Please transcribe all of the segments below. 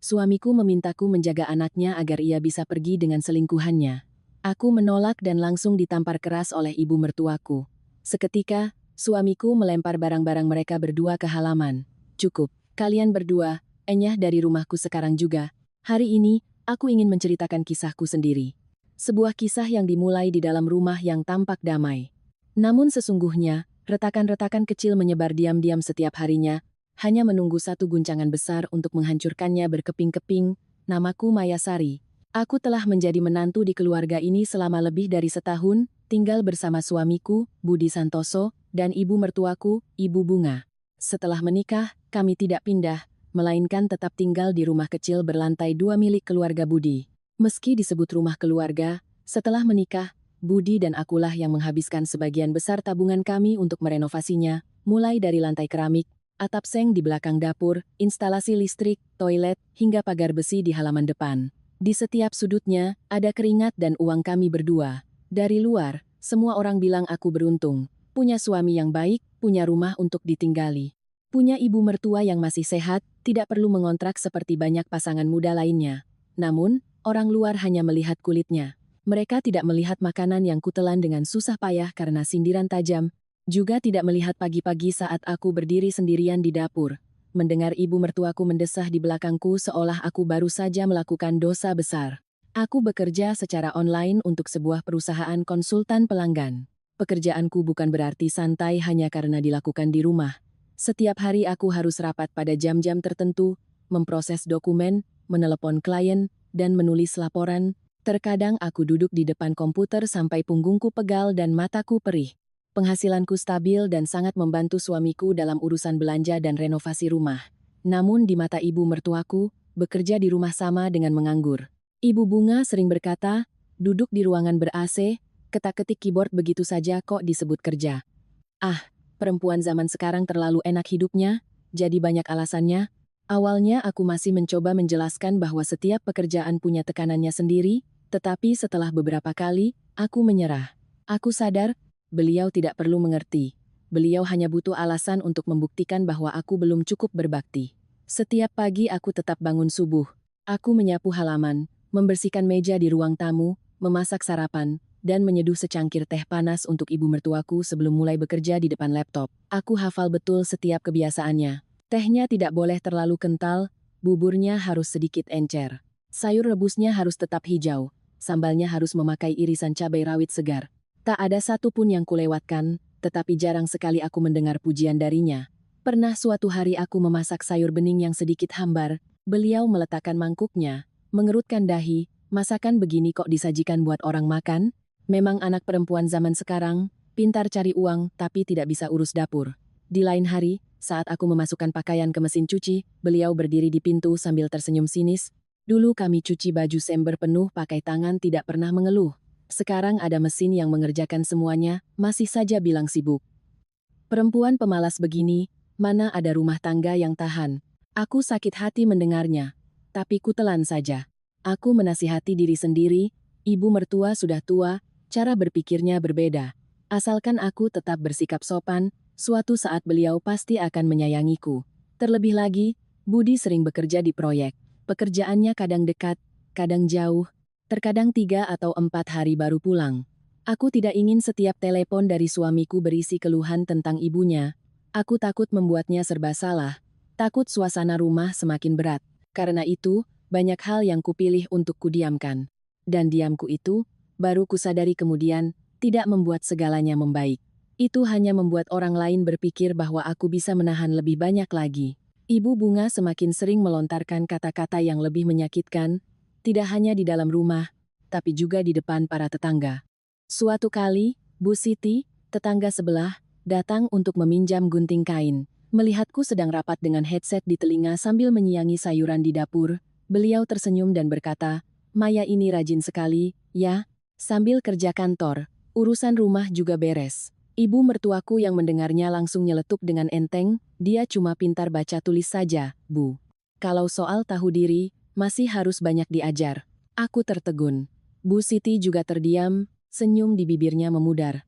Suamiku memintaku menjaga anaknya agar ia bisa pergi dengan selingkuhannya. Aku menolak dan langsung ditampar keras oleh ibu mertuaku. Seketika, suamiku melempar barang-barang mereka berdua ke halaman. Cukup, kalian berdua, enyah dari rumahku sekarang juga. Hari ini, aku ingin menceritakan kisahku sendiri. Sebuah kisah yang dimulai di dalam rumah yang tampak damai. Namun sesungguhnya, retakan-retakan kecil menyebar diam-diam setiap harinya, hanya menunggu satu guncangan besar untuk menghancurkannya berkeping-keping. Namaku Mayasari. Aku telah menjadi menantu di keluarga ini selama lebih dari setahun, tinggal bersama suamiku, Budi Santoso, dan ibu mertuaku, Ibu Bunga. Setelah menikah, kami tidak pindah, melainkan tetap tinggal di rumah kecil berlantai 2 milik keluarga Budi. Meski disebut rumah keluarga, setelah menikah, Budi dan akulah yang menghabiskan sebagian besar tabungan kami untuk merenovasinya, mulai dari lantai keramik, atap seng di belakang dapur, instalasi listrik, toilet, hingga pagar besi di halaman depan. Di setiap sudutnya, ada keringat dan uang kami berdua. Dari luar, semua orang bilang aku beruntung, punya suami yang baik, punya rumah untuk ditinggali. Punya ibu mertua yang masih sehat, tidak perlu mengontrak seperti banyak pasangan muda lainnya. Namun, orang luar hanya melihat kulitnya. Mereka tidak melihat makanan yang kutelan dengan susah payah karena sindiran tajam, juga tidak melihat pagi-pagi saat aku berdiri sendirian di dapur. Mendengar ibu mertuaku mendesah di belakangku seolah aku baru saja melakukan dosa besar. Aku bekerja secara online untuk sebuah perusahaan konsultan pelanggan. Pekerjaanku bukan berarti santai hanya karena dilakukan di rumah. Setiap hari aku harus rapat pada jam-jam tertentu, memproses dokumen, menelepon klien, dan menulis laporan. Terkadang aku duduk di depan komputer sampai punggungku pegal dan mataku perih. Penghasilanku stabil dan sangat membantu suamiku dalam urusan belanja dan renovasi rumah. Namun di mata ibu mertuaku, bekerja di rumah sama dengan menganggur. Ibu Bunga sering berkata, duduk di ruangan ber-AC, ketak-ketik keyboard begitu saja kok disebut kerja. Ah, perempuan zaman sekarang terlalu enak hidupnya, jadi banyak alasannya. Awalnya aku masih mencoba menjelaskan bahwa setiap pekerjaan punya tekanannya sendiri, tetapi setelah beberapa kali, aku menyerah. Aku sadar, beliau tidak perlu mengerti. Beliau hanya butuh alasan untuk membuktikan bahwa aku belum cukup berbakti. Setiap pagi aku tetap bangun subuh. Aku menyapu halaman, membersihkan meja di ruang tamu, memasak sarapan, dan menyeduh secangkir teh panas untuk ibu mertuaku sebelum mulai bekerja di depan laptop. Aku hafal betul setiap kebiasaannya. Tehnya tidak boleh terlalu kental, buburnya harus sedikit encer. Sayur rebusnya harus tetap hijau, sambalnya harus memakai irisan cabai rawit segar. Tak ada satu pun yang kulewatkan, tetapi jarang sekali aku mendengar pujian darinya. Pernah suatu hari aku memasak sayur bening yang sedikit hambar, beliau meletakkan mangkuknya, mengerutkan dahi, masakan begini kok disajikan buat orang makan? Memang anak perempuan zaman sekarang, pintar cari uang tapi tidak bisa urus dapur. Di lain hari, saat aku memasukkan pakaian ke mesin cuci, beliau berdiri di pintu sambil tersenyum sinis. Dulu kami cuci baju sember penuh pakai tangan tidak pernah mengeluh. Sekarang ada mesin yang mengerjakan semuanya, masih saja bilang sibuk. Perempuan pemalas begini, mana ada rumah tangga yang tahan. Aku sakit hati mendengarnya, tapi kutelan saja. Aku menasihati diri sendiri, ibu mertua sudah tua, cara berpikirnya berbeda. Asalkan aku tetap bersikap sopan, suatu saat beliau pasti akan menyayangiku. Terlebih lagi, Budi sering bekerja di proyek. Pekerjaannya kadang dekat, kadang jauh, terkadang 3 atau 4 hari baru pulang. Aku tidak ingin setiap telepon dari suamiku berisi keluhan tentang ibunya. Aku takut membuatnya serba salah, takut suasana rumah semakin berat. Karena itu, banyak hal yang kupilih untuk kudiamkan. Dan diamku itu, baru kusadari kemudian, tidak membuat segalanya membaik. Itu hanya membuat orang lain berpikir bahwa aku bisa menahan lebih banyak lagi. Ibu Bunga semakin sering melontarkan kata-kata yang lebih menyakitkan, tidak hanya di dalam rumah, tapi juga di depan para tetangga. Suatu kali, Bu Siti, tetangga sebelah, datang untuk meminjam gunting kain. Melihatku sedang rapat dengan headset di telinga sambil menyiangi sayuran di dapur, beliau tersenyum dan berkata, "Maya ini rajin sekali, ya, sambil kerja kantor, urusan rumah juga beres." Ibu mertuaku yang mendengarnya langsung nyeletuk dengan enteng, "Dia cuma pintar baca tulis saja, Bu. Kalau soal tahu diri, masih harus banyak diajar." Aku tertegun. Bu Siti juga terdiam, senyum di bibirnya memudar.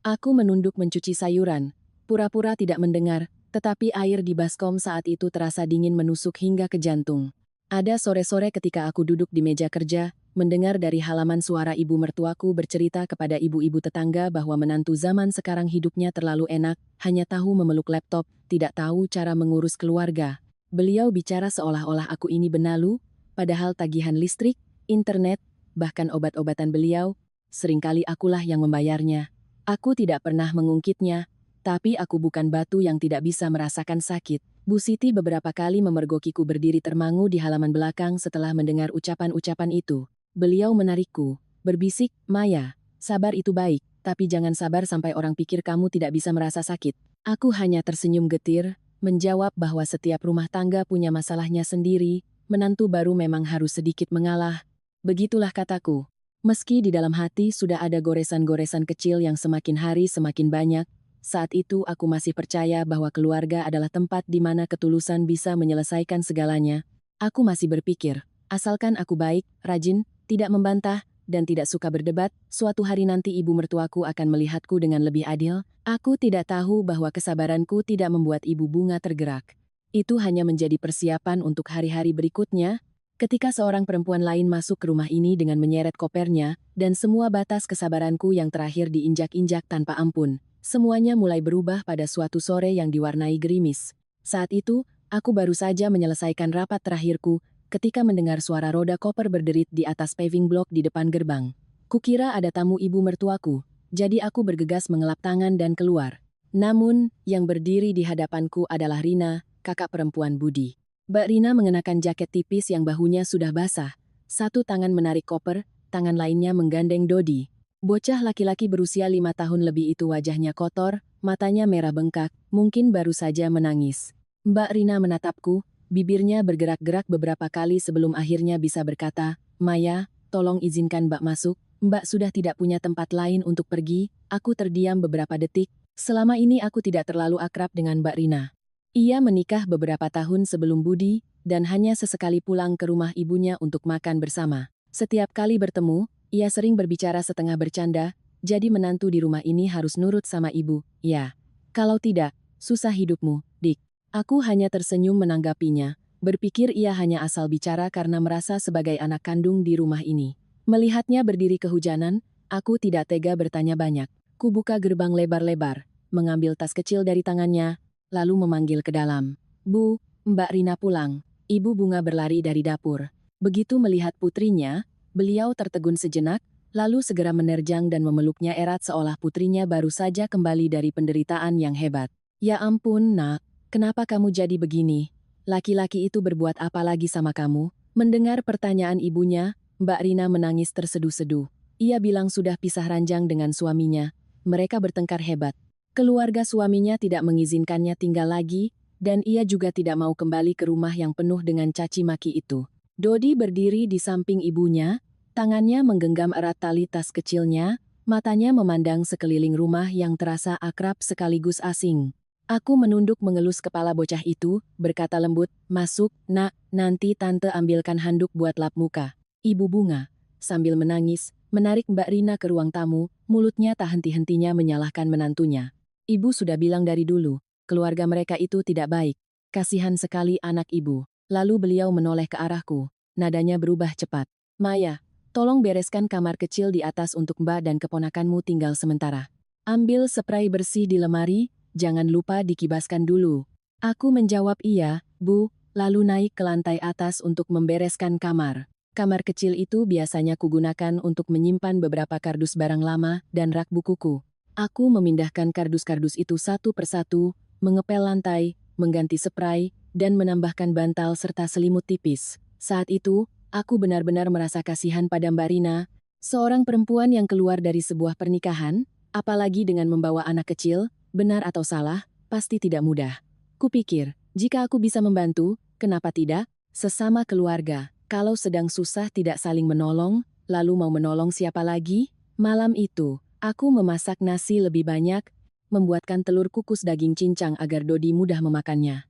Aku menunduk mencuci sayuran, pura-pura tidak mendengar, tetapi air di baskom saat itu terasa dingin menusuk hingga ke jantung. Ada sore-sore ketika aku duduk di meja kerja, mendengar dari halaman suara ibu mertuaku bercerita kepada ibu-ibu tetangga bahwa menantu zaman sekarang hidupnya terlalu enak, hanya tahu memeluk laptop, tidak tahu cara mengurus keluarga. Beliau bicara seolah-olah aku ini benalu, padahal tagihan listrik, internet, bahkan obat-obatan beliau, seringkali akulah yang membayarnya. Aku tidak pernah mengungkitnya, tapi aku bukan batu yang tidak bisa merasakan sakit. Bu Siti beberapa kali memergokiku berdiri termangu di halaman belakang setelah mendengar ucapan-ucapan itu. Beliau menarikku, berbisik, Maya, sabar itu baik, tapi jangan sabar sampai orang pikir kamu tidak bisa merasa sakit. Aku hanya tersenyum getir, menjawab bahwa setiap rumah tangga punya masalahnya sendiri, menantu baru memang harus sedikit mengalah. Begitulah kataku. Meski di dalam hati sudah ada goresan-goresan kecil yang semakin hari semakin banyak, saat itu aku masih percaya bahwa keluarga adalah tempat di mana ketulusan bisa menyelesaikan segalanya. Aku masih berpikir, asalkan aku baik, rajin, tidak membantah, dan tidak suka berdebat, suatu hari nanti ibu mertuaku akan melihatku dengan lebih adil. Aku tidak tahu bahwa kesabaranku tidak membuat ibu bunga tergerak. Itu hanya menjadi persiapan untuk hari-hari berikutnya, ketika seorang perempuan lain masuk ke rumah ini dengan menyeret kopernya, dan semua batas kesabaranku yang terakhir diinjak-injak tanpa ampun. Semuanya mulai berubah pada suatu sore yang diwarnai gerimis. Saat itu, aku baru saja menyelesaikan rapat terakhirku, ketika mendengar suara roda koper berderit di atas paving block di depan gerbang. Kukira ada tamu ibu mertuaku, jadi aku bergegas mengelap tangan dan keluar. Namun, yang berdiri di hadapanku adalah Rina, kakak perempuan Budi. Mbak Rina mengenakan jaket tipis yang bahunya sudah basah. Satu tangan menarik koper, tangan lainnya menggandeng Dodi. Bocah laki-laki berusia 5 tahun lebih itu wajahnya kotor, matanya merah bengkak, mungkin baru saja menangis. Mbak Rina menatapku, bibirnya bergerak-gerak beberapa kali sebelum akhirnya bisa berkata, Maya, tolong izinkan Mbak masuk, Mbak sudah tidak punya tempat lain untuk pergi. Aku terdiam beberapa detik, selama ini aku tidak terlalu akrab dengan Mbak Rina. Ia menikah beberapa tahun sebelum Budi, dan hanya sesekali pulang ke rumah ibunya untuk makan bersama. Setiap kali bertemu, ia sering berbicara setengah bercanda, jadi menantu di rumah ini harus nurut sama ibu, ya. Kalau tidak, susah hidupmu, Dik. Aku hanya tersenyum menanggapinya, berpikir ia hanya asal bicara karena merasa sebagai anak kandung di rumah ini. Melihatnya berdiri kehujanan, aku tidak tega bertanya banyak. Ku buka gerbang lebar-lebar, mengambil tas kecil dari tangannya, lalu memanggil ke dalam. Bu, Mbak Rina pulang. Ibu Bunga berlari dari dapur. Begitu melihat putrinya, beliau tertegun sejenak, lalu segera menerjang dan memeluknya erat seolah putrinya baru saja kembali dari penderitaan yang hebat. Ya ampun, Nak, kenapa kamu jadi begini? Laki-laki itu berbuat apa lagi sama kamu? Mendengar pertanyaan ibunya, Mbak Rina menangis terseduh-seduh. Ia bilang sudah pisah ranjang dengan suaminya. Mereka bertengkar hebat. Keluarga suaminya tidak mengizinkannya tinggal lagi, dan ia juga tidak mau kembali ke rumah yang penuh dengan caci maki itu. Dodi berdiri di samping ibunya, tangannya menggenggam erat tali tas kecilnya, matanya memandang sekeliling rumah yang terasa akrab sekaligus asing. Aku menunduk mengelus kepala bocah itu, berkata lembut, masuk, Nak, nanti tante ambilkan handuk buat lap muka. Ibu Bunga, sambil menangis, menarik Mbak Rina ke ruang tamu, mulutnya tak henti-hentinya menyalahkan menantunya. Ibu sudah bilang dari dulu, keluarga mereka itu tidak baik. Kasihan sekali anak ibu. Lalu beliau menoleh ke arahku. Nadanya berubah cepat. Maya, tolong bereskan kamar kecil di atas untuk Mbak dan keponakanmu tinggal sementara. Ambil spray bersih di lemari, jangan lupa dikibaskan dulu. Aku menjawab iya, Bu, lalu naik ke lantai atas untuk membereskan kamar. Kamar kecil itu biasanya kugunakan untuk menyimpan beberapa kardus barang lama dan rak bukuku. Aku memindahkan kardus-kardus itu satu persatu, mengepel lantai, mengganti spray, dan menambahkan bantal serta selimut tipis. Saat itu, aku benar-benar merasa kasihan pada Mbak Rina, seorang perempuan yang keluar dari sebuah pernikahan, apalagi dengan membawa anak kecil, benar atau salah, pasti tidak mudah. Kupikir, jika aku bisa membantu, kenapa tidak? Sesama keluarga, kalau sedang susah tidak saling menolong, lalu mau menolong siapa lagi? Malam itu, aku memasak nasi lebih banyak, membuatkan telur kukus daging cincang agar Dodi mudah memakannya.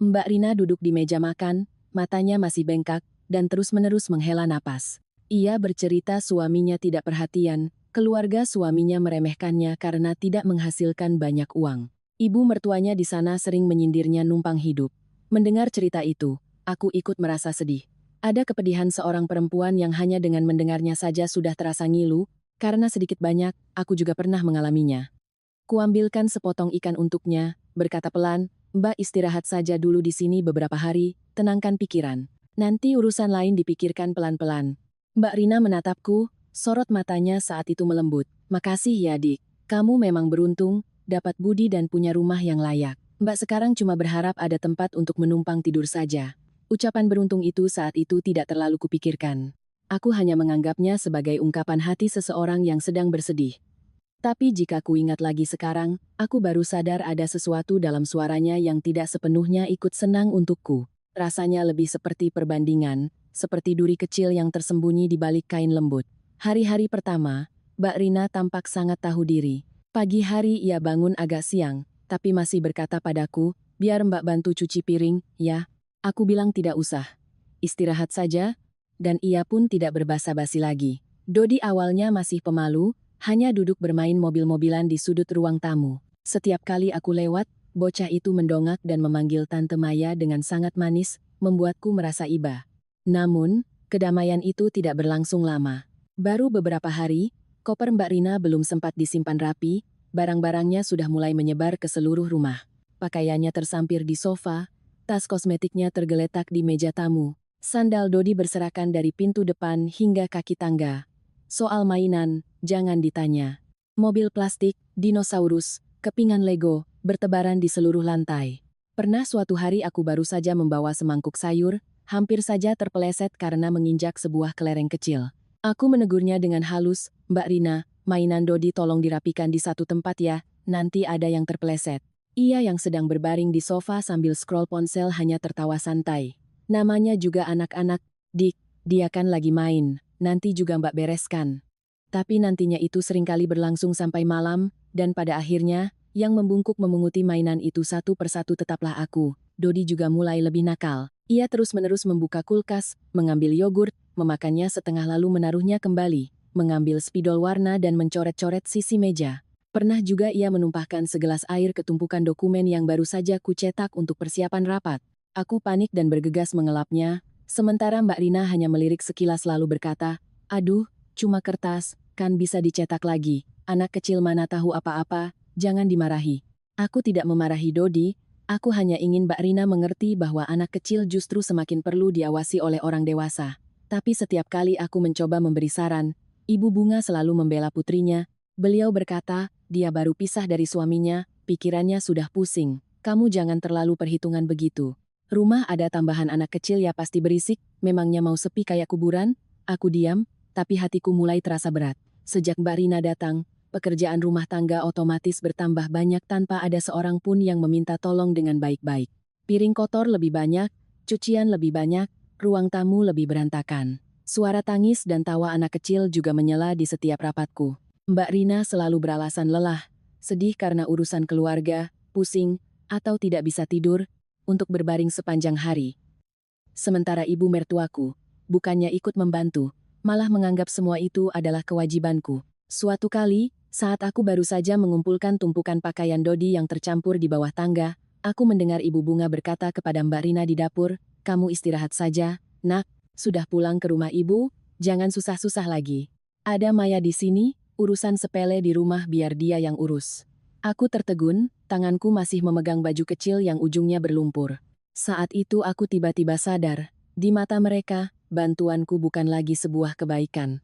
Mbak Rina duduk di meja makan, matanya masih bengkak, dan terus-menerus menghela napas. Ia bercerita suaminya tidak perhatian, keluarga suaminya meremehkannya karena tidak menghasilkan banyak uang. Ibu mertuanya di sana sering menyindirnya numpang hidup. Mendengar cerita itu, aku ikut merasa sedih. Ada kepedihan seorang perempuan yang hanya dengan mendengarnya saja sudah terasa ngilu, karena sedikit banyak, aku juga pernah mengalaminya. Kuambilkan sepotong ikan untuknya, berkata pelan, Mbak istirahat saja dulu di sini beberapa hari, tenangkan pikiran. Nanti urusan lain dipikirkan pelan-pelan. Mbak Rina menatapku, sorot matanya saat itu melembut. Makasih ya dik, kamu memang beruntung, dapat budi dan punya rumah yang layak. Mbak sekarang cuma berharap ada tempat untuk menumpang tidur saja. Ucapan beruntung itu saat itu tidak terlalu kupikirkan. Aku hanya menganggapnya sebagai ungkapan hati seseorang yang sedang bersedih. Tapi jika ku ingat lagi sekarang, aku baru sadar ada sesuatu dalam suaranya yang tidak sepenuhnya ikut senang untukku. Rasanya lebih seperti perbandingan, seperti duri kecil yang tersembunyi di balik kain lembut. Hari-hari pertama, Mbak Rina tampak sangat tahu diri. Pagi hari ia bangun agak siang, tapi masih berkata padaku, biar Mbak bantu cuci piring, ya. Aku bilang tidak usah. Istirahat saja, dan ia pun tidak berbasa-basi lagi. Dodi awalnya masih pemalu, hanya duduk bermain mobil-mobilan di sudut ruang tamu. Setiap kali aku lewat, bocah itu mendongak dan memanggil Tante Maya dengan sangat manis, membuatku merasa iba. Namun, kedamaian itu tidak berlangsung lama. Baru beberapa hari, koper Mbak Rina belum sempat disimpan rapi, barang-barangnya sudah mulai menyebar ke seluruh rumah. Pakaiannya tersampir di sofa, tas kosmetiknya tergeletak di meja tamu. Sandal Dodi berserakan dari pintu depan hingga kaki tangga. Soal mainan, jangan ditanya. Mobil plastik, dinosaurus, kepingan Lego, bertebaran di seluruh lantai. Pernah suatu hari aku baru saja membawa semangkuk sayur, hampir saja terpeleset karena menginjak sebuah kelereng kecil. Aku menegurnya dengan halus, Mbak Rina, mainan Dodi tolong dirapikan di satu tempat ya, nanti ada yang terpeleset. Ia yang sedang berbaring di sofa sambil scroll ponsel hanya tertawa santai. Namanya juga anak-anak, Dik, dia kan lagi main, nanti juga Mbak bereskan. Tapi nantinya itu seringkali berlangsung sampai malam, dan pada akhirnya, yang membungkuk memunguti mainan itu satu persatu tetaplah aku. Dodi juga mulai lebih nakal. Ia terus-menerus membuka kulkas, mengambil yogurt, memakannya setengah lalu menaruhnya kembali, mengambil spidol warna dan mencoret-coret sisi meja. Pernah juga ia menumpahkan segelas air ke tumpukan dokumen yang baru saja kucetak untuk persiapan rapat. Aku panik dan bergegas mengelapnya, sementara Mbak Rina hanya melirik sekilas lalu berkata, aduh, cuma kertas, kan bisa dicetak lagi, anak kecil mana tahu apa-apa, jangan dimarahi. Aku tidak memarahi Dodi, aku hanya ingin Mbak Rina mengerti bahwa anak kecil justru semakin perlu diawasi oleh orang dewasa. Tapi setiap kali aku mencoba memberi saran, Ibu Bunga selalu membela putrinya. Beliau berkata, dia baru pisah dari suaminya, pikirannya sudah pusing. Kamu jangan terlalu perhitungan begitu. Rumah ada tambahan anak kecil ya pasti berisik, memangnya mau sepi kayak kuburan? Aku diam, tapi hatiku mulai terasa berat. Sejak Mbak Rina datang, pekerjaan rumah tangga otomatis bertambah banyak tanpa ada seorang pun yang meminta tolong dengan baik-baik. Piring kotor lebih banyak, cucian lebih banyak, ruang tamu lebih berantakan. Suara tangis dan tawa anak kecil juga menyela di setiap rapatku. Mbak Rina selalu beralasan lelah, sedih karena urusan keluarga, pusing, atau tidak bisa tidur, untuk berbaring sepanjang hari. Sementara ibu mertuaku, bukannya ikut membantu, malah menganggap semua itu adalah kewajibanku. Suatu kali, saat aku baru saja mengumpulkan tumpukan pakaian Dodi yang tercampur di bawah tangga, aku mendengar Ibu Bunga berkata kepada Mbak Rina di dapur, kamu istirahat saja, nak, sudah pulang ke rumah ibu, jangan susah-susah lagi. Ada Maya di sini, urusan sepele di rumah biar dia yang urus. Aku tertegun, tanganku masih memegang baju kecil yang ujungnya berlumpur. Saat itu aku tiba-tiba sadar, di mata mereka, bantuanku bukan lagi sebuah kebaikan.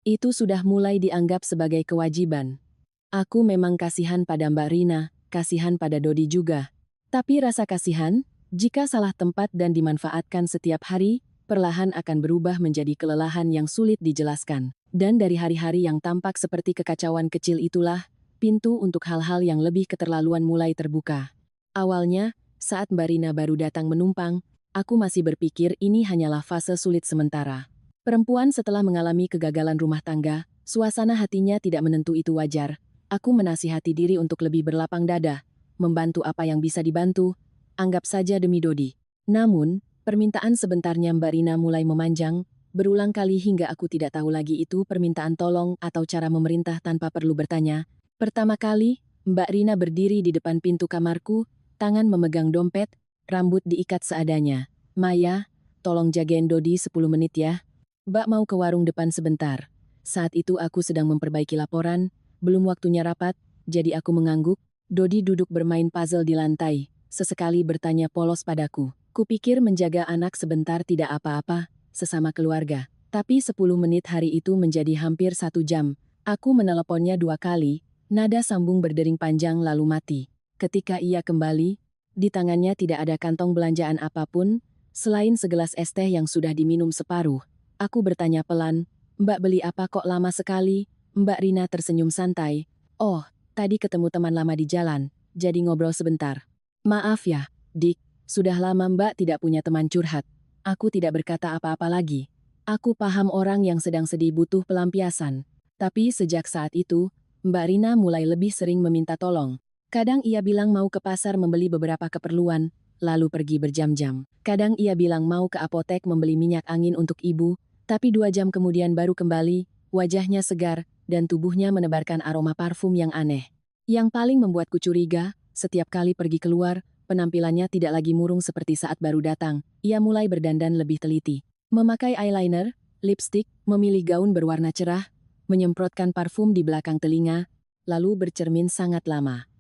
Itu sudah mulai dianggap sebagai kewajiban. Aku memang kasihan pada Mbak Rina, kasihan pada Dodi juga. Tapi rasa kasihan, jika salah tempat dan dimanfaatkan setiap hari, perlahan akan berubah menjadi kelelahan yang sulit dijelaskan. Dan dari hari-hari yang tampak seperti kekacauan kecil itulah, pintu untuk hal-hal yang lebih keterlaluan mulai terbuka. Awalnya, saat Mbak Rina baru datang menumpang, aku masih berpikir ini hanyalah fase sulit sementara. Perempuan setelah mengalami kegagalan rumah tangga, suasana hatinya tidak menentu itu wajar. Aku menasihati diri untuk lebih berlapang dada, membantu apa yang bisa dibantu, anggap saja demi Dodi. Namun, permintaan sebentarnya Mbak Rina mulai memanjang, berulang kali hingga aku tidak tahu lagi itu permintaan tolong atau cara memerintah tanpa perlu bertanya. Pertama kali, Mbak Rina berdiri di depan pintu kamarku, tangan memegang dompet, rambut diikat seadanya. Maya, tolong jagain Dodi 10 menit ya. Mbak mau ke warung depan sebentar. Saat itu aku sedang memperbaiki laporan, belum waktunya rapat, jadi aku mengangguk. Dodi duduk bermain puzzle di lantai, sesekali bertanya polos padaku. Kupikir menjaga anak sebentar tidak apa-apa, sesama keluarga. Tapi 10 menit hari itu menjadi hampir 1 jam. Aku meneleponnya 2 kali, nada sambung berdering panjang lalu mati. Ketika ia kembali, di tangannya tidak ada kantong belanjaan apapun, selain segelas es teh yang sudah diminum separuh. Aku bertanya pelan, "Mbak beli apa kok lama sekali?" Mbak Rina tersenyum santai. "Oh, tadi ketemu teman lama di jalan, jadi ngobrol sebentar." "Maaf ya, Dik, sudah lama Mbak tidak punya teman curhat." Aku tidak berkata apa-apa lagi. Aku paham orang yang sedang sedih butuh pelampiasan. Tapi sejak saat itu, Mbak Rina mulai lebih sering meminta tolong. Kadang ia bilang mau ke pasar membeli beberapa keperluan, lalu pergi berjam-jam. Kadang ia bilang mau ke apotek membeli minyak angin untuk ibu, tapi 2 jam kemudian baru kembali, wajahnya segar, dan tubuhnya menebarkan aroma parfum yang aneh. Yang paling membuatku curiga, setiap kali pergi keluar, penampilannya tidak lagi murung seperti saat baru datang. Ia mulai berdandan lebih teliti. Memakai eyeliner, lipstick, memilih gaun berwarna cerah, menyemprotkan parfum di belakang telinga, lalu bercermin sangat lama.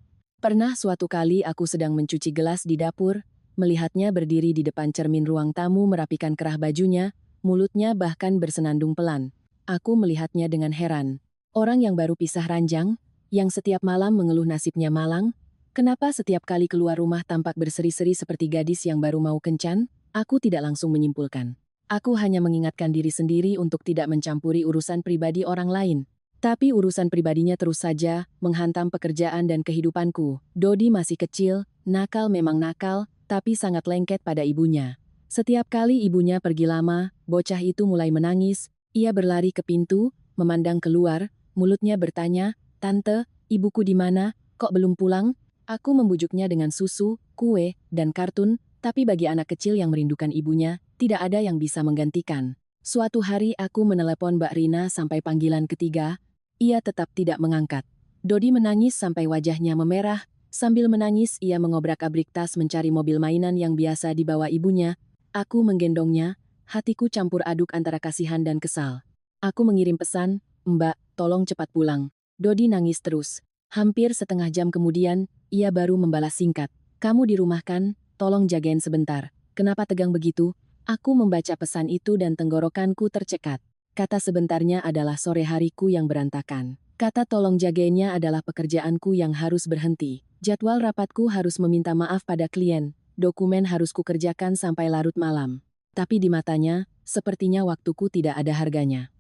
Pernah suatu kali aku sedang mencuci gelas di dapur, melihatnya berdiri di depan cermin ruang tamu merapikan kerah bajunya, mulutnya bahkan bersenandung pelan. Aku melihatnya dengan heran. Orang yang baru pisah ranjang, yang setiap malam mengeluh nasibnya malang, kenapa setiap kali keluar rumah tampak berseri-seri seperti gadis yang baru mau kencan? Aku tidak langsung menyimpulkan. Aku hanya mengingatkan diri sendiri untuk tidak mencampuri urusan pribadi orang lain. Tapi urusan pribadinya terus saja menghantam pekerjaan dan kehidupanku. Dodi masih kecil, nakal memang nakal, tapi sangat lengket pada ibunya. Setiap kali ibunya pergi lama, bocah itu mulai menangis. Ia berlari ke pintu, memandang keluar, mulutnya bertanya, "Tante, ibuku di mana? Kok belum pulang?" Aku membujuknya dengan susu, kue, dan kartun, tapi bagi anak kecil yang merindukan ibunya, tidak ada yang bisa menggantikan. Suatu hari aku menelepon Mbak Rina sampai panggilan ketiga. Ia tetap tidak mengangkat. Dodi menangis sampai wajahnya memerah. Sambil menangis ia mengobrak-abrik tas mencari mobil mainan yang biasa dibawa ibunya. Aku menggendongnya, hatiku campur aduk antara kasihan dan kesal. Aku mengirim pesan, "Mbak, tolong cepat pulang." Dodi nangis terus. Hampir setengah jam kemudian, ia baru membalas singkat. "Kamu di rumah kan? Tolong jagain sebentar." Kenapa tegang begitu? Aku membaca pesan itu dan tenggorokanku tercekat. Kata sebentarnya adalah sore hariku yang berantakan. Kata tolong jagainnya adalah pekerjaanku yang harus berhenti. Jadwal rapatku harus meminta maaf pada klien. Dokumen harus kukerjakan sampai larut malam. Tapi di matanya, sepertinya waktuku tidak ada harganya.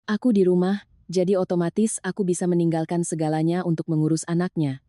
Aku di rumah, jadi otomatis aku bisa meninggalkan segalanya untuk mengurus anaknya.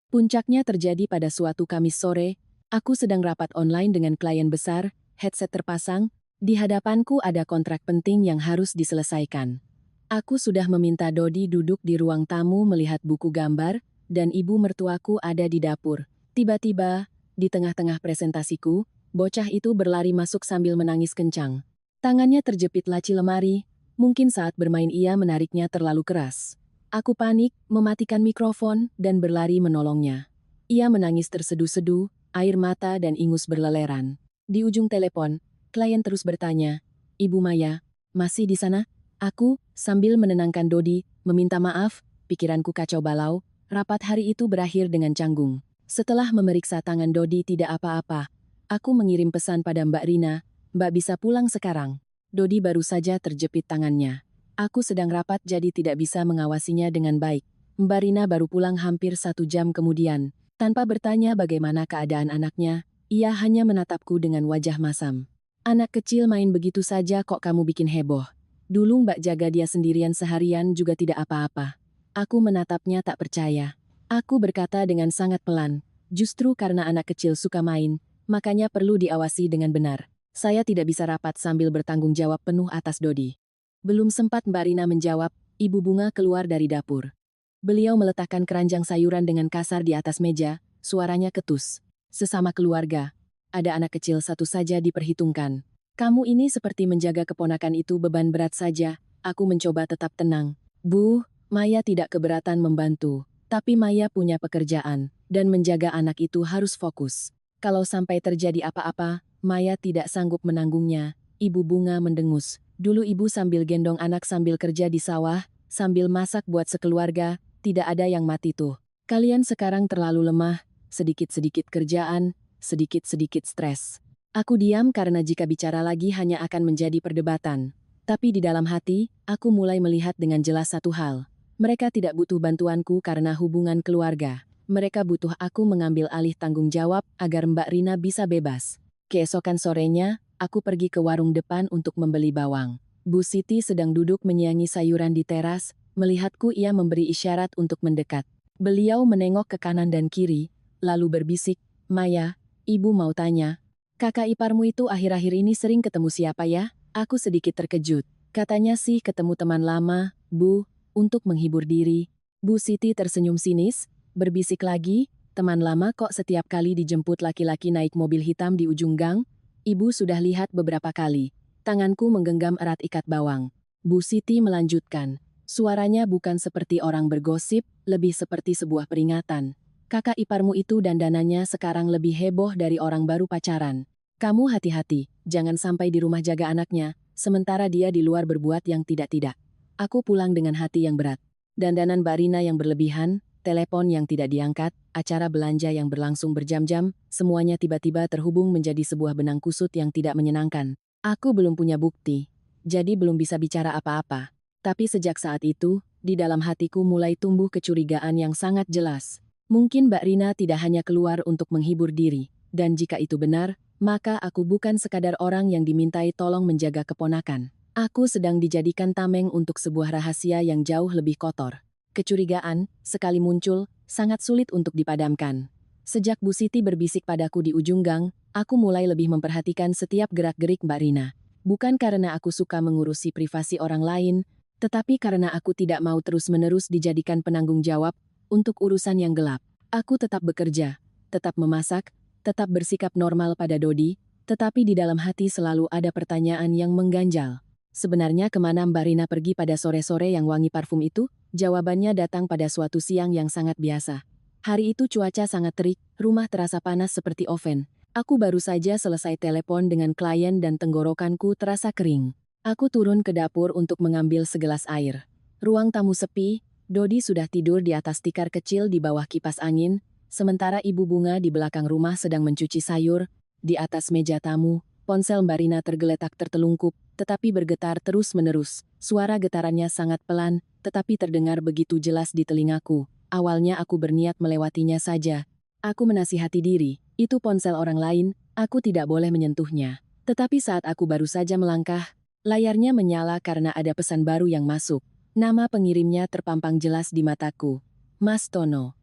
Puncaknya terjadi pada suatu Kamis sore. Aku sedang rapat online dengan klien besar, headset terpasang. Di hadapanku ada kontrak penting yang harus diselesaikan. Aku sudah meminta Dodi duduk di ruang tamu melihat buku gambar, dan ibu mertuaku ada di dapur. Tiba-tiba, di tengah-tengah presentasiku, bocah itu berlari masuk sambil menangis kencang. Tangannya terjepit laci lemari, mungkin saat bermain ia menariknya terlalu keras. Aku panik, mematikan mikrofon, dan berlari menolongnya. Ia menangis terseduh-seduh, air mata dan ingus berleleran. Di ujung telepon, klien terus bertanya, "Ibu Maya, masih di sana?" Aku, sambil menenangkan Dodi, meminta maaf, pikiranku kacau balau. Rapat hari itu berakhir dengan canggung. Setelah memeriksa tangan Dodi tidak apa-apa, aku mengirim pesan pada Mbak Rina, "Mbak bisa pulang sekarang." Dodi baru saja terjepit tangannya. Aku sedang rapat jadi tidak bisa mengawasinya dengan baik. Mbak Rina baru pulang hampir 1 jam kemudian. Tanpa bertanya bagaimana keadaan anaknya, ia hanya menatapku dengan wajah masam. "Anak kecil main begitu saja kok kamu bikin heboh. Dulu Mbak jaga dia sendirian seharian juga tidak apa-apa." Aku menatapnya tak percaya. Aku berkata dengan sangat pelan, "Justru karena anak kecil suka main, makanya perlu diawasi dengan benar." Saya tidak bisa rapat sambil bertanggung jawab penuh atas Dodi. Belum sempat Mbak Rina menjawab, Ibu Bunga keluar dari dapur. Beliau meletakkan keranjang sayuran dengan kasar di atas meja, suaranya ketus. "Sesama keluarga. Ada anak kecil satu saja diperhitungkan. Kamu ini seperti menjaga keponakan itu beban berat saja." Aku mencoba tetap tenang. "Bu, Maya tidak keberatan membantu. Tapi Maya punya pekerjaan, dan menjaga anak itu harus fokus. Kalau sampai terjadi apa-apa, Maya tidak sanggup menanggungnya. Ibu Bunga mendengus. Dulu ibu sambil gendong anak sambil kerja di sawah, sambil masak buat sekeluarga, tidak ada yang mati tuh. Kalian sekarang terlalu lemah, sedikit-sedikit kerjaan, sedikit-sedikit stres. Aku diam karena jika bicara lagi hanya akan menjadi perdebatan. Tapi di dalam hati, aku mulai melihat dengan jelas satu hal. Mereka tidak butuh bantuanku karena hubungan keluarga. Mereka butuh aku mengambil alih tanggung jawab agar Mbak Rina bisa bebas. Keesokan sorenya, aku pergi ke warung depan untuk membeli bawang. Bu Siti sedang duduk menyiangi sayuran di teras, melihatku ia memberi isyarat untuk mendekat. Beliau menengok ke kanan dan kiri, lalu berbisik, "Maya, ibu mau tanya, kakak iparmu itu akhir-akhir ini sering ketemu siapa ya?" Aku sedikit terkejut. Katanya sih ketemu teman lama, Bu, untuk menghibur diri. Bu Siti tersenyum sinis, berbisik lagi, "Teman lama kok setiap kali dijemput laki-laki naik mobil hitam di ujung gang? Ibu sudah lihat beberapa kali." Tanganku menggenggam erat ikat bawang. Bu Siti melanjutkan. Suaranya bukan seperti orang bergosip, lebih seperti sebuah peringatan. "Kakak iparmu itu dandanannya sekarang lebih heboh dari orang baru pacaran. Kamu hati-hati, jangan sampai di rumah jaga anaknya, sementara dia di luar berbuat yang tidak-tidak." Aku pulang dengan hati yang berat. Dandanan Mbak Rina yang berlebihan, telepon yang tidak diangkat, acara belanja yang berlangsung berjam-jam, semuanya tiba-tiba terhubung menjadi sebuah benang kusut yang tidak menyenangkan. Aku belum punya bukti, jadi belum bisa bicara apa-apa. Tapi sejak saat itu, di dalam hatiku mulai tumbuh kecurigaan yang sangat jelas. Mungkin Mbak Rina tidak hanya keluar untuk menghibur diri, dan jika itu benar, maka aku bukan sekadar orang yang dimintai tolong menjaga keponakan. Aku sedang dijadikan tameng untuk sebuah rahasia yang jauh lebih kotor. Kecurigaan, sekali muncul, sangat sulit untuk dipadamkan. Sejak Bu Siti berbisik padaku di ujung gang, aku mulai lebih memperhatikan setiap gerak-gerik Mbak Rina. Bukan karena aku suka mengurusi privasi orang lain, tetapi karena aku tidak mau terus-menerus dijadikan penanggung jawab untuk urusan yang gelap. Aku tetap bekerja, tetap memasak, tetap bersikap normal pada Dodi, tetapi di dalam hati selalu ada pertanyaan yang mengganjal. Sebenarnya kemana Mbak Rina pergi pada sore-sore yang wangi parfum itu? Jawabannya datang pada suatu siang yang sangat biasa. Hari itu cuaca sangat terik, rumah terasa panas seperti oven. Aku baru saja selesai telepon dengan klien dan tenggorokanku terasa kering. Aku turun ke dapur untuk mengambil segelas air. Ruang tamu sepi, Dodi sudah tidur di atas tikar kecil di bawah kipas angin, sementara Ibu Bunga di belakang rumah sedang mencuci sayur. Di atas meja tamu, ponsel Mbak Rina tergeletak tertelungkup, tetapi bergetar terus-menerus. Suara getarannya sangat pelan, tetapi terdengar begitu jelas di telingaku. Awalnya aku berniat melewatinya saja. Aku menasihati diri, itu ponsel orang lain, aku tidak boleh menyentuhnya. Tetapi saat aku baru saja melangkah, layarnya menyala karena ada pesan baru yang masuk. Nama pengirimnya terpampang jelas di mataku. Mas Tono.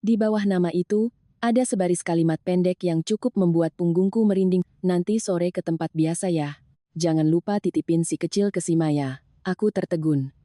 Di bawah nama itu, ada sebaris kalimat pendek yang cukup membuat punggungku merinding. "Nanti sore ke tempat biasa ya. Jangan lupa titipin si kecil ke si Maya." Aku tertegun.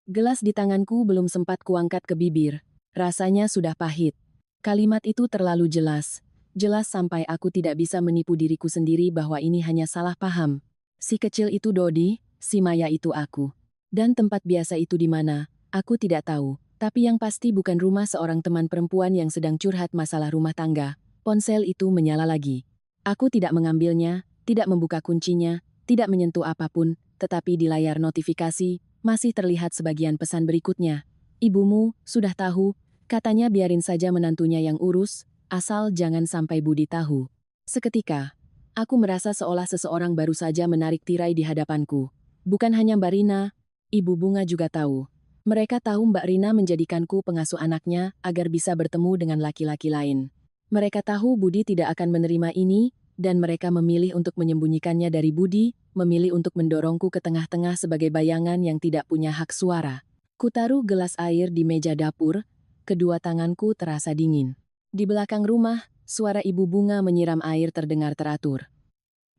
Gelas di tanganku belum sempat kuangkat ke bibir. Rasanya sudah pahit. Kalimat itu terlalu jelas. Jelas sampai aku tidak bisa menipu diriku sendiri bahwa ini hanya salah paham. Si kecil itu Dodi, si Maya itu aku. Dan tempat biasa itu di mana, aku tidak tahu. Tapi yang pasti bukan rumah seorang teman perempuan yang sedang curhat masalah rumah tangga. Ponsel itu menyala lagi. Aku tidak mengambilnya, tidak membuka kuncinya, tidak menyentuh apapun, tetapi di layar notifikasi, masih terlihat sebagian pesan berikutnya. "Ibumu, sudah tahu, katanya biarin saja menantunya yang urus, asal jangan sampai Budi tahu." Seketika, aku merasa seolah seseorang baru saja menarik tirai di hadapanku. Bukan hanya Mbak Rina, Ibu Bunga juga tahu. Mereka tahu Mbak Rina menjadikanku pengasuh anaknya agar bisa bertemu dengan laki-laki lain. Mereka tahu Budi tidak akan menerima ini, dan mereka memilih untuk menyembunyikannya dari Budi, memilih untuk mendorongku ke tengah-tengah sebagai bayangan yang tidak punya hak suara. Kutaruh gelas air di meja dapur, kedua tanganku terasa dingin. Di belakang rumah, suara Ibu Bunga menyiram air terdengar teratur.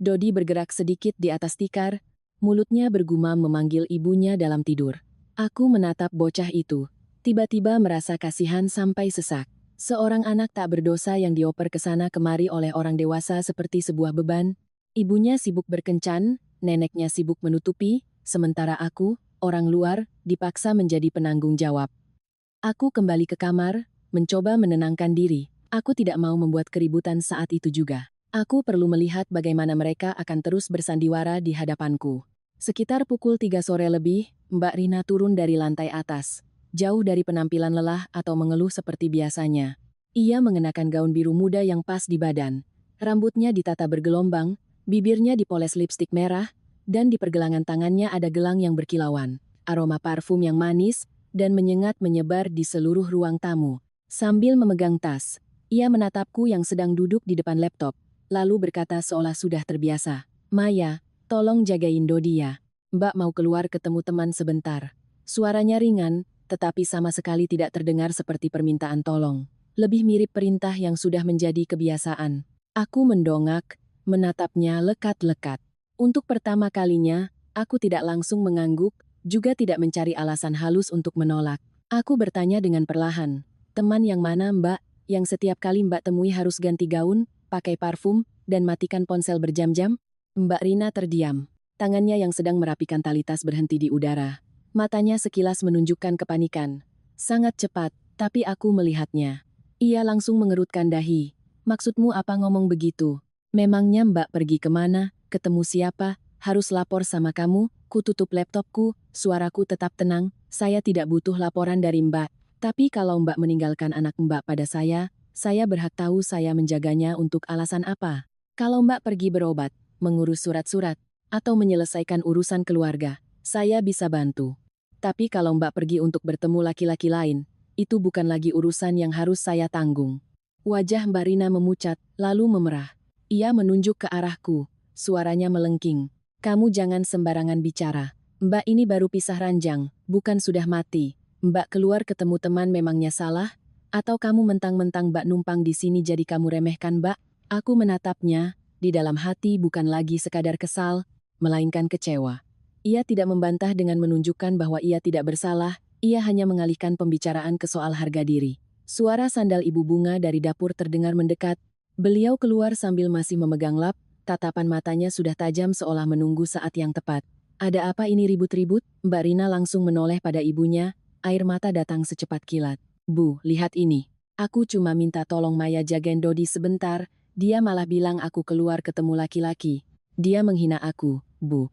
Dodi bergerak sedikit di atas tikar, mulutnya bergumam memanggil ibunya dalam tidur. Aku menatap bocah itu, tiba-tiba merasa kasihan sampai sesak. Seorang anak tak berdosa yang dioper ke sana kemari oleh orang dewasa seperti sebuah beban. Ibunya sibuk berkencan, neneknya sibuk menutupi, sementara aku, orang luar, dipaksa menjadi penanggung jawab. Aku kembali ke kamar, mencoba menenangkan diri. Aku tidak mau membuat keributan saat itu juga. Aku perlu melihat bagaimana mereka akan terus bersandiwara di hadapanku. Sekitar pukul 3 sore lebih, Mbak Rina turun dari lantai atas. Jauh dari penampilan lelah atau mengeluh seperti biasanya. Ia mengenakan gaun biru muda yang pas di badan. Rambutnya ditata bergelombang, bibirnya dipoles lipstik merah, dan di pergelangan tangannya ada gelang yang berkilauan. Aroma parfum yang manis dan menyengat menyebar di seluruh ruang tamu. Sambil memegang tas, ia menatapku yang sedang duduk di depan laptop, lalu berkata seolah sudah terbiasa. Maya, tolong jagain Dodi ya. Mbak mau keluar ketemu teman sebentar. Suaranya ringan, tetapi sama sekali tidak terdengar seperti permintaan tolong. Lebih mirip perintah yang sudah menjadi kebiasaan. Aku mendongak, menatapnya lekat-lekat. Untuk pertama kalinya, aku tidak langsung mengangguk, juga tidak mencari alasan halus untuk menolak. Aku bertanya dengan perlahan, teman yang mana Mbak, yang setiap kali Mbak temui harus ganti gaun, pakai parfum, dan matikan ponsel berjam-jam? Mbak Rina terdiam. Tangannya yang sedang merapikan tali tas berhenti di udara. Matanya sekilas menunjukkan kepanikan. Sangat cepat, tapi aku melihatnya. Ia langsung mengerutkan dahi. Maksudmu apa ngomong begitu? Memangnya Mbak pergi kemana, ketemu siapa, harus lapor sama kamu? Ku tutup laptopku, suaraku tetap tenang, saya tidak butuh laporan dari Mbak. Tapi kalau Mbak meninggalkan anak Mbak pada saya berhak tahu saya menjaganya untuk alasan apa. Kalau Mbak pergi berobat, mengurus surat-surat, atau menyelesaikan urusan keluarga, saya bisa bantu. Tapi kalau Mbak pergi untuk bertemu laki-laki lain, itu bukan lagi urusan yang harus saya tanggung. Wajah Mbak Rina memucat, lalu memerah. Ia menunjuk ke arahku, suaranya melengking. Kamu jangan sembarangan bicara. Mbak ini baru pisah ranjang, bukan sudah mati. Mbak keluar ketemu teman memangnya salah? Atau kamu mentang-mentang Mbak numpang di sini jadi kamu remehkan Mbak? Aku menatapnya, di dalam hati bukan lagi sekadar kesal, melainkan kecewa. Ia tidak membantah dengan menunjukkan bahwa ia tidak bersalah, ia hanya mengalihkan pembicaraan ke soal harga diri. Suara sandal Ibu Bunga dari dapur terdengar mendekat. Beliau keluar sambil masih memegang lap, tatapan matanya sudah tajam seolah menunggu saat yang tepat. Ada apa ini ribut-ribut? Mbak Rina langsung menoleh pada ibunya, air mata datang secepat kilat. Bu, lihat ini. Aku cuma minta tolong Maya jagain Dodi sebentar, dia malah bilang aku keluar ketemu laki-laki. Dia menghina aku, Bu.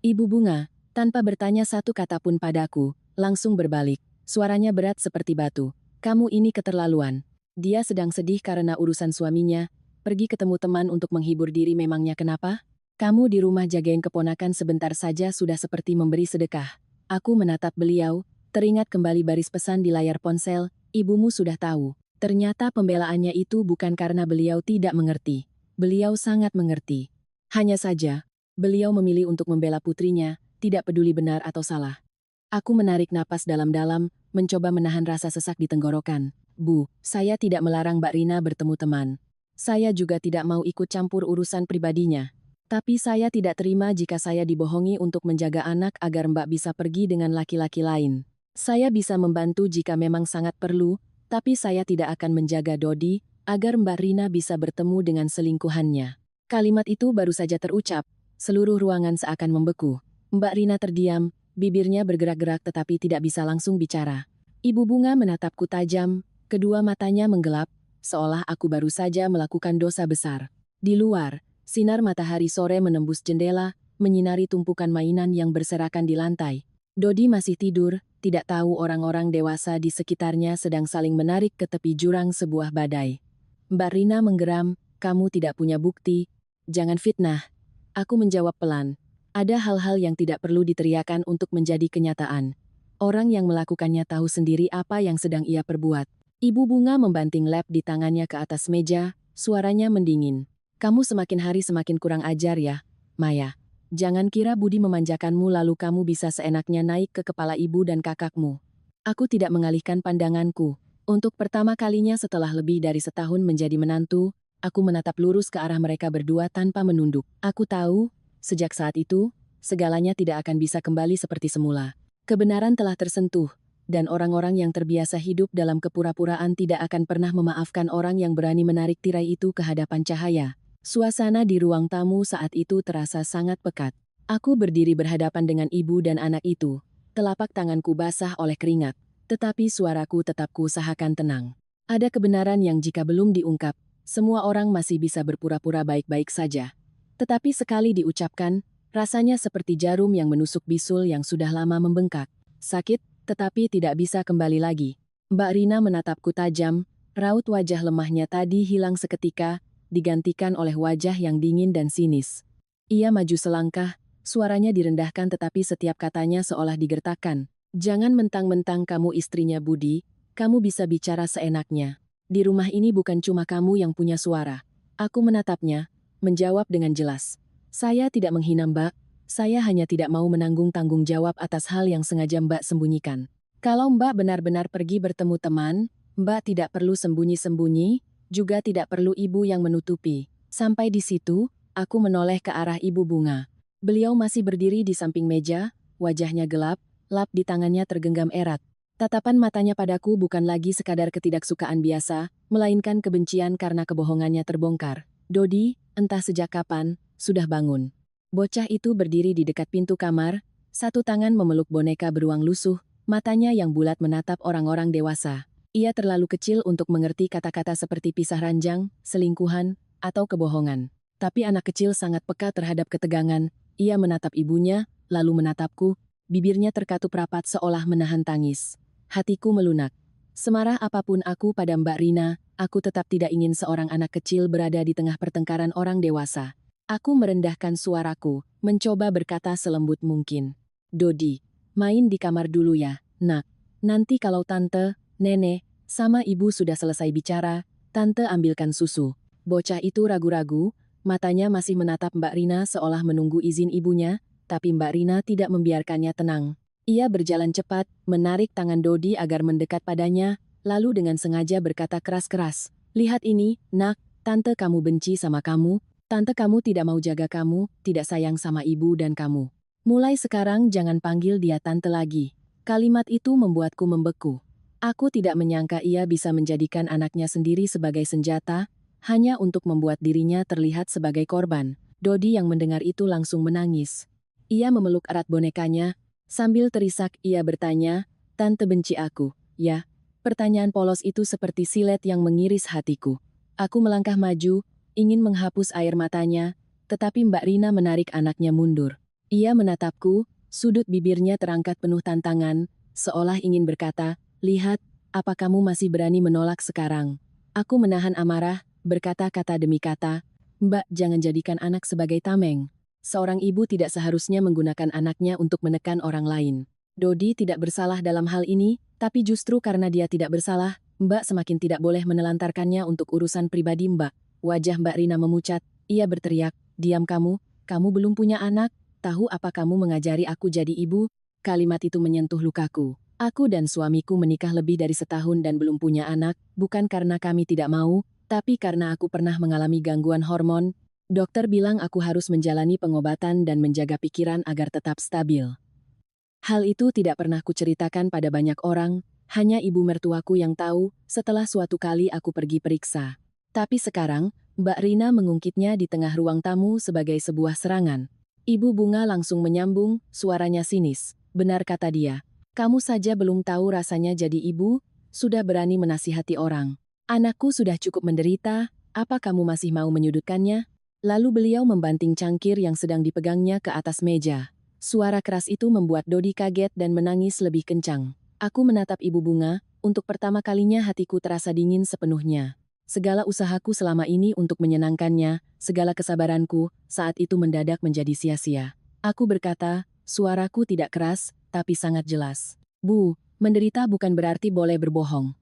Ibu Bunga, tanpa bertanya satu kata pun padaku, langsung berbalik. Suaranya berat seperti batu. Kamu ini keterlaluan. Dia sedang sedih karena urusan suaminya. Pergi ketemu teman untuk menghibur diri memangnya kenapa? Kamu di rumah jagain keponakan sebentar saja sudah seperti memberi sedekah. Aku menatap beliau, teringat kembali baris pesan di layar ponsel, ibumu sudah tahu. Ternyata pembelaannya itu bukan karena beliau tidak mengerti. Beliau sangat mengerti. Hanya saja, beliau memilih untuk membela putrinya, tidak peduli benar atau salah. Aku menarik napas dalam-dalam, mencoba menahan rasa sesak di tenggorokan. Bu, saya tidak melarang Mbak Rina bertemu teman. Saya juga tidak mau ikut campur urusan pribadinya. Tapi saya tidak terima jika saya dibohongi untuk menjaga anak agar Mbak bisa pergi dengan laki-laki lain. Saya bisa membantu jika memang sangat perlu, tapi saya tidak akan menjaga Dodi agar Mbak Rina bisa bertemu dengan selingkuhannya. Kalimat itu baru saja terucap, seluruh ruangan seakan membeku. Mbak Rina terdiam, bibirnya bergerak-gerak tetapi tidak bisa langsung bicara. Ibu Bunga menatapku tajam, kedua matanya menggelap, seolah aku baru saja melakukan dosa besar. Di luar, sinar matahari sore menembus jendela, menyinari tumpukan mainan yang berserakan di lantai. Dodi masih tidur, tidak tahu orang-orang dewasa di sekitarnya sedang saling menarik ke tepi jurang sebuah badai. Mbak Rina menggeram, kamu tidak punya bukti. Jangan fitnah. Aku menjawab pelan. Ada hal-hal yang tidak perlu diteriakan untuk menjadi kenyataan. Orang yang melakukannya tahu sendiri apa yang sedang ia perbuat. Ibu Bunga membanting lap di tangannya ke atas meja, suaranya mendingin. Kamu semakin hari semakin kurang ajar ya, Maya. Jangan kira budi memanjakanmu lalu kamu bisa seenaknya naik ke kepala ibu dan kakakmu. Aku tidak mengalihkan pandanganku. Untuk pertama kalinya setelah lebih dari setahun menjadi menantu, aku menatap lurus ke arah mereka berdua tanpa menunduk. Aku tahu, sejak saat itu, segalanya tidak akan bisa kembali seperti semula. Kebenaran telah tersentuh, dan orang-orang yang terbiasa hidup dalam kepura-puraan tidak akan pernah memaafkan orang yang berani menarik tirai itu ke hadapan cahaya. Suasana di ruang tamu saat itu terasa sangat pekat. Aku berdiri berhadapan dengan ibu dan anak itu. Telapak tanganku basah oleh keringat, tetapi suaraku tetap kuusahakan tenang. Ada kebenaran yang jika belum diungkap, semua orang masih bisa berpura-pura baik-baik saja. Tetapi sekali diucapkan, rasanya seperti jarum yang menusuk bisul yang sudah lama membengkak. Sakit, tetapi tidak bisa kembali lagi. Mbak Rina menatapku tajam, raut wajah lemahnya tadi hilang seketika, digantikan oleh wajah yang dingin dan sinis. Ia maju selangkah, suaranya direndahkan tetapi setiap katanya seolah digertakkan. Jangan mentang-mentang kamu istrinya Budi, kamu bisa bicara seenaknya. Di rumah ini bukan cuma kamu yang punya suara. Aku menatapnya, menjawab dengan jelas. Saya tidak menghina Mbak, saya hanya tidak mau menanggung tanggung jawab atas hal yang sengaja Mbak sembunyikan. Kalau Mbak benar-benar pergi bertemu teman, Mbak tidak perlu sembunyi-sembunyi, juga tidak perlu ibu yang menutupi. Sampai di situ, aku menoleh ke arah Ibu Bunga. Beliau masih berdiri di samping meja, wajahnya gelap, lap di tangannya tergenggam erat. Tatapan matanya padaku bukan lagi sekadar ketidaksukaan biasa, melainkan kebencian karena kebohongannya terbongkar. Dodi, entah sejak kapan, sudah bangun. Bocah itu berdiri di dekat pintu kamar, satu tangan memeluk boneka beruang lusuh, matanya yang bulat menatap orang-orang dewasa. Ia terlalu kecil untuk mengerti kata-kata seperti pisah ranjang, selingkuhan, atau kebohongan. Tapi anak kecil sangat peka terhadap ketegangan. Ia menatap ibunya, lalu menatapku, bibirnya terkatup rapat seolah menahan tangis. Hatiku melunak. Semarah apapun aku pada Mbak Rina, aku tetap tidak ingin seorang anak kecil berada di tengah pertengkaran orang dewasa. Aku merendahkan suaraku, mencoba berkata selembut mungkin. Dodi, main di kamar dulu ya, nak. Nanti kalau tante, nenek, sama ibu sudah selesai bicara, tante ambilkan susu. Bocah itu ragu-ragu, matanya masih menatap Mbak Rina seolah menunggu izin ibunya, tapi Mbak Rina tidak membiarkannya tenang. Ia berjalan cepat, menarik tangan Dodi agar mendekat padanya, lalu dengan sengaja berkata keras-keras. Lihat ini, nak, tante kamu benci sama kamu, tante kamu tidak mau jaga kamu, tidak sayang sama ibu dan kamu. Mulai sekarang jangan panggil dia tante lagi. Kalimat itu membuatku membeku. Aku tidak menyangka ia bisa menjadikan anaknya sendiri sebagai senjata, hanya untuk membuat dirinya terlihat sebagai korban. Dodi yang mendengar itu langsung menangis. Ia memeluk erat bonekanya. Sambil terisak ia bertanya, tante benci aku, ya? Pertanyaan polos itu seperti silet yang mengiris hatiku. Aku melangkah maju, ingin menghapus air matanya, tetapi Mbak Rina menarik anaknya mundur. Ia menatapku, sudut bibirnya terangkat penuh tantangan, seolah ingin berkata, lihat, apa kamu masih berani menolak sekarang? Aku menahan amarah, berkata kata demi kata, Mbak jangan jadikan anak sebagai tameng. Seorang ibu tidak seharusnya menggunakan anaknya untuk menekan orang lain. Dodi tidak bersalah dalam hal ini, tapi justru karena dia tidak bersalah, Mbak semakin tidak boleh menelantarkannya untuk urusan pribadi Mbak. Wajah Mbak Rina memucat, ia berteriak, diam kamu belum punya anak, tahu apa kamu mengajari aku jadi ibu? Kalimat itu menyentuh lukaku. Aku dan suamiku menikah lebih dari setahun dan belum punya anak, bukan karena kami tidak mau, tapi karena aku pernah mengalami gangguan hormon. Dokter bilang aku harus menjalani pengobatan dan menjaga pikiran agar tetap stabil. Hal itu tidak pernah kuceritakan pada banyak orang, hanya ibu mertuaku yang tahu setelah suatu kali aku pergi periksa. Tapi sekarang, Mbak Rina mengungkitnya di tengah ruang tamu sebagai sebuah serangan. Ibu Bunga langsung menyambung, suaranya sinis. Benar kata dia, kamu saja belum tahu rasanya jadi ibu, sudah berani menasihati orang. Anakku sudah cukup menderita, apa kamu masih mau menyudutkannya? Lalu beliau membanting cangkir yang sedang dipegangnya ke atas meja. Suara keras itu membuat Dodi kaget dan menangis lebih kencang. Aku menatap Ibu Bunga, untuk pertama kalinya hatiku terasa dingin sepenuhnya. Segala usahaku selama ini untuk menyenangkannya, segala kesabaranku, saat itu mendadak menjadi sia-sia. Aku berkata, suaraku tidak keras, tapi sangat jelas. Bu, menderita bukan berarti boleh berbohong.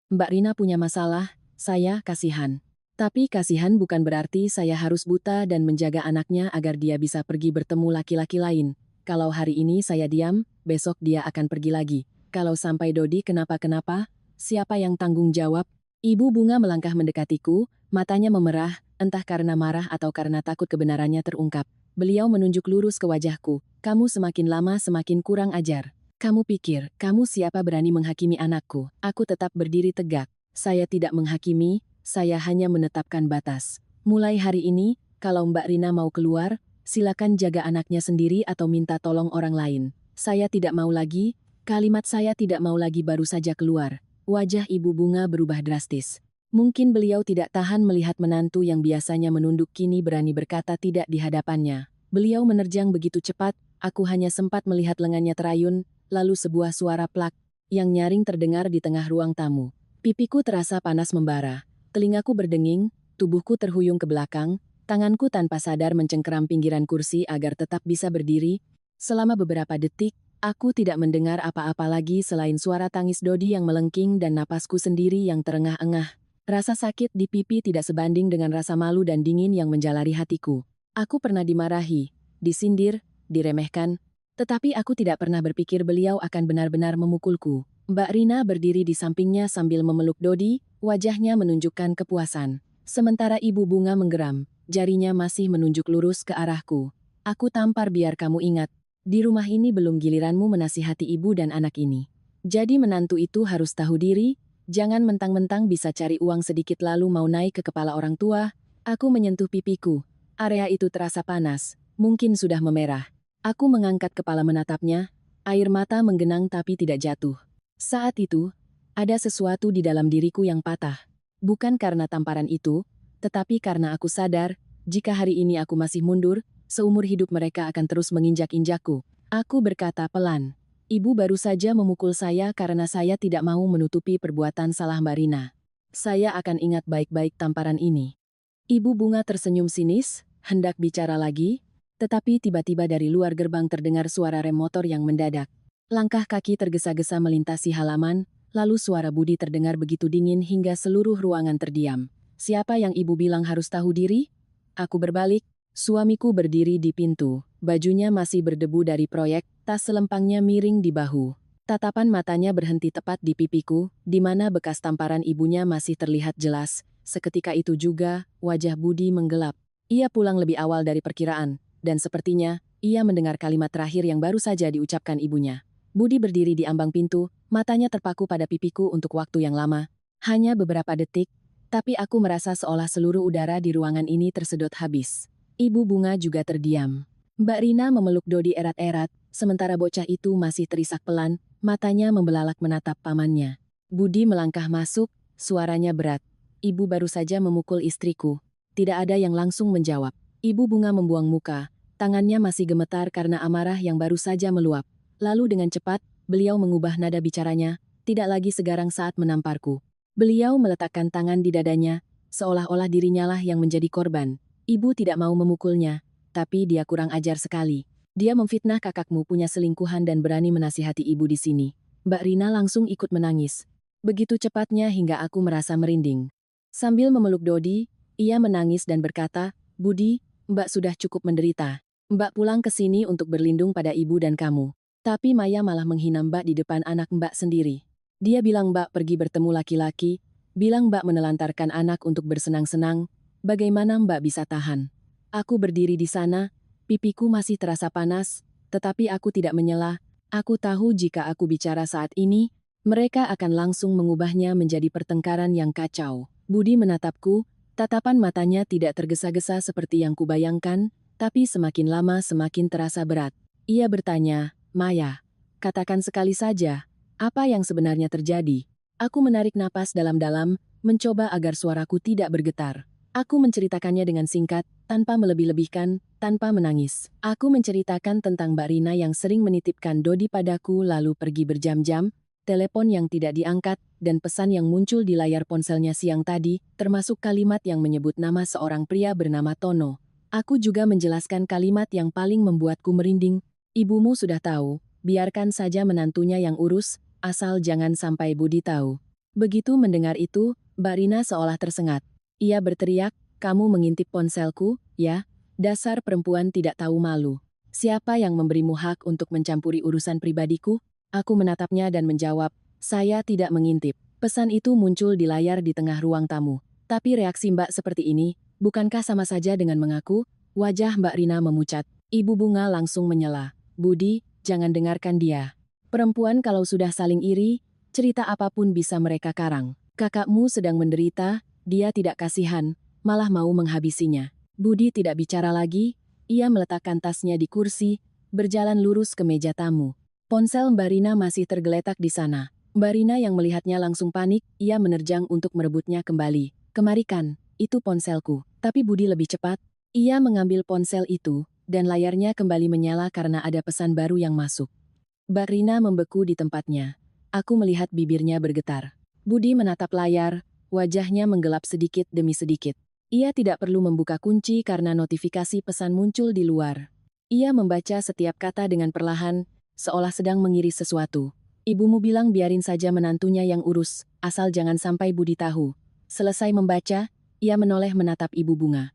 Mbak Rina punya masalah, saya kasihan. Tapi kasihan bukan berarti saya harus buta dan menjaga anaknya agar dia bisa pergi bertemu laki-laki lain. Kalau hari ini saya diam, besok dia akan pergi lagi. Kalau sampai Dodi kenapa-kenapa, siapa yang tanggung jawab? Ibu Bunga melangkah mendekatiku, matanya memerah, entah karena marah atau karena takut kebenarannya terungkap. Beliau menunjuk lurus ke wajahku, kamu semakin lama semakin kurang ajar. Kamu pikir, kamu siapa berani menghakimi anakku? Aku tetap berdiri tegak. Saya tidak menghakimi, saya hanya menetapkan batas. Mulai hari ini, kalau Mbak Rina mau keluar, silakan jaga anaknya sendiri atau minta tolong orang lain. Saya tidak mau lagi, kalimat saya tidak mau lagi baru saja keluar. Wajah Ibu Bunga berubah drastis. Mungkin beliau tidak tahan melihat menantu yang biasanya menunduk kini berani berkata tidak di hadapannya. Beliau menerjang begitu cepat, aku hanya sempat melihat lengannya terayun, lalu sebuah suara plak yang nyaring terdengar di tengah ruang tamu. Pipiku terasa panas membara, telingaku berdenging, tubuhku terhuyung ke belakang, tanganku tanpa sadar mencengkeram pinggiran kursi agar tetap bisa berdiri. Selama beberapa detik, aku tidak mendengar apa-apa lagi selain suara tangis Dodi yang melengking dan napasku sendiri yang terengah-engah. Rasa sakit di pipi tidak sebanding dengan rasa malu dan dingin yang menjalari hatiku. Aku pernah dimarahi, disindir, diremehkan, tetapi aku tidak pernah berpikir beliau akan benar-benar memukulku. Mbak Rina berdiri di sampingnya sambil memeluk Dodi, wajahnya menunjukkan kepuasan. Sementara Ibu Bunga menggeram, jarinya masih menunjuk lurus ke arahku. Aku tampar biar kamu ingat, di rumah ini belum giliranmu menasihati ibu dan anak ini. Jadi menantu itu harus tahu diri. Jangan mentang-mentang bisa cari uang sedikit lalu mau naik ke kepala orang tua. Aku menyentuh pipiku. Area itu terasa panas, mungkin sudah memerah. Aku mengangkat kepala menatapnya, air mata menggenang tapi tidak jatuh. Saat itu, ada sesuatu di dalam diriku yang patah. Bukan karena tamparan itu, tetapi karena aku sadar, jika hari ini aku masih mundur, seumur hidup mereka akan terus menginjak-injakku. Aku berkata pelan. Ibu baru saja memukul saya karena saya tidak mau menutupi perbuatan salah Mbak Rina. Saya akan ingat baik-baik tamparan ini. Ibu Bunga tersenyum sinis, hendak bicara lagi, tetapi tiba-tiba dari luar gerbang terdengar suara rem motor yang mendadak. Langkah kaki tergesa-gesa melintasi halaman, lalu suara Budi terdengar begitu dingin hingga seluruh ruangan terdiam. Siapa yang ibu bilang harus tahu diri? Aku berbalik. Suamiku berdiri di pintu, bajunya masih berdebu dari proyek, tas selempangnya miring di bahu. Tatapan matanya berhenti tepat di pipiku, di mana bekas tamparan ibunya masih terlihat jelas. Seketika itu juga, wajah Budi menggelap. Ia pulang lebih awal dari perkiraan, dan sepertinya, ia mendengar kalimat terakhir yang baru saja diucapkan ibunya. Budi berdiri di ambang pintu, matanya terpaku pada pipiku untuk waktu yang lama. Hanya beberapa detik, tapi aku merasa seolah seluruh udara di ruangan ini tersedot habis. Ibu Bunga juga terdiam. Mbak Rina memeluk Dodi erat-erat, sementara bocah itu masih terisak pelan, matanya membelalak menatap pamannya. Budi melangkah masuk, suaranya berat. Ibu baru saja memukul istriku. Tidak ada yang langsung menjawab. Ibu Bunga membuang muka, tangannya masih gemetar karena amarah yang baru saja meluap. Lalu dengan cepat, beliau mengubah nada bicaranya, tidak lagi segarang saat menamparku. Beliau meletakkan tangan di dadanya, seolah-olah dirinya lah yang menjadi korban. Ibu tidak mau memukulnya, tapi dia kurang ajar sekali. Dia memfitnah kakakmu punya selingkuhan dan berani menasihati ibu di sini. Mbak Rina langsung ikut menangis. Begitu cepatnya hingga aku merasa merinding. Sambil memeluk Dodi, ia menangis dan berkata, Budi, Mbak sudah cukup menderita. Mbak pulang ke sini untuk berlindung pada ibu dan kamu. Tapi Maya malah menghina Mbak di depan anak Mbak sendiri. Dia bilang Mbak pergi bertemu laki-laki, bilang Mbak menelantarkan anak untuk bersenang-senang. Bagaimana Mbak bisa tahan? Aku berdiri di sana, pipiku masih terasa panas, tetapi aku tidak menyela. Aku tahu jika aku bicara saat ini, mereka akan langsung mengubahnya menjadi pertengkaran yang kacau. Budi menatapku, tatapan matanya tidak tergesa-gesa seperti yang kubayangkan, tapi semakin lama semakin terasa berat. Ia bertanya, Maya, katakan sekali saja, apa yang sebenarnya terjadi? Aku menarik napas dalam-dalam, mencoba agar suaraku tidak bergetar. Aku menceritakannya dengan singkat, tanpa melebih-lebihkan, tanpa menangis. Aku menceritakan tentang Mbak Rina yang sering menitipkan Dodi padaku lalu pergi berjam-jam, telepon yang tidak diangkat, dan pesan yang muncul di layar ponselnya siang tadi, termasuk kalimat yang menyebut nama seorang pria bernama Tono. Aku juga menjelaskan kalimat yang paling membuatku merinding. Ibumu sudah tahu, biarkan saja menantunya yang urus, asal jangan sampai Budi tahu. Begitu mendengar itu, Mbak Rina seolah tersengat. Ia berteriak, kamu mengintip ponselku, ya? Dasar perempuan tidak tahu malu. Siapa yang memberimu hak untuk mencampuri urusan pribadiku? Aku menatapnya dan menjawab, saya tidak mengintip. Pesan itu muncul di layar di tengah ruang tamu. Tapi reaksi Mbak seperti ini, bukankah sama saja dengan mengaku? Wajah Mbak Rina memucat. Ibu Bunga langsung menyela. Budi, jangan dengarkan dia. Perempuan kalau sudah saling iri, cerita apapun bisa mereka karang. Kakakmu sedang menderita, dia tidak kasihan, malah mau menghabisinya. Budi tidak bicara lagi, ia meletakkan tasnya di kursi, berjalan lurus ke meja tamu. Ponsel Mbak Rina masih tergeletak di sana. Mbak Rina yang melihatnya langsung panik, ia menerjang untuk merebutnya kembali. Kemarikan, itu ponselku. Tapi Budi lebih cepat. Ia mengambil ponsel itu, dan layarnya kembali menyala karena ada pesan baru yang masuk. Mbak Rina membeku di tempatnya. Aku melihat bibirnya bergetar. Budi menatap layar, wajahnya menggelap sedikit demi sedikit. Ia tidak perlu membuka kunci karena notifikasi pesan muncul di luar. Ia membaca setiap kata dengan perlahan, seolah sedang mengiris sesuatu. Ibumu bilang biarin saja menantunya yang urus, asal jangan sampai Budi tahu. Selesai membaca, ia menoleh menatap Ibu Bunga.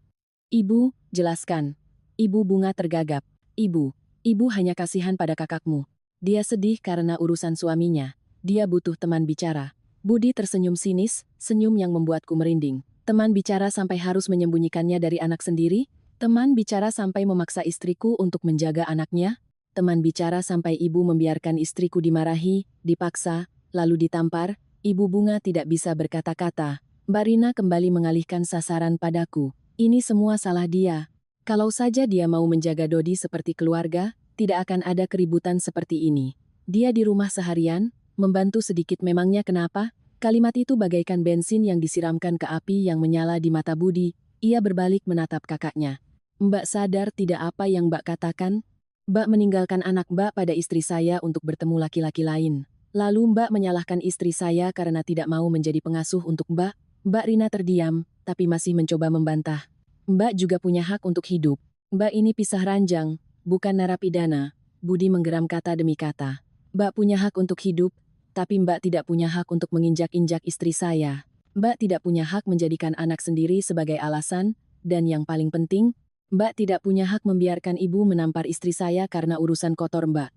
Ibu, jelaskan. Ibu Bunga tergagap. Ibu hanya kasihan pada kakakmu. Dia sedih karena urusan suaminya. Dia butuh teman bicara. Budi tersenyum sinis, senyum yang membuatku merinding. Teman bicara sampai harus menyembunyikannya dari anak sendiri? Teman bicara sampai memaksa istriku untuk menjaga anaknya? Teman bicara sampai ibu membiarkan istriku dimarahi, dipaksa, lalu ditampar? Ibu Bunga tidak bisa berkata-kata. Mbak Rina kembali mengalihkan sasaran padaku. Ini semua salah dia. Kalau saja dia mau menjaga Dodi seperti keluarga, tidak akan ada keributan seperti ini. Dia di rumah seharian, membantu sedikit memangnya kenapa? Kalimat itu bagaikan bensin yang disiramkan ke api yang menyala di mata Budi. Ia berbalik menatap kakaknya. Mbak sadar tidak apa yang Mbak katakan? Mbak meninggalkan anak Mbak pada istri saya untuk bertemu laki-laki lain. Lalu Mbak menyalahkan istri saya karena tidak mau menjadi pengasuh untuk Mbak. Mbak Rina terdiam, tapi masih mencoba membantah. Mbak juga punya hak untuk hidup. Mbak ini pisah ranjang, bukan narapidana. Budi menggeram kata demi kata. Mbak punya hak untuk hidup, tapi Mbak tidak punya hak untuk menginjak-injak istri saya. Mbak tidak punya hak menjadikan anak sendiri sebagai alasan, dan yang paling penting, Mbak tidak punya hak membiarkan ibu menampar istri saya karena urusan kotor Mbak.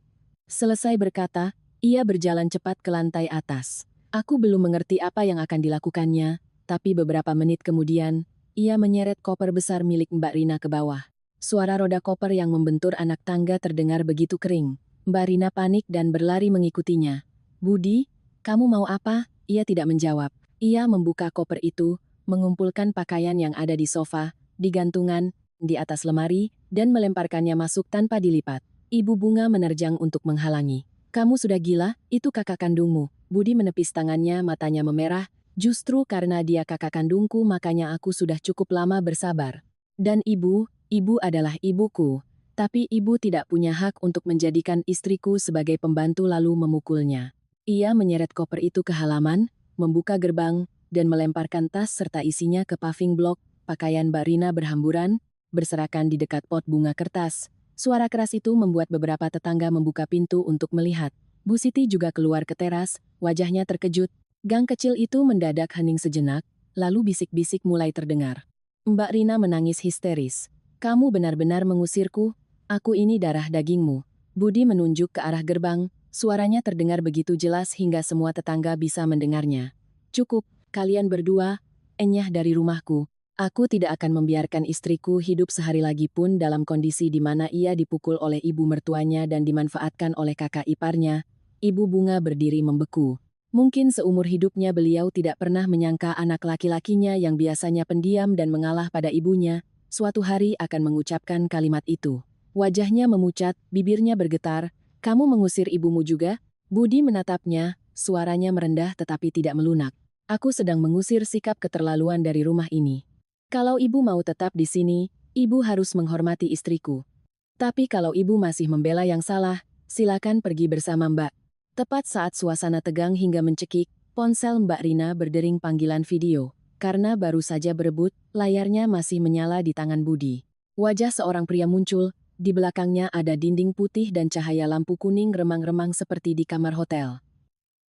Selesai berkata, ia berjalan cepat ke lantai atas. Aku belum mengerti apa yang akan dilakukannya, tapi beberapa menit kemudian, ia menyeret koper besar milik Mbak Rina ke bawah. Suara roda koper yang membentur anak tangga terdengar begitu kering. Mbak Rina panik dan berlari mengikutinya. Budi, kamu mau apa? Ia tidak menjawab. Ia membuka koper itu, mengumpulkan pakaian yang ada di sofa, di gantungan, di atas lemari, dan melemparkannya masuk tanpa dilipat. Ibu Bunga menerjang untuk menghalangi. Kamu sudah gila, itu kakak kandungmu. Budi menepis tangannya, matanya memerah. Justru karena dia kakak kandungku makanya aku sudah cukup lama bersabar. Dan ibu adalah ibuku. Tapi ibu tidak punya hak untuk menjadikan istriku sebagai pembantu lalu memukulnya. Ia menyeret koper itu ke halaman, membuka gerbang, dan melemparkan tas serta isinya ke paving block. Pakaian Mbak Rina berhamburan, berserakan di dekat pot bunga kertas. Suara keras itu membuat beberapa tetangga membuka pintu untuk melihat. Bu Siti juga keluar ke teras, wajahnya terkejut. Gang kecil itu mendadak hening sejenak, lalu bisik-bisik mulai terdengar. Mbak Rina menangis histeris. Kamu benar-benar mengusirku? Aku ini darah dagingmu. Budi menunjuk ke arah gerbang, suaranya terdengar begitu jelas hingga semua tetangga bisa mendengarnya. Cukup, kalian berdua, enyah dari rumahku. Aku tidak akan membiarkan istriku hidup sehari lagi pun dalam kondisi di mana ia dipukul oleh ibu mertuanya dan dimanfaatkan oleh kakak iparnya. Ibu Bunga berdiri membeku. Mungkin seumur hidupnya beliau tidak pernah menyangka anak laki-lakinya yang biasanya pendiam dan mengalah pada ibunya, suatu hari akan mengucapkan kalimat itu. Wajahnya memucat, bibirnya bergetar. Kamu mengusir ibumu juga? Budi menatapnya, suaranya merendah tetapi tidak melunak. Aku sedang mengusir sikap keterlaluan dari rumah ini. Kalau ibu mau tetap di sini, ibu harus menghormati istriku. Tapi kalau ibu masih membela yang salah, silakan pergi bersama Mbak. Tepat saat suasana tegang hingga mencekik, ponsel Mbak Rina berdering panggilan video. Karena baru saja berebut, layarnya masih menyala di tangan Budi. Wajah seorang pria muncul, di belakangnya ada dinding putih dan cahaya lampu kuning remang-remang seperti di kamar hotel.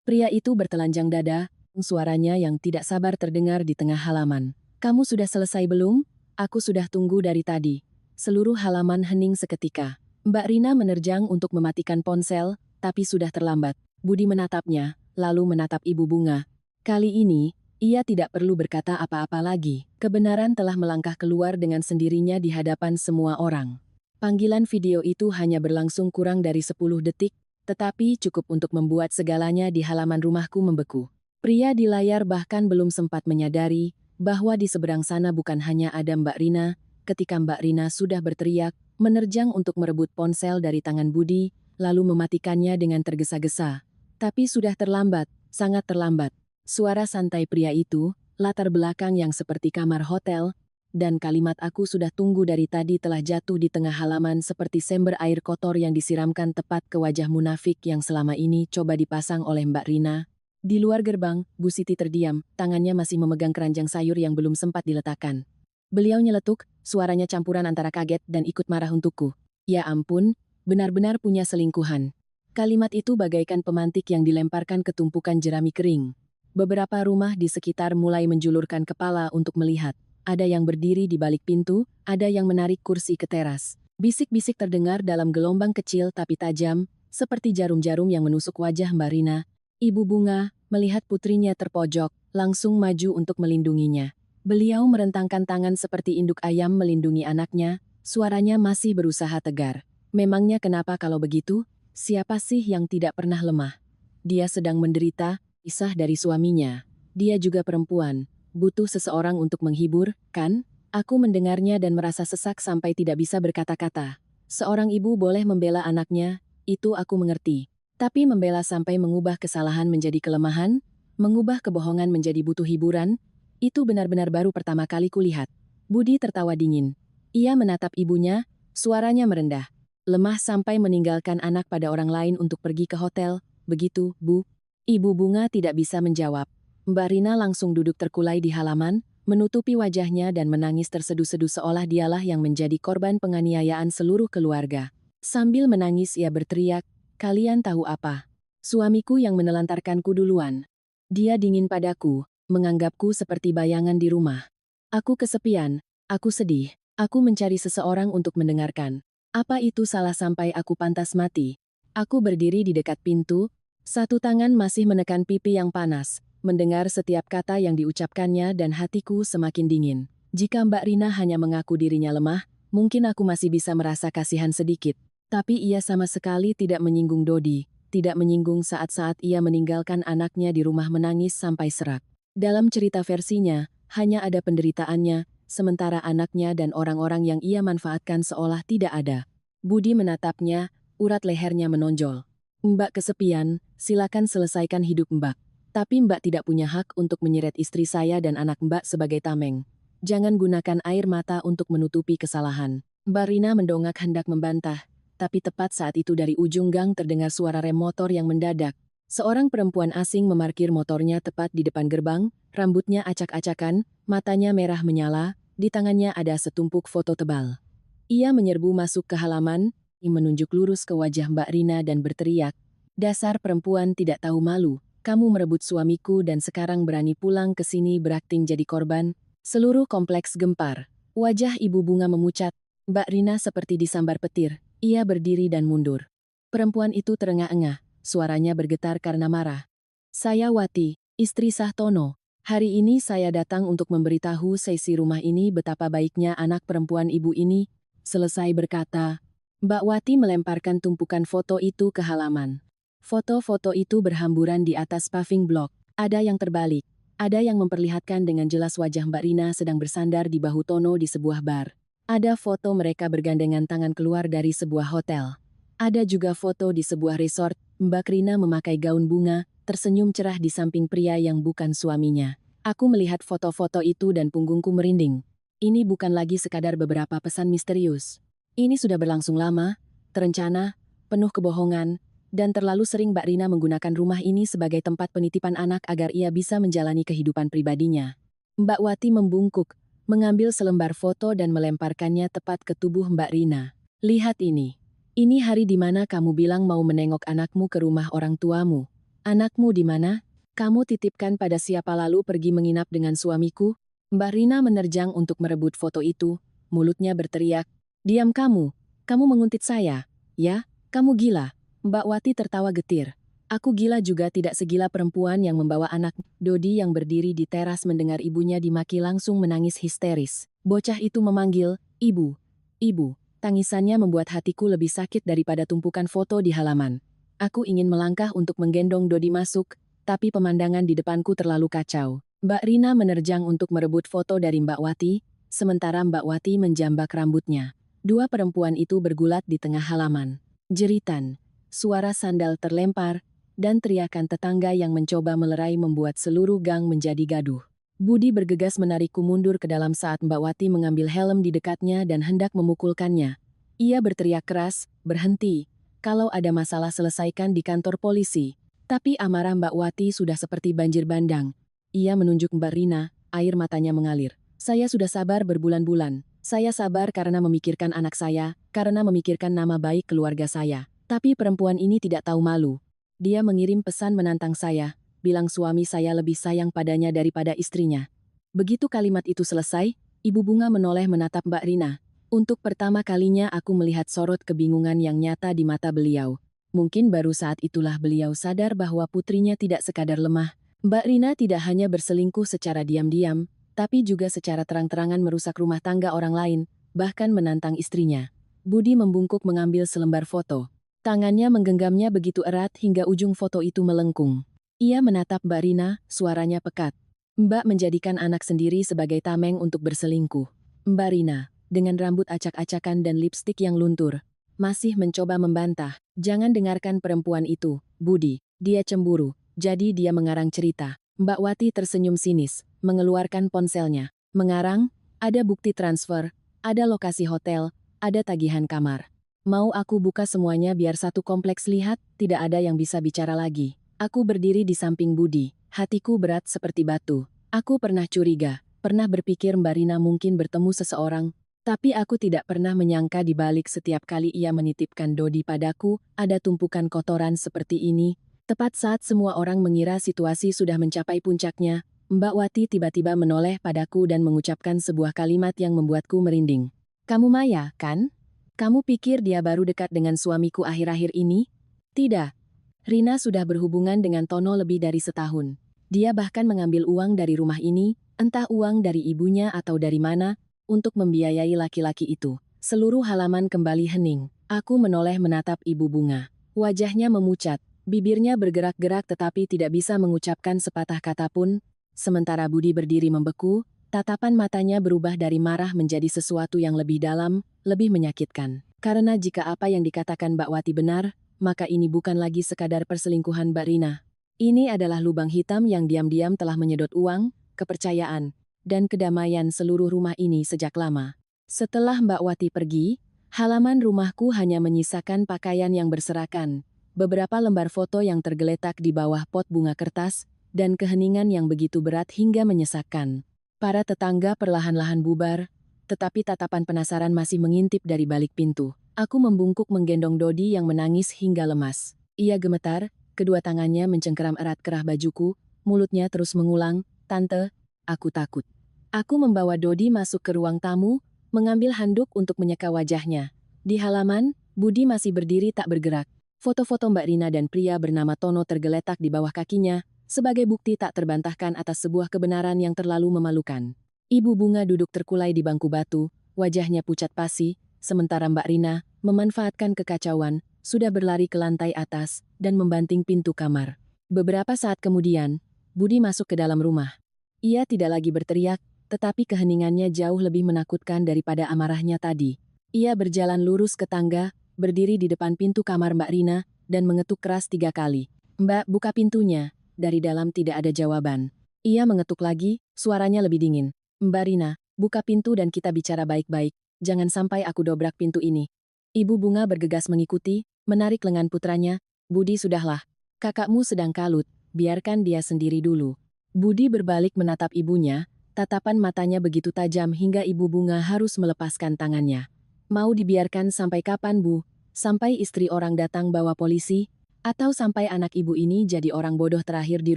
Pria itu bertelanjang dada, suaranya yang tidak sabar terdengar di tengah halaman. Kamu sudah selesai belum? Aku sudah tunggu dari tadi. Seluruh halaman hening seketika. Mbak Rina menerjang untuk mematikan ponsel, tapi sudah terlambat. Budi menatapnya, lalu menatap Ibu Bunga. Kali ini, ia tidak perlu berkata apa-apa lagi. Kebenaran telah melangkah keluar dengan sendirinya di hadapan semua orang. Panggilan video itu hanya berlangsung kurang dari 10 detik, tetapi cukup untuk membuat segalanya di halaman rumahku membeku. Pria di layar bahkan belum sempat menyadari bahwa di seberang sana bukan hanya ada Mbak Rina, ketika Mbak Rina sudah berteriak, menerjang untuk merebut ponsel dari tangan Budi, lalu mematikannya dengan tergesa-gesa. Tapi sudah terlambat, Sangat terlambat. Suara santai pria itu, latar belakang yang seperti kamar hotel, dan kalimat "aku sudah tunggu dari tadi" telah jatuh di tengah halaman seperti sember air kotor yang disiramkan tepat ke wajah munafik yang selama ini coba dipasang oleh Mbak Rina. Di luar gerbang, Bu Siti terdiam, tangannya masih memegang keranjang sayur yang belum sempat diletakkan. Beliau nyeletuk, suaranya campuran antara kaget dan ikut marah untukku. Ya ampun, benar-benar punya selingkuhan. Kalimat itu bagaikan pemantik yang dilemparkan ke tumpukan jerami kering. Beberapa rumah di sekitar mulai menjulurkan kepala untuk melihat. Ada yang berdiri di balik pintu, ada yang menarik kursi ke teras. Bisik-bisik terdengar dalam gelombang kecil tapi tajam, seperti jarum-jarum yang menusuk wajah Mbak Rina. Ibu Bunga, melihat putrinya terpojok, langsung maju untuk melindunginya. Beliau merentangkan tangan seperti induk ayam melindungi anaknya, suaranya masih berusaha tegar. Memangnya kenapa kalau begitu? Siapa sih yang tidak pernah lemah? Dia sedang menderita, pisah dari suaminya. Dia juga perempuan, butuh seseorang untuk menghibur, kan? Aku mendengarnya dan merasa sesak sampai tidak bisa berkata-kata. Seorang ibu boleh membela anaknya, itu aku mengerti. Tapi membela sampai mengubah kesalahan menjadi kelemahan, mengubah kebohongan menjadi butuh hiburan, itu benar-benar baru pertama kali kulihat. Budi tertawa dingin. Ia menatap ibunya, suaranya merendah. Lemah sampai meninggalkan anak pada orang lain untuk pergi ke hotel, begitu, Bu? Ibu Bunga tidak bisa menjawab. Mbak Rina langsung duduk terkulai di halaman, menutupi wajahnya dan menangis terseduh-seduh seolah dialah yang menjadi korban penganiayaan seluruh keluarga. Sambil menangis ia berteriak, "Kalian tahu apa? Suamiku yang menelantarkanku duluan. Dia dingin padaku, menganggapku seperti bayangan di rumah. Aku kesepian, aku sedih, aku mencari seseorang untuk mendengarkan. Apa itu salah sampai aku pantas mati?" Aku berdiri di dekat pintu, satu tangan masih menekan pipi yang panas, mendengar setiap kata yang diucapkannya dan hatiku semakin dingin. Jika Mbak Rina hanya mengaku dirinya lemah, mungkin aku masih bisa merasa kasihan sedikit. Tapi ia sama sekali tidak menyinggung Dodi, tidak menyinggung saat-saat ia meninggalkan anaknya di rumah menangis sampai serak. Dalam cerita versinya, hanya ada penderitaannya, sementara anaknya dan orang-orang yang ia manfaatkan seolah tidak ada. Budi menatapnya, urat lehernya menonjol. "Mbak kesepian, silakan selesaikan hidup Mbak. Tapi Mbak tidak punya hak untuk menyeret istri saya dan anak Mbak sebagai tameng. Jangan gunakan air mata untuk menutupi kesalahan." Mbak Rina mendongak hendak membantah, tapi tepat saat itu dari ujung gang terdengar suara rem motor yang mendadak. Seorang perempuan asing memarkir motornya tepat di depan gerbang, rambutnya acak-acakan, matanya merah menyala, di tangannya ada setumpuk foto tebal. Ia menyerbu masuk ke halaman, menunjuk lurus ke wajah Mbak Rina dan berteriak, "Dasar perempuan tidak tahu malu, kamu merebut suamiku dan sekarang berani pulang ke sini berakting jadi korban." Seluruh kompleks gempar. Wajah Ibu Bunga memucat. Mbak Rina seperti disambar petir. Ia berdiri dan mundur. Perempuan itu terengah-engah, suaranya bergetar karena marah. "Saya Wati, istri Sahtono. Hari ini saya datang untuk memberitahu seisi rumah ini betapa baiknya anak perempuan ibu ini." Selesai berkata, Mbak Wati melemparkan tumpukan foto itu ke halaman. Foto-foto itu berhamburan di atas paving block. Ada yang terbalik. Ada yang memperlihatkan dengan jelas wajah Mbak Rina sedang bersandar di bahu Tono di sebuah bar. Ada foto mereka bergandengan tangan keluar dari sebuah hotel. Ada juga foto di sebuah resort, Mbak Rina memakai gaun bunga, tersenyum cerah di samping pria yang bukan suaminya. Aku melihat foto-foto itu dan punggungku merinding. Ini bukan lagi sekadar beberapa pesan misterius. Ini sudah berlangsung lama, terencana, penuh kebohongan, dan terlalu sering Mbak Rina menggunakan rumah ini sebagai tempat penitipan anak agar ia bisa menjalani kehidupan pribadinya. Mbak Wati membungkuk, mengambil selembar foto dan melemparkannya tepat ke tubuh Mbak Rina. "Lihat ini. Ini hari di mana kamu bilang mau menengok anakmu ke rumah orang tuamu. Anakmu di mana? Kamu titipkan pada siapa lalu pergi menginap dengan suamiku?" Mbak Rina menerjang untuk merebut foto itu, mulutnya berteriak, "Diam kamu! Kamu menguntit saya, ya? Kamu gila!" Mbak Wati tertawa getir. "Aku gila juga tidak segila perempuan yang membawa anak." Dodi yang berdiri di teras mendengar ibunya dimaki langsung menangis histeris. Bocah itu memanggil, "Ibu, ibu." Tangisannya membuat hatiku lebih sakit daripada tumpukan foto di halaman. Aku ingin melangkah untuk menggendong Dodi masuk, tapi pemandangan di depanku terlalu kacau. Mbak Rina menerjang untuk merebut foto dari Mbak Wati, sementara Mbak Wati menjambak rambutnya. Dua perempuan itu bergulat di tengah halaman. Jeritan. Suara sandal terlempar, dan teriakan tetangga yang mencoba melerai membuat seluruh gang menjadi gaduh. Budi bergegas menarikku mundur ke dalam saat Mbak Wati mengambil helm di dekatnya dan hendak memukulkannya. Ia berteriak keras, "Berhenti. Kalau ada masalah selesaikan di kantor polisi." Tapi amarah Mbak Wati sudah seperti banjir bandang. Ia menunjuk Mbak Rina, air matanya mengalir. "Saya sudah sabar berbulan-bulan. Saya sabar karena memikirkan anak saya, karena memikirkan nama baik keluarga saya. Tapi perempuan ini tidak tahu malu. Dia mengirim pesan menantang saya, bilang suami saya lebih sayang padanya daripada istrinya." Begitu kalimat itu selesai, Ibu Bunga menoleh menatap Mbak Rina. Untuk pertama kalinya aku melihat sorot kebingungan yang nyata di mata beliau. Mungkin baru saat itulah beliau sadar bahwa putrinya tidak sekadar lemah. Mbak Rina tidak hanya berselingkuh secara diam-diam, tapi juga secara terang-terangan merusak rumah tangga orang lain, bahkan menantang istrinya. Budi membungkuk mengambil selembar foto. Tangannya menggenggamnya begitu erat hingga ujung foto itu melengkung. Ia menatap Mbak Rina, suaranya pekat. "Mbak menjadikan anak sendiri sebagai tameng untuk berselingkuh." Mbak Rina, dengan rambut acak-acakan dan lipstik yang luntur, masih mencoba membantah. "Jangan dengarkan perempuan itu, Budi. Dia cemburu." Jadi dia mengarang cerita. Mbak Wati tersenyum sinis, mengeluarkan ponselnya. "Mengarang? Ada bukti transfer, ada lokasi hotel, ada tagihan kamar. Mau aku buka semuanya biar satu kompleks lihat?" Tidak ada yang bisa bicara lagi. Aku berdiri di samping Budi, hatiku berat seperti batu. Aku pernah curiga, pernah berpikir Mbak Rina mungkin bertemu seseorang, tapi aku tidak pernah menyangka di balik setiap kali ia menitipkan Dodi padaku, ada tumpukan kotoran seperti ini. Tepat saat semua orang mengira situasi sudah mencapai puncaknya, Mbak Wati tiba-tiba menoleh padaku dan mengucapkan sebuah kalimat yang membuatku merinding. "Kamu Maya, kan? Kamu pikir dia baru dekat dengan suamiku akhir-akhir ini?" "Tidak. Rina sudah berhubungan dengan Tono lebih dari setahun. Dia bahkan mengambil uang dari rumah ini, entah uang dari ibunya atau dari mana, untuk membiayai laki-laki itu." Seluruh halaman kembali hening. Aku menoleh menatap Ibu Bunga. Wajahnya memucat, bibirnya bergerak-gerak tetapi tidak bisa mengucapkan sepatah kata pun. Sementara Budi berdiri membeku, tatapan matanya berubah dari marah menjadi sesuatu yang lebih dalam, lebih menyakitkan. Karena jika apa yang dikatakan Mbak Wati benar, maka ini bukan lagi sekadar perselingkuhan Mbak Rina. Ini adalah lubang hitam yang diam-diam telah menyedot uang, kepercayaan, dan kedamaian seluruh rumah ini sejak lama. Setelah Mbak Wati pergi, halaman rumahku hanya menyisakan pakaian yang berserakan, beberapa lembar foto yang tergeletak di bawah pot bunga kertas, dan keheningan yang begitu berat hingga menyesakkan. Para tetangga perlahan-lahan bubar, tetapi tatapan penasaran masih mengintip dari balik pintu. Aku membungkuk menggendong Dodi yang menangis hingga lemas. Ia gemetar, kedua tangannya mencengkeram erat kerah bajuku, mulutnya terus mengulang, "Tante, aku takut." Aku membawa Dodi masuk ke ruang tamu, mengambil handuk untuk menyeka wajahnya. Di halaman, Budi masih berdiri tak bergerak. Foto-foto Mbak Rina dan pria bernama Tono tergeletak di bawah kakinya, sebagai bukti tak terbantahkan atas sebuah kebenaran yang terlalu memalukan. Ibu Bunga duduk terkulai di bangku batu, wajahnya pucat pasi, sementara Mbak Rina, memanfaatkan kekacauan, sudah berlari ke lantai atas, dan membanting pintu kamar. Beberapa saat kemudian, Budi masuk ke dalam rumah. Ia tidak lagi berteriak, tetapi keheningannya jauh lebih menakutkan daripada amarahnya tadi. Ia berjalan lurus ke tangga, berdiri di depan pintu kamar Mbak Rina, dan mengetuk keras 3 kali. "Mbak, buka pintunya." Dari dalam tidak ada jawaban. Ia mengetuk lagi, suaranya lebih dingin. "Mbak Rina, buka pintu dan kita bicara baik-baik. Jangan sampai aku dobrak pintu ini." Ibu Bunga bergegas mengikuti, menarik lengan putranya. "Budi, sudahlah. Kakakmu sedang kalut, biarkan dia sendiri dulu." Budi berbalik menatap ibunya, tatapan matanya begitu tajam hingga Ibu Bunga harus melepaskan tangannya. "Mau dibiarkan sampai kapan, Bu? Sampai istri orang datang bawa polisi? Atau sampai anak ibu ini jadi orang bodoh terakhir di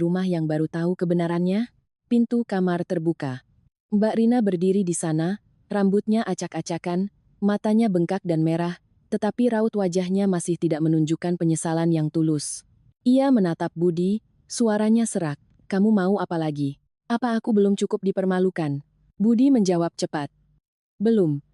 rumah yang baru tahu kebenarannya?" Pintu kamar terbuka. Mbak Rina berdiri di sana, rambutnya acak-acakan, matanya bengkak dan merah, tetapi raut wajahnya masih tidak menunjukkan penyesalan yang tulus. Ia menatap Budi, suaranya serak. "Kamu mau apa lagi? Apa aku belum cukup dipermalukan?" Budi menjawab cepat. Belum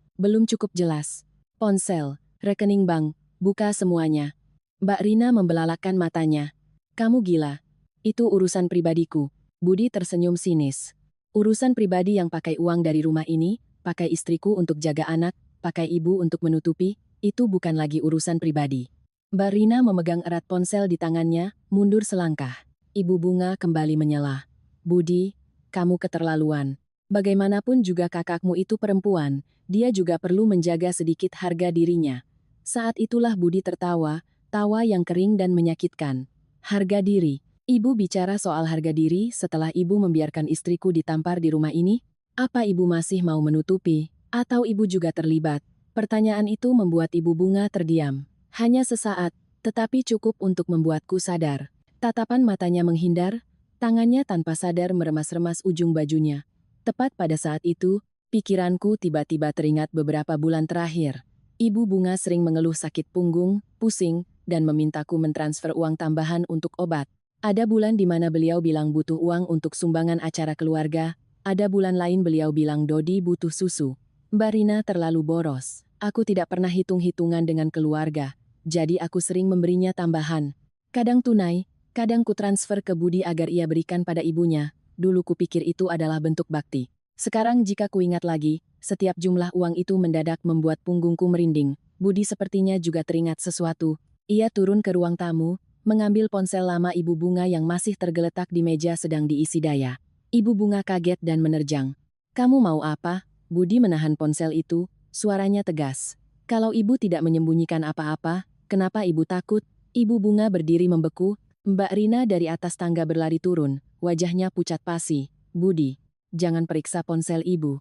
cukup jelas. Ponsel, rekening bank, buka semuanya." Mbak Rina membelalakan matanya. "Kamu gila. Itu urusan pribadiku." Budi tersenyum sinis. "Urusan pribadi yang pakai uang dari rumah ini, pakai istriku untuk jaga anak, pakai ibu untuk menutupi, itu bukan lagi urusan pribadi." Mbak Rina memegang erat ponsel di tangannya, mundur selangkah. Ibu Bunga kembali menyela. Budi, kamu keterlaluan. Bagaimanapun juga kakakmu itu perempuan, dia juga perlu menjaga sedikit harga dirinya. Saat itulah Budi tertawa, tawa yang kering dan menyakitkan. Harga diri. Ibu bicara soal harga diri setelah ibu membiarkan istriku ditampar di rumah ini? Apa ibu masih mau menutupi? Atau ibu juga terlibat? Pertanyaan itu membuat Ibu Bunga terdiam. Hanya sesaat, tetapi cukup untuk membuatku sadar. Tatapan matanya menghindar, tangannya tanpa sadar meremas-remas ujung bajunya. Tepat pada saat itu, pikiranku tiba-tiba teringat beberapa bulan terakhir. Ibu Bunga sering mengeluh sakit punggung, pusing, dan memintaku mentransfer uang tambahan untuk obat. Ada bulan di mana beliau bilang butuh uang untuk sumbangan acara keluarga, ada bulan lain beliau bilang Dodi butuh susu. Mbak Rina terlalu boros. Aku tidak pernah hitung-hitungan dengan keluarga, jadi aku sering memberinya tambahan. Kadang tunai, kadang ku transfer ke Budi agar ia berikan pada ibunya. Dulu kupikir itu adalah bentuk bakti. Sekarang jika kuingat lagi, setiap jumlah uang itu mendadak membuat punggungku merinding. Budi sepertinya juga teringat sesuatu. Ia turun ke ruang tamu, mengambil ponsel lama Ibu Bunga yang masih tergeletak di meja sedang diisi daya. Ibu Bunga kaget dan menerjang. Kamu mau apa? Budi menahan ponsel itu, suaranya tegas. Kalau ibu tidak menyembunyikan apa-apa, kenapa ibu takut? Ibu Bunga berdiri membeku. Mbak Rina dari atas tangga berlari turun, wajahnya pucat pasi. Budi, jangan periksa ponsel ibu.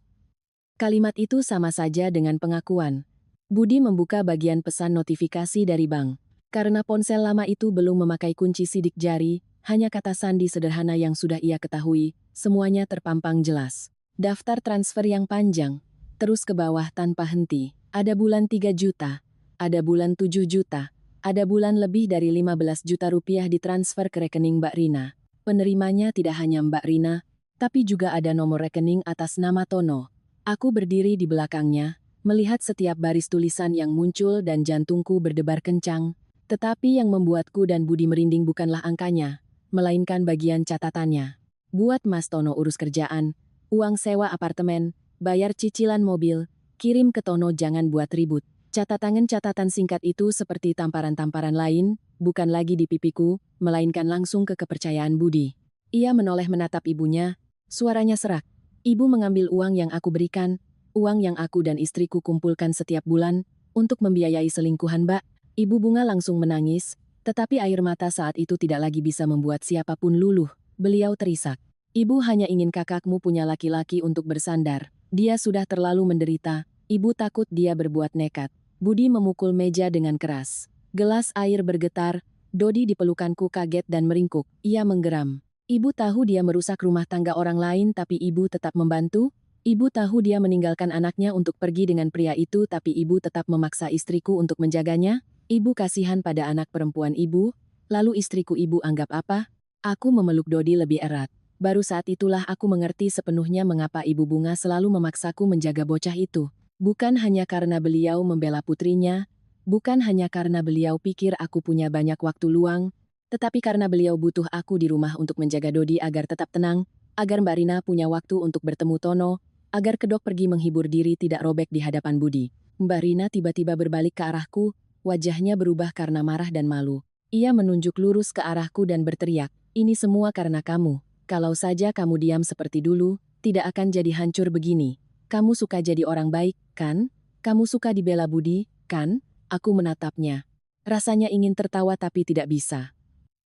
Kalimat itu sama saja dengan pengakuan. Budi membuka bagian pesan notifikasi dari bank. Karena ponsel lama itu belum memakai kunci sidik jari, hanya kata sandi sederhana yang sudah ia ketahui, semuanya terpampang jelas. Daftar transfer yang panjang, terus ke bawah tanpa henti. Ada bulan 3 juta, ada bulan 7 juta. Ada bulan lebih dari 15 juta rupiah ditransfer ke rekening Mbak Rina. Penerimanya tidak hanya Mbak Rina, tapi juga ada nomor rekening atas nama Tono. Aku berdiri di belakangnya, melihat setiap baris tulisan yang muncul dan jantungku berdebar kencang. Tetapi yang membuatku dan Budi merinding bukanlah angkanya, melainkan bagian catatannya. Buat Mas Tono urus kerjaan, uang sewa apartemen, bayar cicilan mobil, kirim ke Tono jangan buat ribut. Catatan singkat itu seperti tamparan-tamparan lain, bukan lagi di pipiku, melainkan langsung ke kepercayaan Budi. Ia menoleh menatap ibunya, suaranya serak. Ibu mengambil uang yang aku berikan, uang yang aku dan istriku kumpulkan setiap bulan, untuk membiayai selingkuhan Mbak. Ibu Bunga langsung menangis, tetapi air mata saat itu tidak lagi bisa membuat siapapun luluh. Beliau terisak. Ibu hanya ingin kakakmu punya laki-laki untuk bersandar. Dia sudah terlalu menderita, ibu takut dia berbuat nekat. Budi memukul meja dengan keras. Gelas air bergetar, Dodi di pelukanku kaget dan meringkuk. Ia menggeram. Ibu tahu dia merusak rumah tangga orang lain tapi ibu tetap membantu? Ibu tahu dia meninggalkan anaknya untuk pergi dengan pria itu tapi ibu tetap memaksa istriku untuk menjaganya? Ibu kasihan pada anak perempuan ibu? Lalu istriku ibu anggap apa? Aku memeluk Dodi lebih erat. Baru saat itulah aku mengerti sepenuhnya mengapa Ibu Bunga selalu memaksaku menjaga bocah itu. Bukan hanya karena beliau membela putrinya, bukan hanya karena beliau pikir aku punya banyak waktu luang, tetapi karena beliau butuh aku di rumah untuk menjaga Dodi agar tetap tenang, agar Mbak Rina punya waktu untuk bertemu Tono, agar kedok pergi menghibur diri tidak robek di hadapan Budi. Mbak Rina tiba-tiba berbalik ke arahku, wajahnya berubah karena marah dan malu. Ia menunjuk lurus ke arahku dan berteriak, "Ini semua karena kamu. Kalau saja kamu diam seperti dulu, tidak akan jadi hancur begini. Kamu suka jadi orang baik, kan? Kamu suka dibela Budi, kan?" Aku menatapnya. Rasanya ingin tertawa tapi tidak bisa.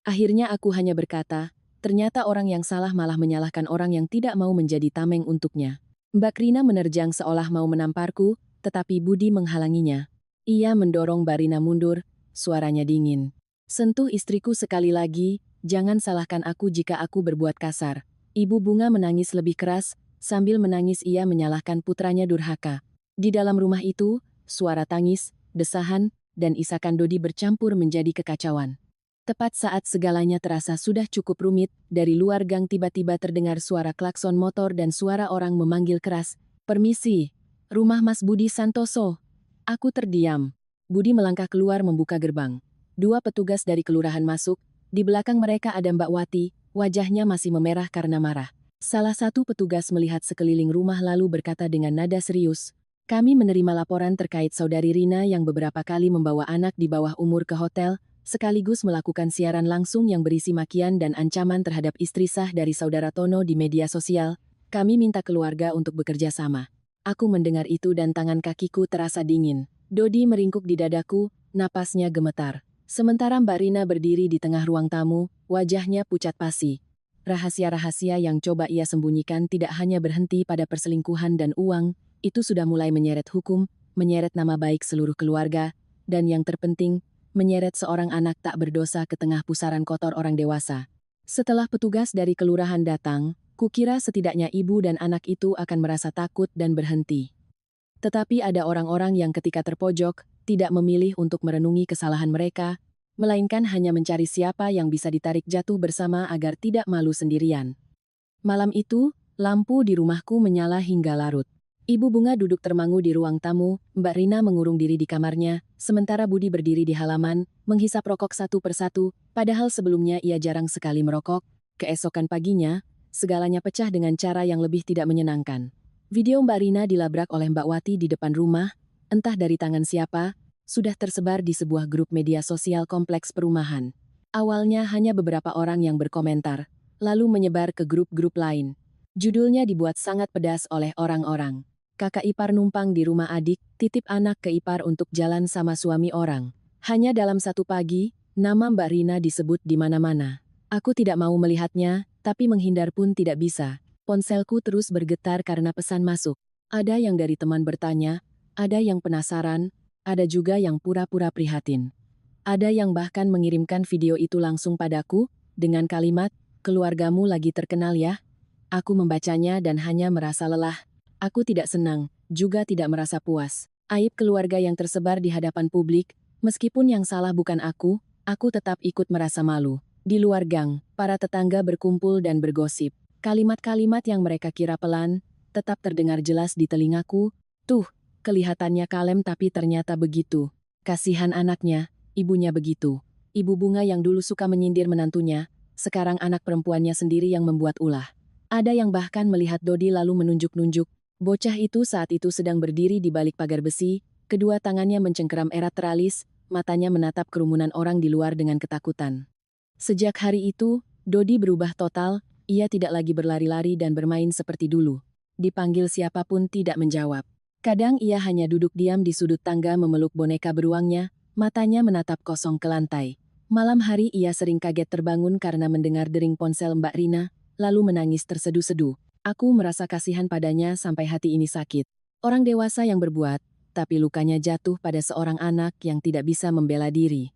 Akhirnya aku hanya berkata, ternyata orang yang salah malah menyalahkan orang yang tidak mau menjadi tameng untuknya. Mbak Rina menerjang seolah mau menamparku, tetapi Budi menghalanginya. Ia mendorong Mbak Rina mundur, suaranya dingin. "Sentuh istriku sekali lagi, jangan salahkan aku jika aku berbuat kasar." Ibu Bunga menangis lebih keras, sambil menangis ia menyalahkan putranya durhaka. Di dalam rumah itu, suara tangis, desahan, dan isakan Dodi bercampur menjadi kekacauan. Tepat saat segalanya terasa sudah cukup rumit, dari luar gang tiba-tiba terdengar suara klakson motor dan suara orang memanggil keras, "Permisi, rumah Mas Budi Santoso." Aku terdiam. Budi melangkah keluar membuka gerbang. 2 petugas dari kelurahan masuk, di belakang mereka ada Mbak Wati, wajahnya masih memerah karena marah. Salah satu petugas melihat sekeliling rumah lalu berkata dengan nada serius, "Kami menerima laporan terkait saudari Rina yang beberapa kali membawa anak di bawah umur ke hotel. sekaligus melakukan siaran langsung yang berisi makian dan ancaman terhadap istri sah dari saudara Tono di media sosial. Kami minta keluarga untuk bekerja sama. Aku mendengar itu dan tangan kakiku terasa dingin. Dodi meringkuk di dadaku, napasnya gemetar. Sementara Mbak Rina berdiri di tengah ruang tamu, wajahnya pucat pasi. Rahasia-rahasia yang coba ia sembunyikan tidak hanya berhenti pada perselingkuhan dan uang, itu sudah mulai menyeret hukum, menyeret nama baik seluruh keluarga, dan yang terpenting, menyeret seorang anak tak berdosa ke tengah pusaran kotor orang dewasa. Setelah petugas dari kelurahan datang, kukira setidaknya ibu dan anak itu akan merasa takut dan berhenti. Tetapi ada orang-orang yang ketika terpojok, tidak memilih untuk merenungi kesalahan mereka, melainkan hanya mencari siapa yang bisa ditarik jatuh bersama agar tidak malu sendirian. Malam itu, lampu di rumahku menyala hingga larut. Ibu Bunga duduk termangu di ruang tamu, Mbak Rina mengurung diri di kamarnya, sementara Budi berdiri di halaman, menghisap rokok satu persatu, padahal sebelumnya ia jarang sekali merokok. Keesokan paginya, segalanya pecah dengan cara yang lebih tidak menyenangkan. Video Mbak Rina dilabrak oleh Mbak Wati di depan rumah, entah dari tangan siapa, sudah tersebar di sebuah grup media sosial kompleks perumahan. Awalnya hanya beberapa orang yang berkomentar, lalu menyebar ke grup-grup lain. Judulnya dibuat sangat pedas oleh orang-orang. Kakak ipar numpang di rumah adik, titip anak ke ipar untuk jalan sama suami orang. Hanya dalam satu pagi, nama Mbak Rina disebut di mana-mana. Aku tidak mau melihatnya, tapi menghindar pun tidak bisa. Ponselku terus bergetar karena pesan masuk. Ada yang dari teman bertanya, ada yang penasaran, ada juga yang pura-pura prihatin. Ada yang bahkan mengirimkan video itu langsung padaku, dengan kalimat, keluargamu lagi terkenal ya. Aku membacanya dan hanya merasa lelah. Aku tidak senang, juga tidak merasa puas. Aib keluarga yang tersebar di hadapan publik, meskipun yang salah bukan aku tetap ikut merasa malu. Di luar gang, para tetangga berkumpul dan bergosip. Kalimat-kalimat yang mereka kira pelan, tetap terdengar jelas di telingaku. Tuh, kelihatannya kalem tapi ternyata begitu. Kasihan anaknya, ibunya begitu. Ibu Bunga yang dulu suka menyindir menantunya, sekarang anak perempuannya sendiri yang membuat ulah. Ada yang bahkan melihat Dodi lalu menunjuk-nunjuk. Bocah itu saat itu sedang berdiri di balik pagar besi, kedua tangannya mencengkeram erat teralis, matanya menatap kerumunan orang di luar dengan ketakutan. Sejak hari itu, Dodi berubah total. Ia tidak lagi berlari-lari dan bermain seperti dulu. Dipanggil siapapun tidak menjawab. Kadang ia hanya duduk diam di sudut tangga memeluk boneka beruangnya, matanya menatap kosong ke lantai. Malam hari ia sering kaget terbangun karena mendengar dering ponsel Mbak Rina, lalu menangis terseduh-seduh. Aku merasa kasihan padanya sampai hati ini sakit. Orang dewasa yang berbuat, tapi lukanya jatuh pada seorang anak yang tidak bisa membela diri.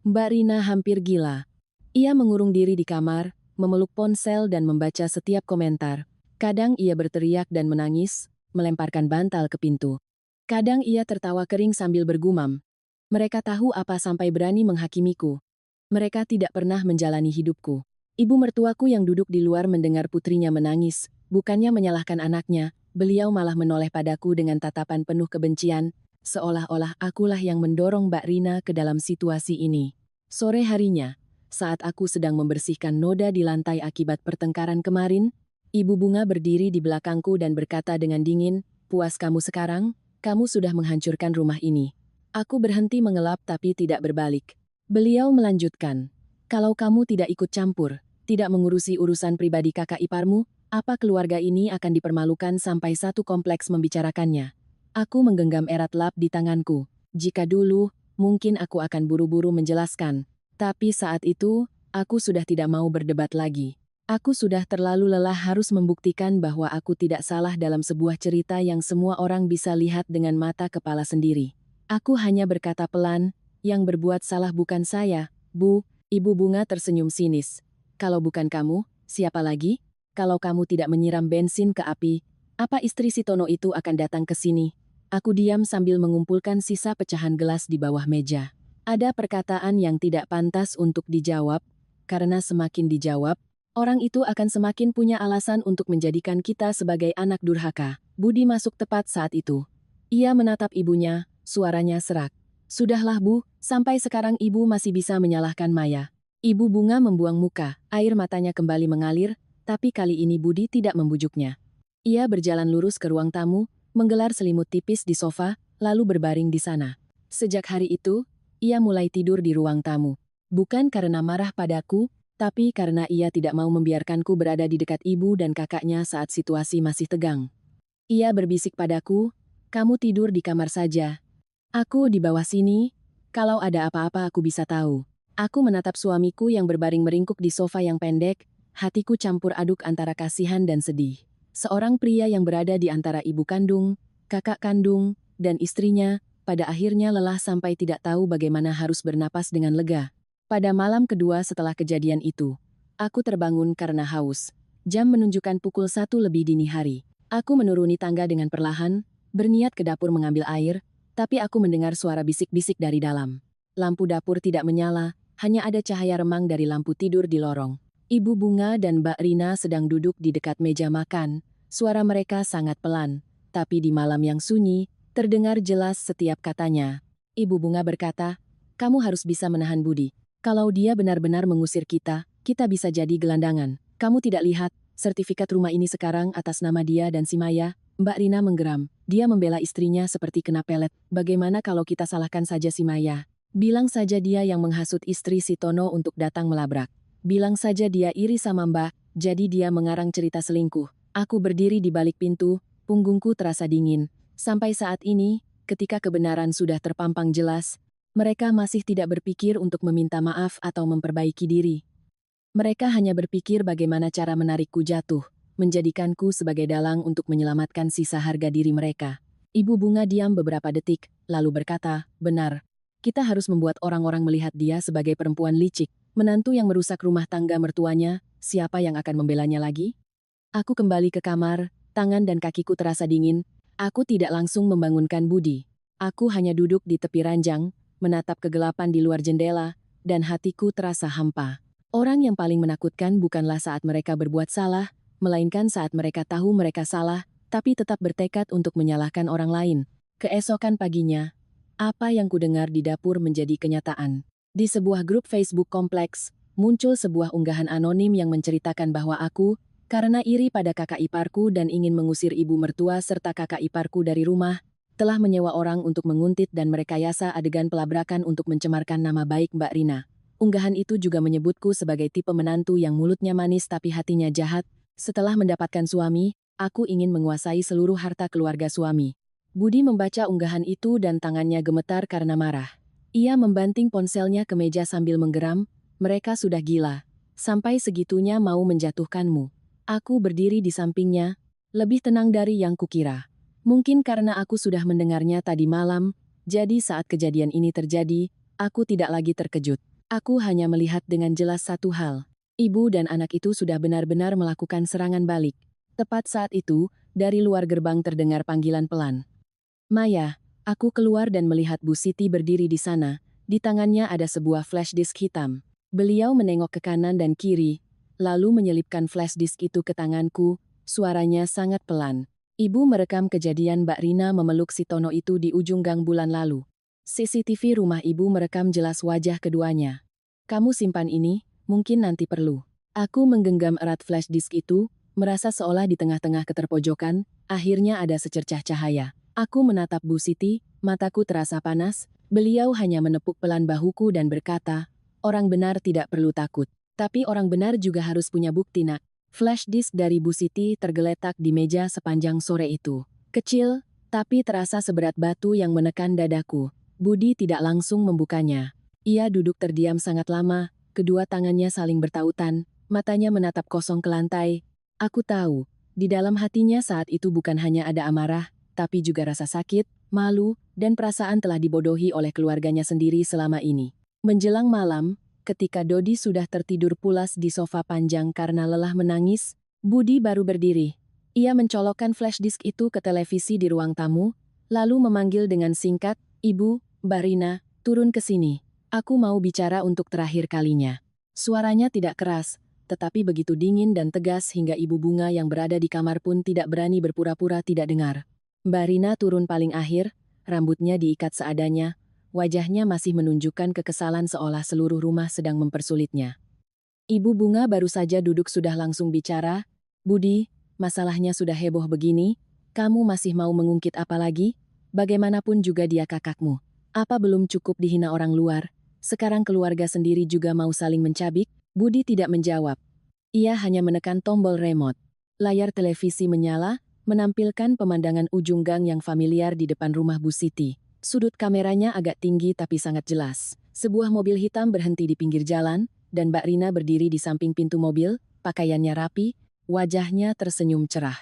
Mbak Rina hampir gila. Ia mengurung diri di kamar, memeluk ponsel dan membaca setiap komentar. Kadang ia berteriak dan menangis, melemparkan bantal ke pintu. Kadang ia tertawa kering sambil bergumam. Mereka tahu apa sampai berani menghakimiku. Mereka tidak pernah menjalani hidupku. Ibu mertuaku yang duduk di luar mendengar putrinya menangis, bukannya menyalahkan anaknya, beliau malah menoleh padaku dengan tatapan penuh kebencian, seolah-olah akulah yang mendorong Mbak Rina ke dalam situasi ini. Sore harinya, saat aku sedang membersihkan noda di lantai akibat pertengkaran kemarin, Ibu Bunga berdiri di belakangku dan berkata dengan dingin, "Puas kamu sekarang? Kamu sudah menghancurkan rumah ini." Aku berhenti mengelap tapi tidak berbalik. Beliau melanjutkan, "Kalau kamu tidak ikut campur, tidak mengurusi urusan pribadi kakak iparmu, apa keluarga ini akan dipermalukan sampai satu kompleks membicarakannya?" Aku menggenggam erat lap di tanganku. Jika dulu, mungkin aku akan buru-buru menjelaskan. Tapi saat itu, aku sudah tidak mau berdebat lagi. Aku sudah terlalu lelah harus membuktikan bahwa aku tidak salah dalam sebuah cerita yang semua orang bisa lihat dengan mata kepala sendiri. Aku hanya berkata pelan, "Yang berbuat salah bukan saya, Bu." Ibu Bunga tersenyum sinis. "Kalau bukan kamu, siapa lagi? Kalau kamu tidak menyiram bensin ke api, apa istri si Tono itu akan datang ke sini?" Aku diam sambil mengumpulkan sisa pecahan gelas di bawah meja. Ada perkataan yang tidak pantas untuk dijawab, karena semakin dijawab, orang itu akan semakin punya alasan untuk menjadikan kita sebagai anak durhaka. Budi masuk tepat saat itu. Ia menatap ibunya, suaranya serak. "Sudahlah Bu, sampai sekarang ibu masih bisa menyalahkan Maya." Ibu Bunga membuang muka, air matanya kembali mengalir, tapi kali ini Budi tidak membujuknya. Ia berjalan lurus ke ruang tamu, menggelar selimut tipis di sofa, lalu berbaring di sana. Sejak hari itu, Ia mulai tidur di ruang tamu. Bukan karena marah padaku, tapi karena ia tidak mau membiarkanku berada di dekat ibu dan kakaknya saat situasi masih tegang. Ia berbisik padaku, "Kamu tidur di kamar saja. Aku di bawah sini, kalau ada apa-apa aku bisa tahu." Aku menatap suamiku yang berbaring meringkuk di sofa yang pendek, hatiku campur aduk antara kasihan dan sedih. Seorang pria yang berada di antara ibu kandung, kakak kandung, dan istrinya, pada akhirnya lelah sampai tidak tahu bagaimana harus bernapas dengan lega. Pada malam kedua setelah kejadian itu, aku terbangun karena haus. Jam menunjukkan pukul 1 lebih dini hari. Aku menuruni tangga dengan perlahan, berniat ke dapur mengambil air, tapi aku mendengar suara bisik-bisik dari dalam. Lampu dapur tidak menyala, hanya ada cahaya remang dari lampu tidur di lorong. Ibu Bunga dan Mbak Rina sedang duduk di dekat meja makan. Suara mereka sangat pelan, tapi di malam yang sunyi, terdengar jelas setiap katanya. Ibu Bunga berkata, "Kamu harus bisa menahan budi. Kalau dia benar-benar mengusir kita, kita bisa jadi gelandangan. Kamu tidak lihat, sertifikat rumah ini sekarang atas nama dia dan si Maya." Mbak Rina menggeram. Dia membela istrinya seperti kena pelet. "Bagaimana kalau kita salahkan saja si Maya? Bilang saja dia yang menghasut istri si Tono untuk datang melabrak. Bilang saja dia iri sama Mbak, jadi dia mengarang cerita selingkuh." Aku berdiri di balik pintu, punggungku terasa dingin. Sampai saat ini, ketika kebenaran sudah terpampang jelas, mereka masih tidak berpikir untuk meminta maaf atau memperbaiki diri. Mereka hanya berpikir bagaimana cara menarikku jatuh, menjadikanku sebagai dalang untuk menyelamatkan sisa harga diri mereka. Ibu Bunga diam beberapa detik, lalu berkata, "Benar. Kita harus membuat orang-orang melihat dia sebagai perempuan licik, menantu yang merusak rumah tangga mertuanya, siapa yang akan membelanya lagi?" Aku kembali ke kamar, tangan dan kakiku terasa dingin. Aku tidak langsung membangunkan Budi. Aku hanya duduk di tepi ranjang, menatap kegelapan di luar jendela, dan hatiku terasa hampa. Orang yang paling menakutkan bukanlah saat mereka berbuat salah, melainkan saat mereka tahu mereka salah, tapi tetap bertekad untuk menyalahkan orang lain. Keesokan paginya, apa yang kudengar di dapur menjadi kenyataan. Di sebuah grup Facebook kompleks, muncul sebuah unggahan anonim yang menceritakan bahwa aku, karena iri pada kakak iparku dan ingin mengusir ibu mertua serta kakak iparku dari rumah, telah menyewa orang untuk menguntit dan merekayasa adegan pelabrakan untuk mencemarkan nama baik Mbak Rina. Unggahan itu juga menyebutku sebagai tipe menantu yang mulutnya manis tapi hatinya jahat. Setelah mendapatkan suami, aku ingin menguasai seluruh harta keluarga suami. Budi membaca unggahan itu dan tangannya gemetar karena marah. Ia membanting ponselnya ke meja sambil menggeram, "Mereka sudah gila. Sampai segitunya mau menjatuhkanmu." Aku berdiri di sampingnya, lebih tenang dari yang kukira. Mungkin karena aku sudah mendengarnya tadi malam, jadi saat kejadian ini terjadi, aku tidak lagi terkejut. Aku hanya melihat dengan jelas satu hal. Ibu dan anak itu sudah benar-benar melakukan serangan balik. Tepat saat itu, dari luar gerbang terdengar panggilan pelan. "Maya." Aku keluar dan melihat Bu Siti berdiri di sana. Di tangannya ada sebuah flash disk hitam. Beliau menengok ke kanan dan kiri, lalu menyelipkan flash disk itu ke tanganku. Suaranya sangat pelan. "Ibu merekam kejadian Mbak Rina memeluk si Tono itu di ujung gang bulan lalu. CCTV rumah ibu merekam jelas wajah keduanya. Kamu simpan ini, mungkin nanti perlu." Aku menggenggam erat flash disk itu, merasa seolah di tengah-tengah keterpojokan, akhirnya ada secercah cahaya. Aku menatap Bu Siti, mataku terasa panas. Beliau hanya menepuk pelan bahuku dan berkata, "Orang benar tidak perlu takut. Tapi orang benar juga harus punya bukti, nak." Flash disk dari Bu Siti tergeletak di meja sepanjang sore itu. Kecil, tapi terasa seberat batu yang menekan dadaku. Budi tidak langsung membukanya. Ia duduk terdiam sangat lama, kedua tangannya saling bertautan, matanya menatap kosong ke lantai. Aku tahu, di dalam hatinya saat itu bukan hanya ada amarah, tapi juga rasa sakit, malu, dan perasaan telah dibodohi oleh keluarganya sendiri selama ini. Menjelang malam, ketika Dodi sudah tertidur pulas di sofa panjang karena lelah menangis, Budi baru berdiri. Ia mencolokkan flash disk itu ke televisi di ruang tamu, lalu memanggil dengan singkat, "Ibu, Mbak Rina, turun ke sini. Aku mau bicara untuk terakhir kalinya." Suaranya tidak keras, tetapi begitu dingin dan tegas hingga Ibu Bunga yang berada di kamar pun tidak berani berpura-pura tidak dengar. Mbak Rina turun paling akhir, rambutnya diikat seadanya, wajahnya masih menunjukkan kekesalan seolah seluruh rumah sedang mempersulitnya. Ibu Bunga baru saja duduk sudah langsung bicara, "Budi, masalahnya sudah heboh begini, kamu masih mau mengungkit apa lagi? Bagaimanapun juga dia kakakmu. Apa belum cukup dihina orang luar? Sekarang keluarga sendiri juga mau saling mencabik? Budi tidak menjawab. Ia hanya menekan tombol remote. Layar televisi menyala, menampilkan pemandangan ujung gang yang familiar di depan rumah Bu Siti. Sudut kameranya agak tinggi tapi sangat jelas. Sebuah mobil hitam berhenti di pinggir jalan, dan Mbak Rina berdiri di samping pintu mobil, pakaiannya rapi, wajahnya tersenyum cerah.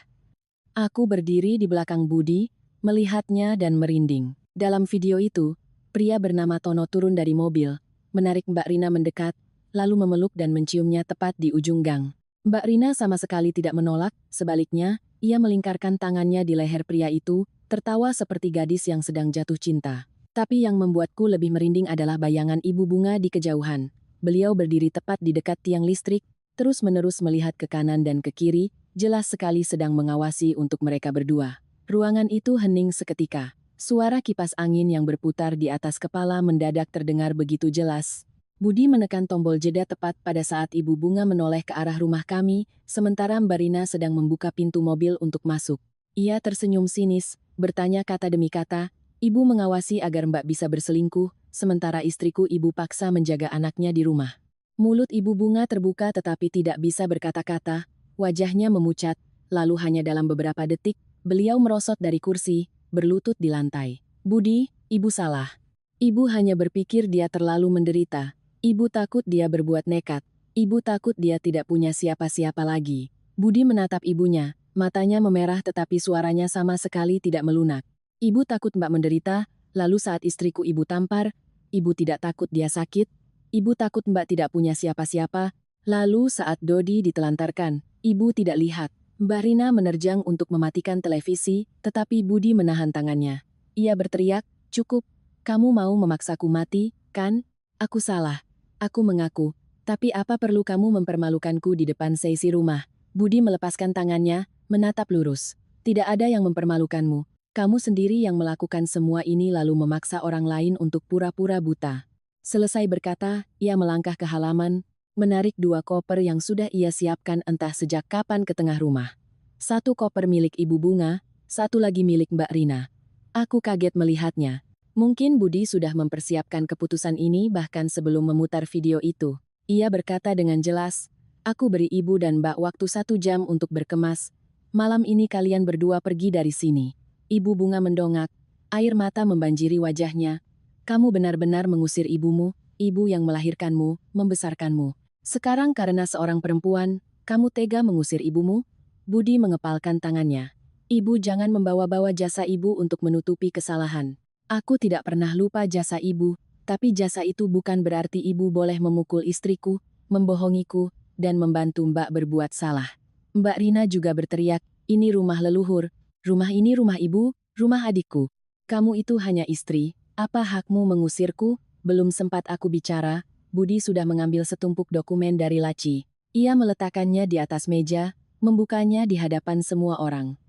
Aku berdiri di belakang Budi, melihatnya dan merinding. Dalam video itu, pria bernama Tono turun dari mobil, menarik Mbak Rina mendekat, lalu memeluk dan menciumnya tepat di ujung gang. Mbak Rina sama sekali tidak menolak, sebaliknya, ia melingkarkan tangannya di leher pria itu, tertawa seperti gadis yang sedang jatuh cinta. Tapi yang membuatku lebih merinding adalah bayangan Ibu Bunga di kejauhan. Beliau berdiri tepat di dekat tiang listrik, terus-menerus melihat ke kanan dan ke kiri, jelas sekali sedang mengawasi untuk mereka berdua. Ruangan itu hening seketika. Suara kipas angin yang berputar di atas kepala mendadak terdengar begitu jelas. Budi menekan tombol jeda tepat pada saat Ibu Bunga menoleh ke arah rumah kami, sementara Mbak Rina sedang membuka pintu mobil untuk masuk. Ia tersenyum sinis, bertanya kata demi kata, "Ibu mengawasi agar Mbak bisa berselingkuh, sementara istriku Ibu paksa menjaga anaknya di rumah." Mulut Ibu Bunga terbuka tetapi tidak bisa berkata-kata, wajahnya memucat, lalu hanya dalam beberapa detik, beliau merosot dari kursi, berlutut di lantai. "Budi, Ibu salah. Ibu hanya berpikir dia terlalu menderita. Ibu takut dia berbuat nekat. Ibu takut dia tidak punya siapa-siapa lagi." Budi menatap ibunya, matanya memerah tetapi suaranya sama sekali tidak melunak. "Ibu takut Mbak menderita, lalu saat istriku Ibu tampar, Ibu tidak takut dia sakit? Ibu takut Mbak tidak punya siapa-siapa, lalu saat Dodi ditelantarkan, Ibu tidak lihat." Mbak Rina menerjang untuk mematikan televisi, tetapi Budi menahan tangannya. Ia berteriak, "Cukup, kamu mau memaksaku mati, kan? Aku salah. Aku mengaku. Tapi apa perlu kamu mempermalukanku di depan seisi rumah?" Budi melepaskan tangannya, menatap lurus. "Tidak ada yang mempermalukanmu. Kamu sendiri yang melakukan semua ini lalu memaksa orang lain untuk pura-pura buta." Selesai berkata, ia melangkah ke halaman, menarik 2 koper yang sudah ia siapkan entah sejak kapan ke tengah rumah. 1 koper milik Ibu Bunga, 1 lagi milik Mbak Rina. Aku kaget melihatnya. Mungkin Budi sudah mempersiapkan keputusan ini bahkan sebelum memutar video itu. Ia berkata dengan jelas, "Aku beri Ibu dan Mbak waktu 1 jam untuk berkemas. Malam ini kalian berdua pergi dari sini." Ibu Bunga mendongak, air mata membanjiri wajahnya. "Kamu benar-benar mengusir ibumu, ibu yang melahirkanmu, membesarkanmu. Sekarang karena seorang perempuan, kamu tega mengusir ibumu?" Budi mengepalkan tangannya. "Ibu jangan membawa-bawa jasa ibu untuk menutupi kesalahan. Aku tidak pernah lupa jasa ibu, tapi jasa itu bukan berarti ibu boleh memukul istriku, membohongiku, dan membantu Mbak berbuat salah." Mbak Rina juga berteriak, "Ini rumah leluhur, rumah ini rumah ibu, rumah adikku. Kamu itu hanya istri, apa hakmu mengusirku?" Belum sempat aku bicara, Budi sudah mengambil setumpuk dokumen dari laci. Ia meletakkannya di atas meja, membukanya di hadapan semua orang.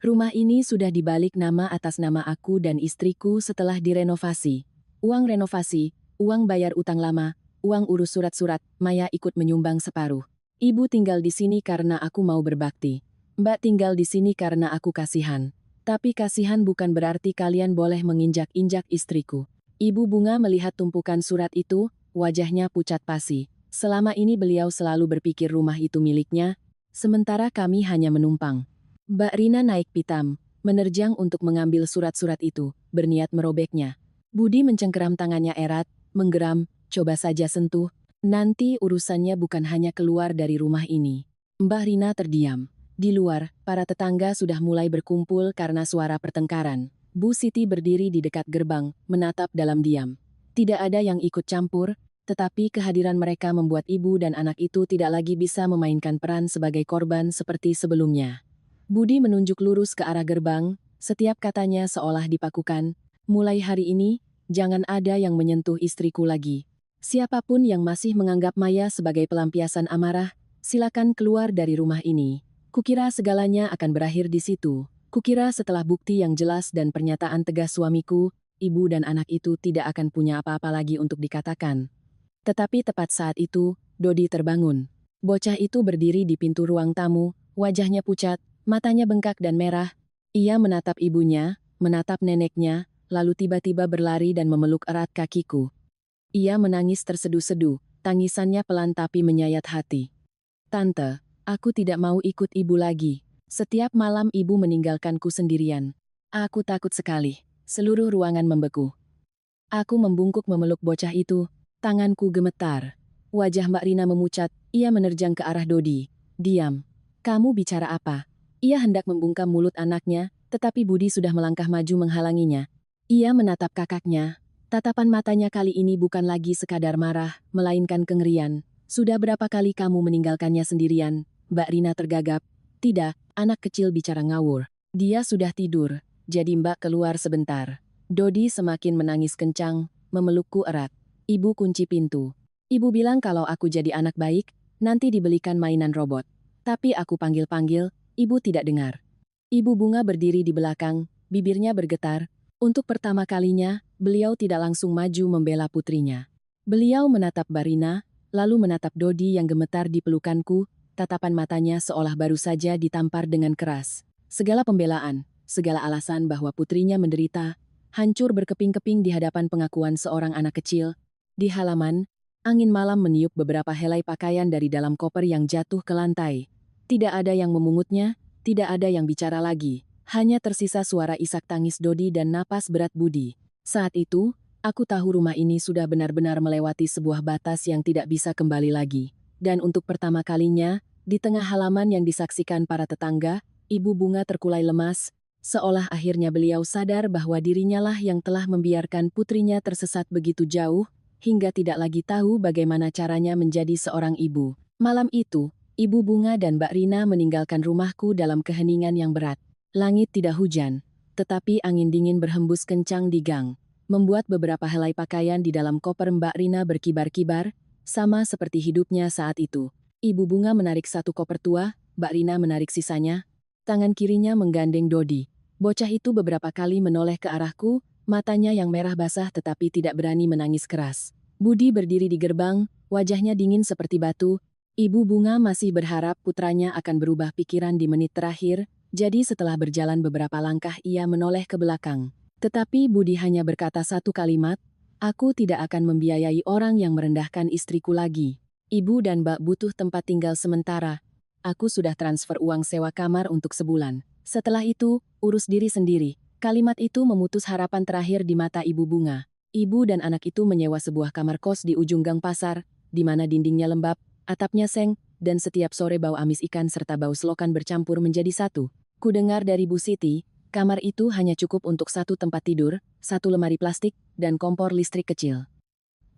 "Rumah ini sudah dibalik nama atas nama aku dan istriku setelah direnovasi. Uang renovasi, uang bayar utang lama, uang urus surat-surat, Maya ikut menyumbang separuh. Ibu tinggal di sini karena aku mau berbakti. Mbak tinggal di sini karena aku kasihan. Tapi kasihan bukan berarti kalian boleh menginjak-injak istriku." Ibu Bunga melihat tumpukan surat itu, wajahnya pucat pasi. Selama ini beliau selalu berpikir rumah itu miliknya, sementara kami hanya menumpang. Mbak Rina naik pitam, menerjang untuk mengambil surat-surat itu, berniat merobeknya. Budi mencengkeram tangannya erat, menggeram, "Coba saja sentuh, nanti urusannya bukan hanya keluar dari rumah ini." Mbak Rina terdiam. Di luar, para tetangga sudah mulai berkumpul karena suara pertengkaran. Bu Siti berdiri di dekat gerbang, menatap dalam diam. Tidak ada yang ikut campur, tetapi kehadiran mereka membuat ibu dan anak itu tidak lagi bisa memainkan peran sebagai korban seperti sebelumnya. Budi menunjuk lurus ke arah gerbang, setiap katanya seolah dipakukan, "Mulai hari ini, jangan ada yang menyentuh istriku lagi. Siapapun yang masih menganggap Maya sebagai pelampiasan amarah, silakan keluar dari rumah ini. Kukira segalanya akan berakhir di situ. Kukira setelah bukti yang jelas dan pernyataan tegas suamiku, ibu dan anak itu tidak akan punya apa-apa lagi untuk dikatakan." Tetapi tepat saat itu, Dodi terbangun. Bocah itu berdiri di pintu ruang tamu, wajahnya pucat, matanya bengkak dan merah. Ia menatap ibunya, menatap neneknya, lalu tiba-tiba berlari dan memeluk erat kakiku. Ia menangis tersedu-sedu, tangisannya pelan tapi menyayat hati. Tante, aku tidak mau ikut ibu lagi. Setiap malam ibu meninggalkanku sendirian. Aku takut sekali. Seluruh ruangan membeku. Aku membungkuk memeluk bocah itu, tanganku gemetar. Wajah Mbak Rina memucat, ia menerjang ke arah Dodi. Diam. Kamu bicara apa? Ia hendak membungkam mulut anaknya, tetapi Budi sudah melangkah maju menghalanginya. Ia menatap kakaknya. Tatapan matanya kali ini bukan lagi sekadar marah, melainkan kengerian. Sudah berapa kali kamu meninggalkannya sendirian? Mbak Rina tergagap. Tidak, anak kecil bicara ngawur. Dia sudah tidur, jadi Mbak keluar sebentar. Dodi semakin menangis kencang, memelukku erat. Ibu kunci pintu. Ibu bilang kalau aku jadi anak baik, nanti dibelikan mainan robot. Tapi aku panggil-panggil, ibu tidak dengar. Ibu Bunga berdiri di belakang, bibirnya bergetar. Untuk pertama kalinya, beliau tidak langsung maju membela putrinya. Beliau menatap Barina, lalu menatap Dodi yang gemetar di pelukanku, tatapan matanya seolah baru saja ditampar dengan keras. Segala pembelaan, segala alasan bahwa putrinya menderita, hancur berkeping-keping di hadapan pengakuan seorang anak kecil. Di halaman, angin malam meniup beberapa helai pakaian dari dalam koper yang jatuh ke lantai. Tidak ada yang memungutnya, tidak ada yang bicara lagi. Hanya tersisa suara isak tangis Dodi dan napas berat Budi. Saat itu, aku tahu rumah ini sudah benar-benar melewati sebuah batas yang tidak bisa kembali lagi. Dan untuk pertama kalinya, di tengah halaman yang disaksikan para tetangga, Ibu Bunga terkulai lemas, seolah akhirnya beliau sadar bahwa dirinya lah yang telah membiarkan putrinya tersesat begitu jauh, hingga tidak lagi tahu bagaimana caranya menjadi seorang ibu. Malam itu, Ibu Bunga dan Mbak Rina meninggalkan rumahku dalam keheningan yang berat. Langit tidak hujan, tetapi angin dingin berhembus kencang di gang, membuat beberapa helai pakaian di dalam koper Mbak Rina berkibar-kibar, sama seperti hidupnya saat itu. Ibu Bunga menarik satu koper tua, Mbak Rina menarik sisanya. Tangan kirinya menggandeng Dodi. Bocah itu beberapa kali menoleh ke arahku, matanya yang merah basah tetapi tidak berani menangis keras. Budi berdiri di gerbang, wajahnya dingin seperti batu. Ibu Bunga masih berharap putranya akan berubah pikiran di menit terakhir, jadi setelah berjalan beberapa langkah ia menoleh ke belakang. Tetapi Budi hanya berkata satu kalimat, "Aku tidak akan membiayai orang yang merendahkan istriku lagi. Ibu dan Mbak butuh tempat tinggal sementara. Aku sudah transfer uang sewa kamar untuk sebulan. Setelah itu, urus diri sendiri." Kalimat itu memutus harapan terakhir di mata Ibu Bunga. Ibu dan anak itu menyewa sebuah kamar kos di ujung gang pasar, di mana dindingnya lembab, atapnya seng, dan setiap sore bau amis ikan serta bau selokan bercampur menjadi satu. Kudengar dari Bu Siti, kamar itu hanya cukup untuk satu tempat tidur, satu lemari plastik, dan kompor listrik kecil.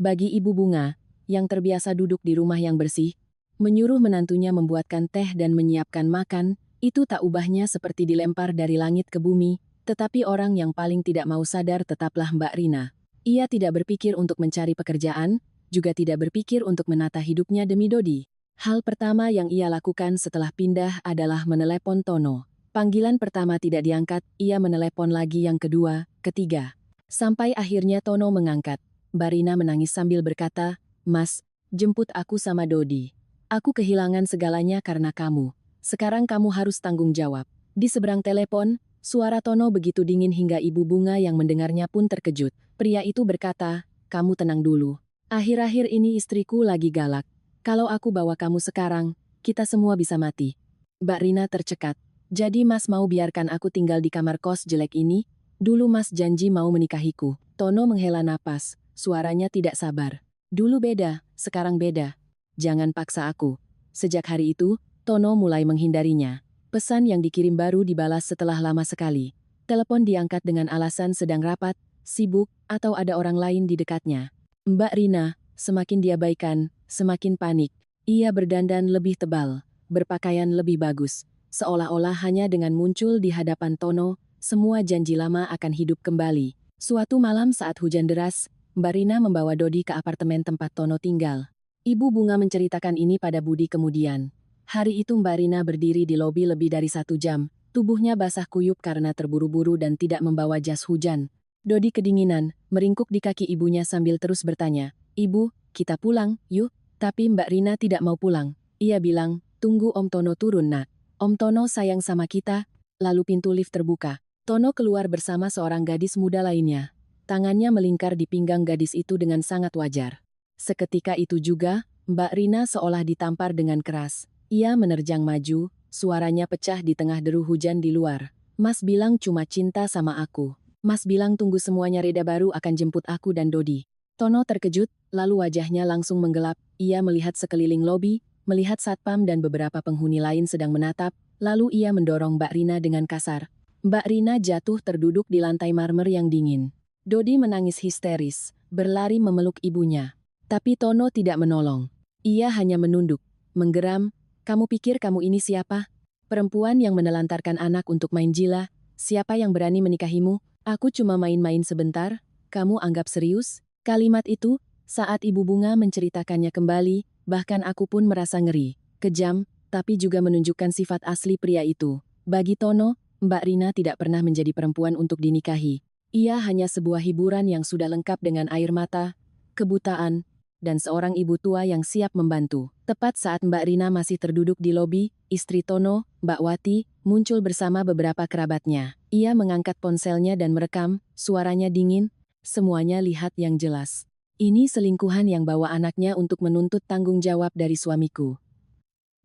Bagi Ibu Bunga, yang terbiasa duduk di rumah yang bersih, menyuruh menantunya membuatkan teh dan menyiapkan makan, itu tak ubahnya seperti dilempar dari langit ke bumi, tetapi orang yang paling tidak mau sadar tetaplah Mbak Rina. Ia tidak berpikir untuk mencari pekerjaan, juga tidak berpikir untuk menata hidupnya demi Dodi. Hal pertama yang ia lakukan setelah pindah adalah menelepon Tono. Panggilan pertama tidak diangkat, ia menelepon lagi yang kedua, ketiga. Sampai akhirnya Tono mengangkat. Mbak Rina menangis sambil berkata, "Mas, jemput aku sama Dodi. Aku kehilangan segalanya karena kamu. Sekarang kamu harus tanggung jawab." Di seberang telepon, suara Tono begitu dingin hingga Ibu Bunga yang mendengarnya pun terkejut. Pria itu berkata, "Kamu tenang dulu. Akhir-akhir ini istriku lagi galak. Kalau aku bawa kamu sekarang, kita semua bisa mati." Mbak Rina tercekat. "Jadi Mas mau biarkan aku tinggal di kamar kos jelek ini? Dulu Mas janji mau menikahiku." Tono menghela napas, suaranya tidak sabar. "Dulu beda, sekarang beda. Jangan paksa aku." Sejak hari itu, Tono mulai menghindarinya. Pesan yang dikirim baru dibalas setelah lama sekali. Telepon diangkat dengan alasan sedang rapat, sibuk, atau ada orang lain di dekatnya. Mbak Rina, semakin diabaikan, semakin panik. Ia berdandan lebih tebal, berpakaian lebih bagus. Seolah-olah hanya dengan muncul di hadapan Tono, semua janji lama akan hidup kembali. Suatu malam saat hujan deras, Mbak Rina membawa Dodi ke apartemen tempat Tono tinggal. Ibu Bunga menceritakan ini pada Budi kemudian. Hari itu Mbak Rina berdiri di lobi lebih dari 1 jam, tubuhnya basah kuyup karena terburu-buru dan tidak membawa jas hujan. Dodi kedinginan, meringkuk di kaki ibunya sambil terus bertanya, "Ibu, kita pulang, yuk." Tapi Mbak Rina tidak mau pulang. Ia bilang, "Tunggu Om Tono turun nak. Om Tono sayang sama kita." Lalu pintu lift terbuka. Tono keluar bersama seorang gadis muda lainnya. Tangannya melingkar di pinggang gadis itu dengan sangat wajar. Seketika itu juga, Mbak Rina seolah ditampar dengan keras. Ia menerjang maju, suaranya pecah di tengah deru hujan di luar. Mas bilang cuma cinta sama aku. Mas bilang tunggu semuanya reda baru akan jemput aku dan Dodi. Tono terkejut, lalu wajahnya langsung menggelap. Ia melihat sekeliling lobi, melihat satpam dan beberapa penghuni lain sedang menatap, lalu ia mendorong Mbak Rina dengan kasar. Mbak Rina jatuh terduduk di lantai marmer yang dingin. Dodi menangis histeris, berlari memeluk ibunya. Tapi Tono tidak menolong. Ia hanya menunduk, menggeram. Kamu pikir kamu ini siapa? Perempuan yang menelantarkan anak untuk main jila? Siapa yang berani menikahimu? Aku cuma main-main sebentar. Kamu anggap serius? Kalimat itu, saat Ibu Bunga menceritakannya kembali, bahkan aku pun merasa ngeri, kejam, tapi juga menunjukkan sifat asli pria itu. Bagi Tono, Mbak Rina tidak pernah menjadi perempuan untuk dinikahi. Ia hanya sebuah hiburan yang sudah lengkap dengan air mata, kebutaan, dan seorang ibu tua yang siap membantu. Tepat saat Mbak Rina masih terduduk di lobi, istri Tono, Mbak Wati, muncul bersama beberapa kerabatnya. Ia mengangkat ponselnya dan merekam, suaranya dingin, semuanya lihat yang jelas. Ini selingkuhan yang bawa anaknya untuk menuntut tanggung jawab dari suamiku.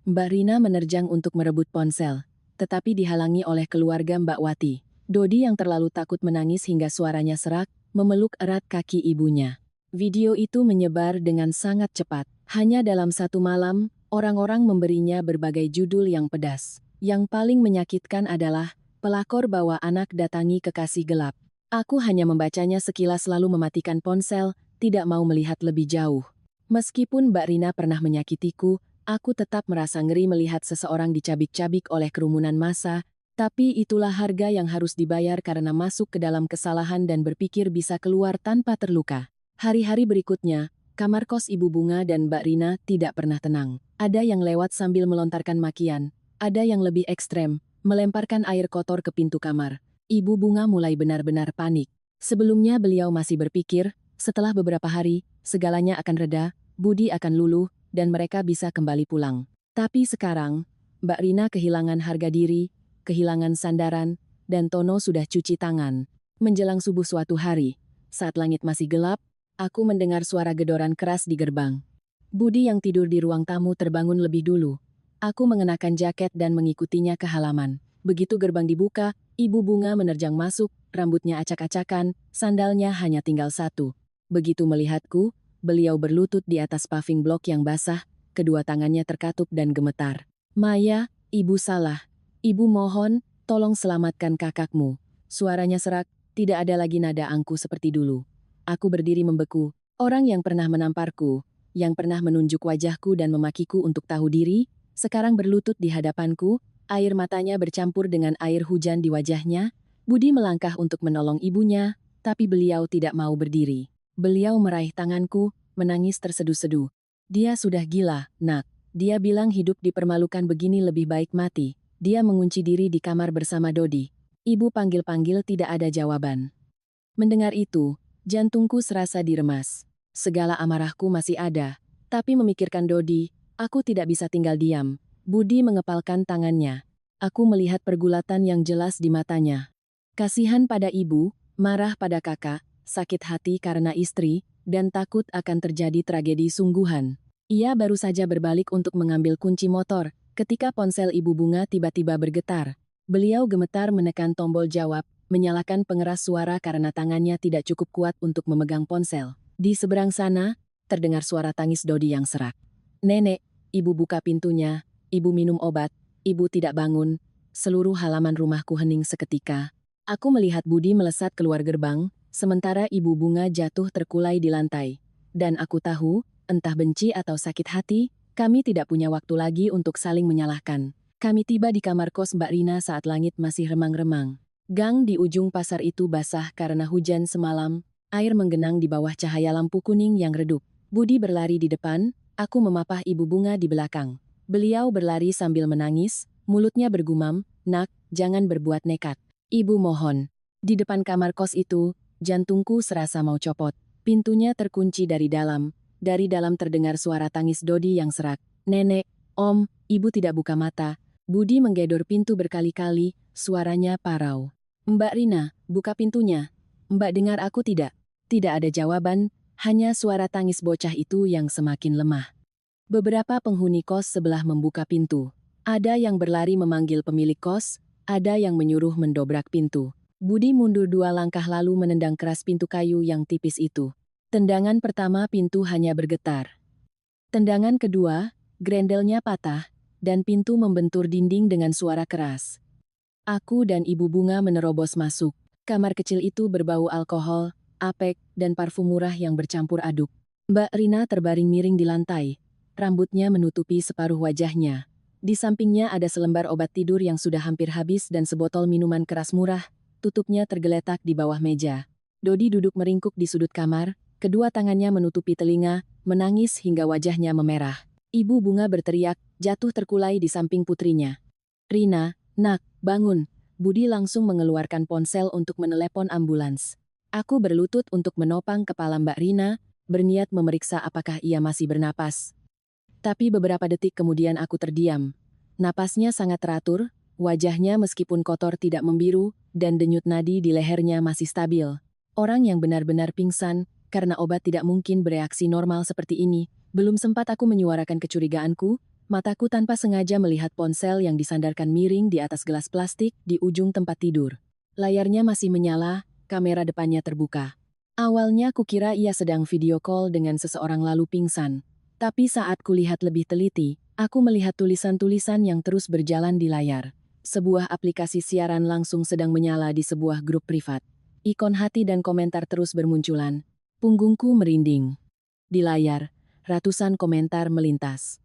Mbak Rina menerjang untuk merebut ponsel, tetapi dihalangi oleh keluarga Mbak Wati. Dodi yang terlalu takut menangis hingga suaranya serak, memeluk erat kaki ibunya. Video itu menyebar dengan sangat cepat. Hanya dalam satu malam, orang-orang memberinya berbagai judul yang pedas. Yang paling menyakitkan adalah, pelakor bawa anak datangi kekasih gelap. Aku hanya membacanya sekilas lalu mematikan ponsel, tidak mau melihat lebih jauh. Meskipun Mbak Rina pernah menyakitiku, aku tetap merasa ngeri melihat seseorang dicabik-cabik oleh kerumunan massa, tapi itulah harga yang harus dibayar karena masuk ke dalam kesalahan dan berpikir bisa keluar tanpa terluka. Hari-hari berikutnya, kamar kos Ibu Bunga dan Mbak Rina tidak pernah tenang. Ada yang lewat sambil melontarkan makian, ada yang lebih ekstrem, melemparkan air kotor ke pintu kamar. Ibu Bunga mulai benar-benar panik. Sebelumnya beliau masih berpikir, setelah beberapa hari, segalanya akan reda, Budi akan luluh, dan mereka bisa kembali pulang. Tapi sekarang, Mbak Rina kehilangan harga diri, kehilangan sandaran, dan Tono sudah cuci tangan. Menjelang subuh suatu hari, saat langit masih gelap, aku mendengar suara gedoran keras di gerbang. Budi yang tidur di ruang tamu terbangun lebih dulu. Aku mengenakan jaket dan mengikutinya ke halaman. Begitu gerbang dibuka, Ibu Bunga menerjang masuk, rambutnya acak-acakan, sandalnya hanya tinggal satu. Begitu melihatku, beliau berlutut di atas paving blok yang basah, kedua tangannya terkatup dan gemetar. Maya, Ibu salah. Ibu mohon, tolong selamatkan kakakmu. Suaranya serak, tidak ada lagi nada angku seperti dulu. Aku berdiri membeku. Orang yang pernah menamparku, yang pernah menunjuk wajahku dan memakiku untuk tahu diri, sekarang berlutut di hadapanku, air matanya bercampur dengan air hujan di wajahnya. Budi melangkah untuk menolong ibunya, tapi beliau tidak mau berdiri. Beliau meraih tanganku, menangis terseduh-seduh. Dia sudah gila, nak. Dia bilang hidup dipermalukan begini lebih baik mati. Dia mengunci diri di kamar bersama Dodi. Ibu panggil-panggil tidak ada jawaban. Mendengar itu, jantungku serasa diremas. Segala amarahku masih ada, tapi memikirkan Dodi, aku tidak bisa tinggal diam. Budi mengepalkan tangannya. Aku melihat pergulatan yang jelas di matanya. Kasihan pada ibu, marah pada kakak, sakit hati karena istri, dan takut akan terjadi tragedi sungguhan. Ia baru saja berbalik untuk mengambil kunci motor, ketika ponsel Ibu Bunga tiba-tiba bergetar. Beliau gemetar menekan tombol jawab, menyalakan pengeras suara karena tangannya tidak cukup kuat untuk memegang ponsel. Di seberang sana, terdengar suara tangis Dodi yang serak. Nenek, Ibu buka pintunya, Ibu minum obat, Ibu tidak bangun. Seluruh halaman rumahku hening seketika. Aku melihat Budi melesat keluar gerbang, sementara Ibu Bunga jatuh terkulai di lantai. Dan aku tahu, entah benci atau sakit hati, kami tidak punya waktu lagi untuk saling menyalahkan. Kami tiba di kamar kos Mbak Rina saat langit masih remang-remang. Gang di ujung pasar itu basah karena hujan semalam, air menggenang di bawah cahaya lampu kuning yang redup. Budi berlari di depan, aku memapah Ibu Bunga di belakang. Beliau berlari sambil menangis, mulutnya bergumam, "Nak, jangan berbuat nekat. Ibu mohon." Di depan kamar kos itu, jantungku serasa mau copot. Pintunya terkunci dari dalam. Dari dalam terdengar suara tangis Dodi yang serak. "Nenek, Om." Ibu tidak buka mata. Budi menggedor pintu berkali-kali, suaranya parau. Mbak Rina, buka pintunya. Mbak dengar aku tidak? Tidak ada jawaban, hanya suara tangis bocah itu yang semakin lemah. Beberapa penghuni kos sebelah membuka pintu. Ada yang berlari memanggil pemilik kos, ada yang menyuruh mendobrak pintu. Budi mundur 2 langkah lalu menendang keras pintu kayu yang tipis itu. Tendangan pertama pintu hanya bergetar. Tendangan kedua, grendelnya patah, dan pintu membentur dinding dengan suara keras. Aku dan Ibu Bunga menerobos masuk. Kamar kecil itu berbau alkohol, apek, dan parfum murah yang bercampur aduk. Mbak Rina terbaring miring di lantai. Rambutnya menutupi separuh wajahnya. Di sampingnya ada selembar obat tidur yang sudah hampir habis dan sebotol minuman keras murah. Tutupnya tergeletak di bawah meja. Dodi duduk meringkuk di sudut kamar, kedua tangannya menutupi telinga, menangis hingga wajahnya memerah. Ibu Bunga berteriak, jatuh terkulai di samping putrinya. Rina, nak, bangun. Budi langsung mengeluarkan ponsel untuk menelepon ambulans. Aku berlutut untuk menopang kepala Mbak Rina, berniat memeriksa apakah ia masih bernapas. Tapi beberapa detik kemudian aku terdiam. Napasnya sangat teratur, wajahnya meskipun kotor tidak membiru, dan denyut nadi di lehernya masih stabil. Orang yang benar-benar pingsan, karena obat tidak mungkin bereaksi normal seperti ini. Belum sempat aku menyuarakan kecurigaanku, mataku tanpa sengaja melihat ponsel yang disandarkan miring di atas gelas plastik di ujung tempat tidur. Layarnya masih menyala, kamera depannya terbuka. Awalnya kukira ia sedang video call dengan seseorang lalu pingsan. Tapi saat kulihat lebih teliti, aku melihat tulisan-tulisan yang terus berjalan di layar. Sebuah aplikasi siaran langsung sedang menyala di sebuah grup privat. Ikon hati dan komentar terus bermunculan. Punggungku merinding. Di layar, ratusan komentar melintas.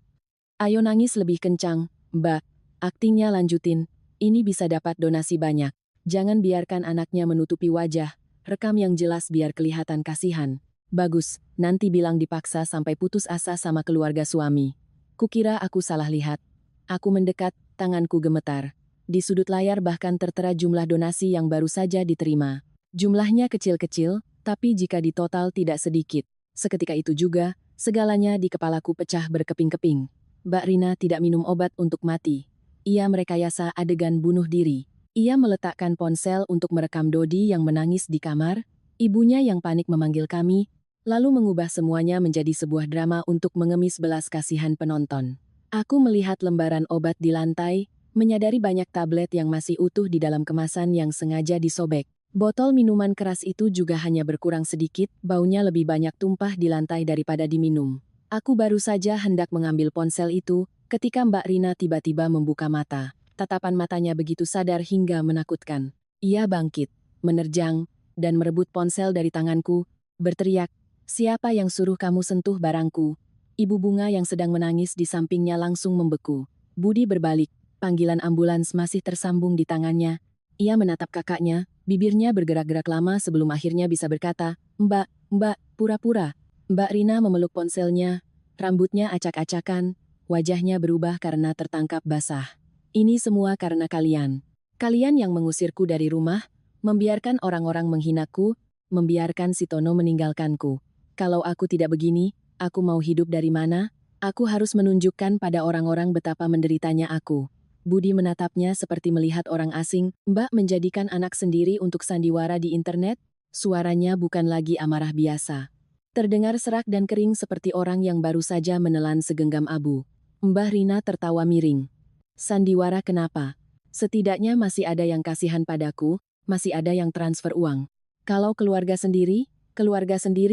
Ayo nangis lebih kencang, Mbak. Aktingnya lanjutin. Ini bisa dapat donasi banyak. Jangan biarkan anaknya menutupi wajah. Rekam yang jelas biar kelihatan kasihan. Bagus, nanti bilang dipaksa sampai putus asa sama keluarga suami. Kukira aku salah lihat. Aku mendekat, tanganku gemetar. Di sudut layar bahkan tertera jumlah donasi yang baru saja diterima. Jumlahnya kecil-kecil, tapi jika ditotal tidak sedikit. Seketika itu juga, segalanya di kepalaku pecah berkeping-keping. Mbak Rina tidak minum obat untuk mati. Ia merekayasa adegan bunuh diri. Ia meletakkan ponsel untuk merekam Dodi yang menangis di kamar, ibunya yang panik memanggil kami, lalu mengubah semuanya menjadi sebuah drama untuk mengemis belas kasihan penonton. Aku melihat lembaran obat di lantai, menyadari banyak tablet yang masih utuh di dalam kemasan yang sengaja disobek. Botol minuman keras itu juga hanya berkurang sedikit, baunya lebih banyak tumpah di lantai daripada diminum. Aku baru saja hendak mengambil ponsel itu, ketika Mbak Rina tiba-tiba membuka mata. Tatapan matanya begitu sadar hingga menakutkan. Ia bangkit, menerjang, dan merebut ponsel dari tanganku, berteriak, "Siapa yang suruh kamu sentuh barangku?" Ibu Bunga yang sedang menangis di sampingnya langsung membeku. Budi berbalik, panggilan ambulans masih tersambung di tangannya. Ia menatap kakaknya, bibirnya bergerak-gerak lama sebelum akhirnya bisa berkata, Mbak, pura-pura." Mbak Rina memeluk ponselnya, rambutnya acak-acakan, wajahnya berubah karena tertangkap basah. "Ini semua karena kalian. Kalian yang mengusirku dari rumah, membiarkan orang-orang menghinaku, membiarkan si Tono meninggalkanku. Kalau aku tidak begini, aku mau hidup dari mana? Aku harus menunjukkan pada orang-orang betapa menderitanya aku." Budi menatapnya seperti melihat orang asing. "Mbak menjadikan anak sendiri untuk sandiwara di internet?" Suaranya bukan lagi amarah biasa. Terdengar serak dan kering seperti orang yang baru saja menelan segenggam abu. Mbah Rina tertawa miring. "Sandiwara kenapa? Setidaknya masih ada yang kasihan padaku, masih ada yang transfer uang. Kalau keluarga sendiri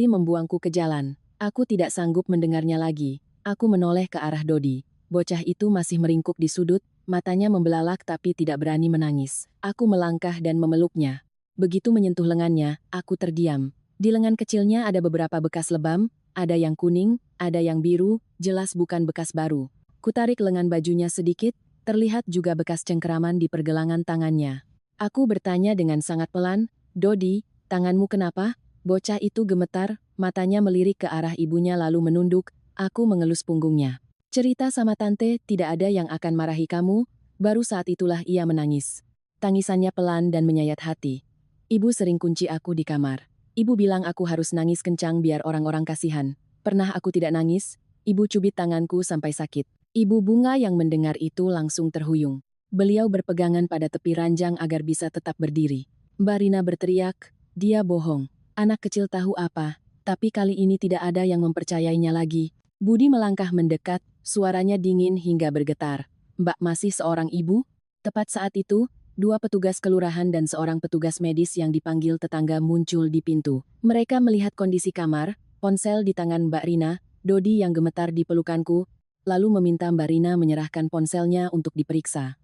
membuangku ke jalan. Aku tidak sanggup mendengarnya lagi." Aku menoleh ke arah Dodi. Bocah itu masih meringkuk di sudut, matanya membelalak tapi tidak berani menangis. Aku melangkah dan memeluknya. Begitu menyentuh lengannya, aku terdiam. Di lengan kecilnya ada beberapa bekas lebam, ada yang kuning, ada yang biru, jelas bukan bekas baru. Kutarik lengan bajunya sedikit, terlihat juga bekas cengkeraman di pergelangan tangannya. Aku bertanya dengan sangat pelan, "Dodi, tanganmu kenapa?" Bocah itu gemetar, matanya melirik ke arah ibunya lalu menunduk, aku mengelus punggungnya. "Cerita sama tante, tidak ada yang akan marahi kamu." Baru saat itulah ia menangis. Tangisannya pelan dan menyayat hati. "Ibu sering kunci aku di kamar. Ibu bilang aku harus nangis kencang biar orang-orang kasihan. Pernah aku tidak nangis?" Ibu cubit tanganku sampai sakit. Ibu Bunga yang mendengar itu langsung terhuyung. Beliau berpegangan pada tepi ranjang agar bisa tetap berdiri. Mbak Rina berteriak, dia bohong. Anak kecil tahu apa, tapi kali ini tidak ada yang mempercayainya lagi. Budi melangkah mendekat, suaranya dingin hingga bergetar. Mbak masih seorang ibu? Tepat saat itu, dua petugas kelurahan dan seorang petugas medis yang dipanggil tetangga muncul di pintu. Mereka melihat kondisi kamar, ponsel di tangan Mbak Rina, Dodi yang gemetar di pelukanku, lalu meminta Mbak Rina menyerahkan ponselnya untuk diperiksa.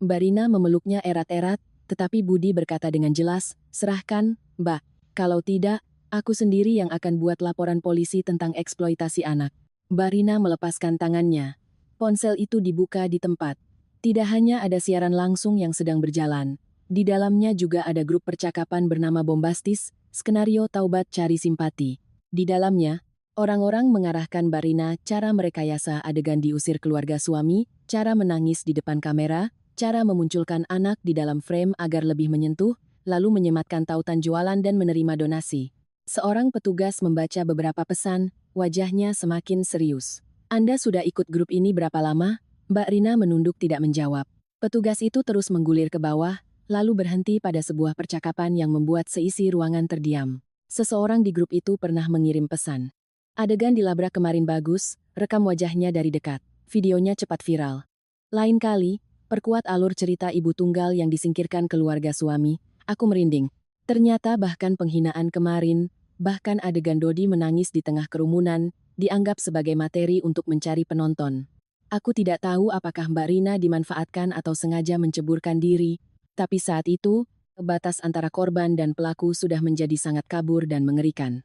Mbak Rina memeluknya erat-erat, tetapi Budi berkata dengan jelas, serahkan, Mbak. Kalau tidak, aku sendiri yang akan buat laporan polisi tentang eksploitasi anak. Mbak Rina melepaskan tangannya. Ponsel itu dibuka di tempat. Tidak hanya ada siaran langsung yang sedang berjalan. Di dalamnya juga ada grup percakapan bernama Bombastis, skenario Taubat Cari Simpati. Di dalamnya, orang-orang mengarahkan Mbak Rina cara merekayasa adegan diusir keluarga suami, cara menangis di depan kamera, cara memunculkan anak di dalam frame agar lebih menyentuh, lalu menyematkan tautan jualan dan menerima donasi. Seorang petugas membaca beberapa pesan, wajahnya semakin serius. Anda sudah ikut grup ini berapa lama? Mbak Rina menunduk tidak menjawab. Petugas itu terus menggulir ke bawah, lalu berhenti pada sebuah percakapan yang membuat seisi ruangan terdiam. Seseorang di grup itu pernah mengirim pesan. Adegan dilabrak kemarin bagus, rekam wajahnya dari dekat. Videonya cepat viral. Lain kali, perkuat alur cerita ibu tunggal yang disingkirkan keluarga suami, aku merinding. Ternyata bahkan penghinaan kemarin, bahkan adegan Dodi menangis di tengah kerumunan, dianggap sebagai materi untuk mencari penonton. Aku tidak tahu apakah Mbak Rina dimanfaatkan atau sengaja menceburkan diri, tapi saat itu, batas antara korban dan pelaku sudah menjadi sangat kabur dan mengerikan.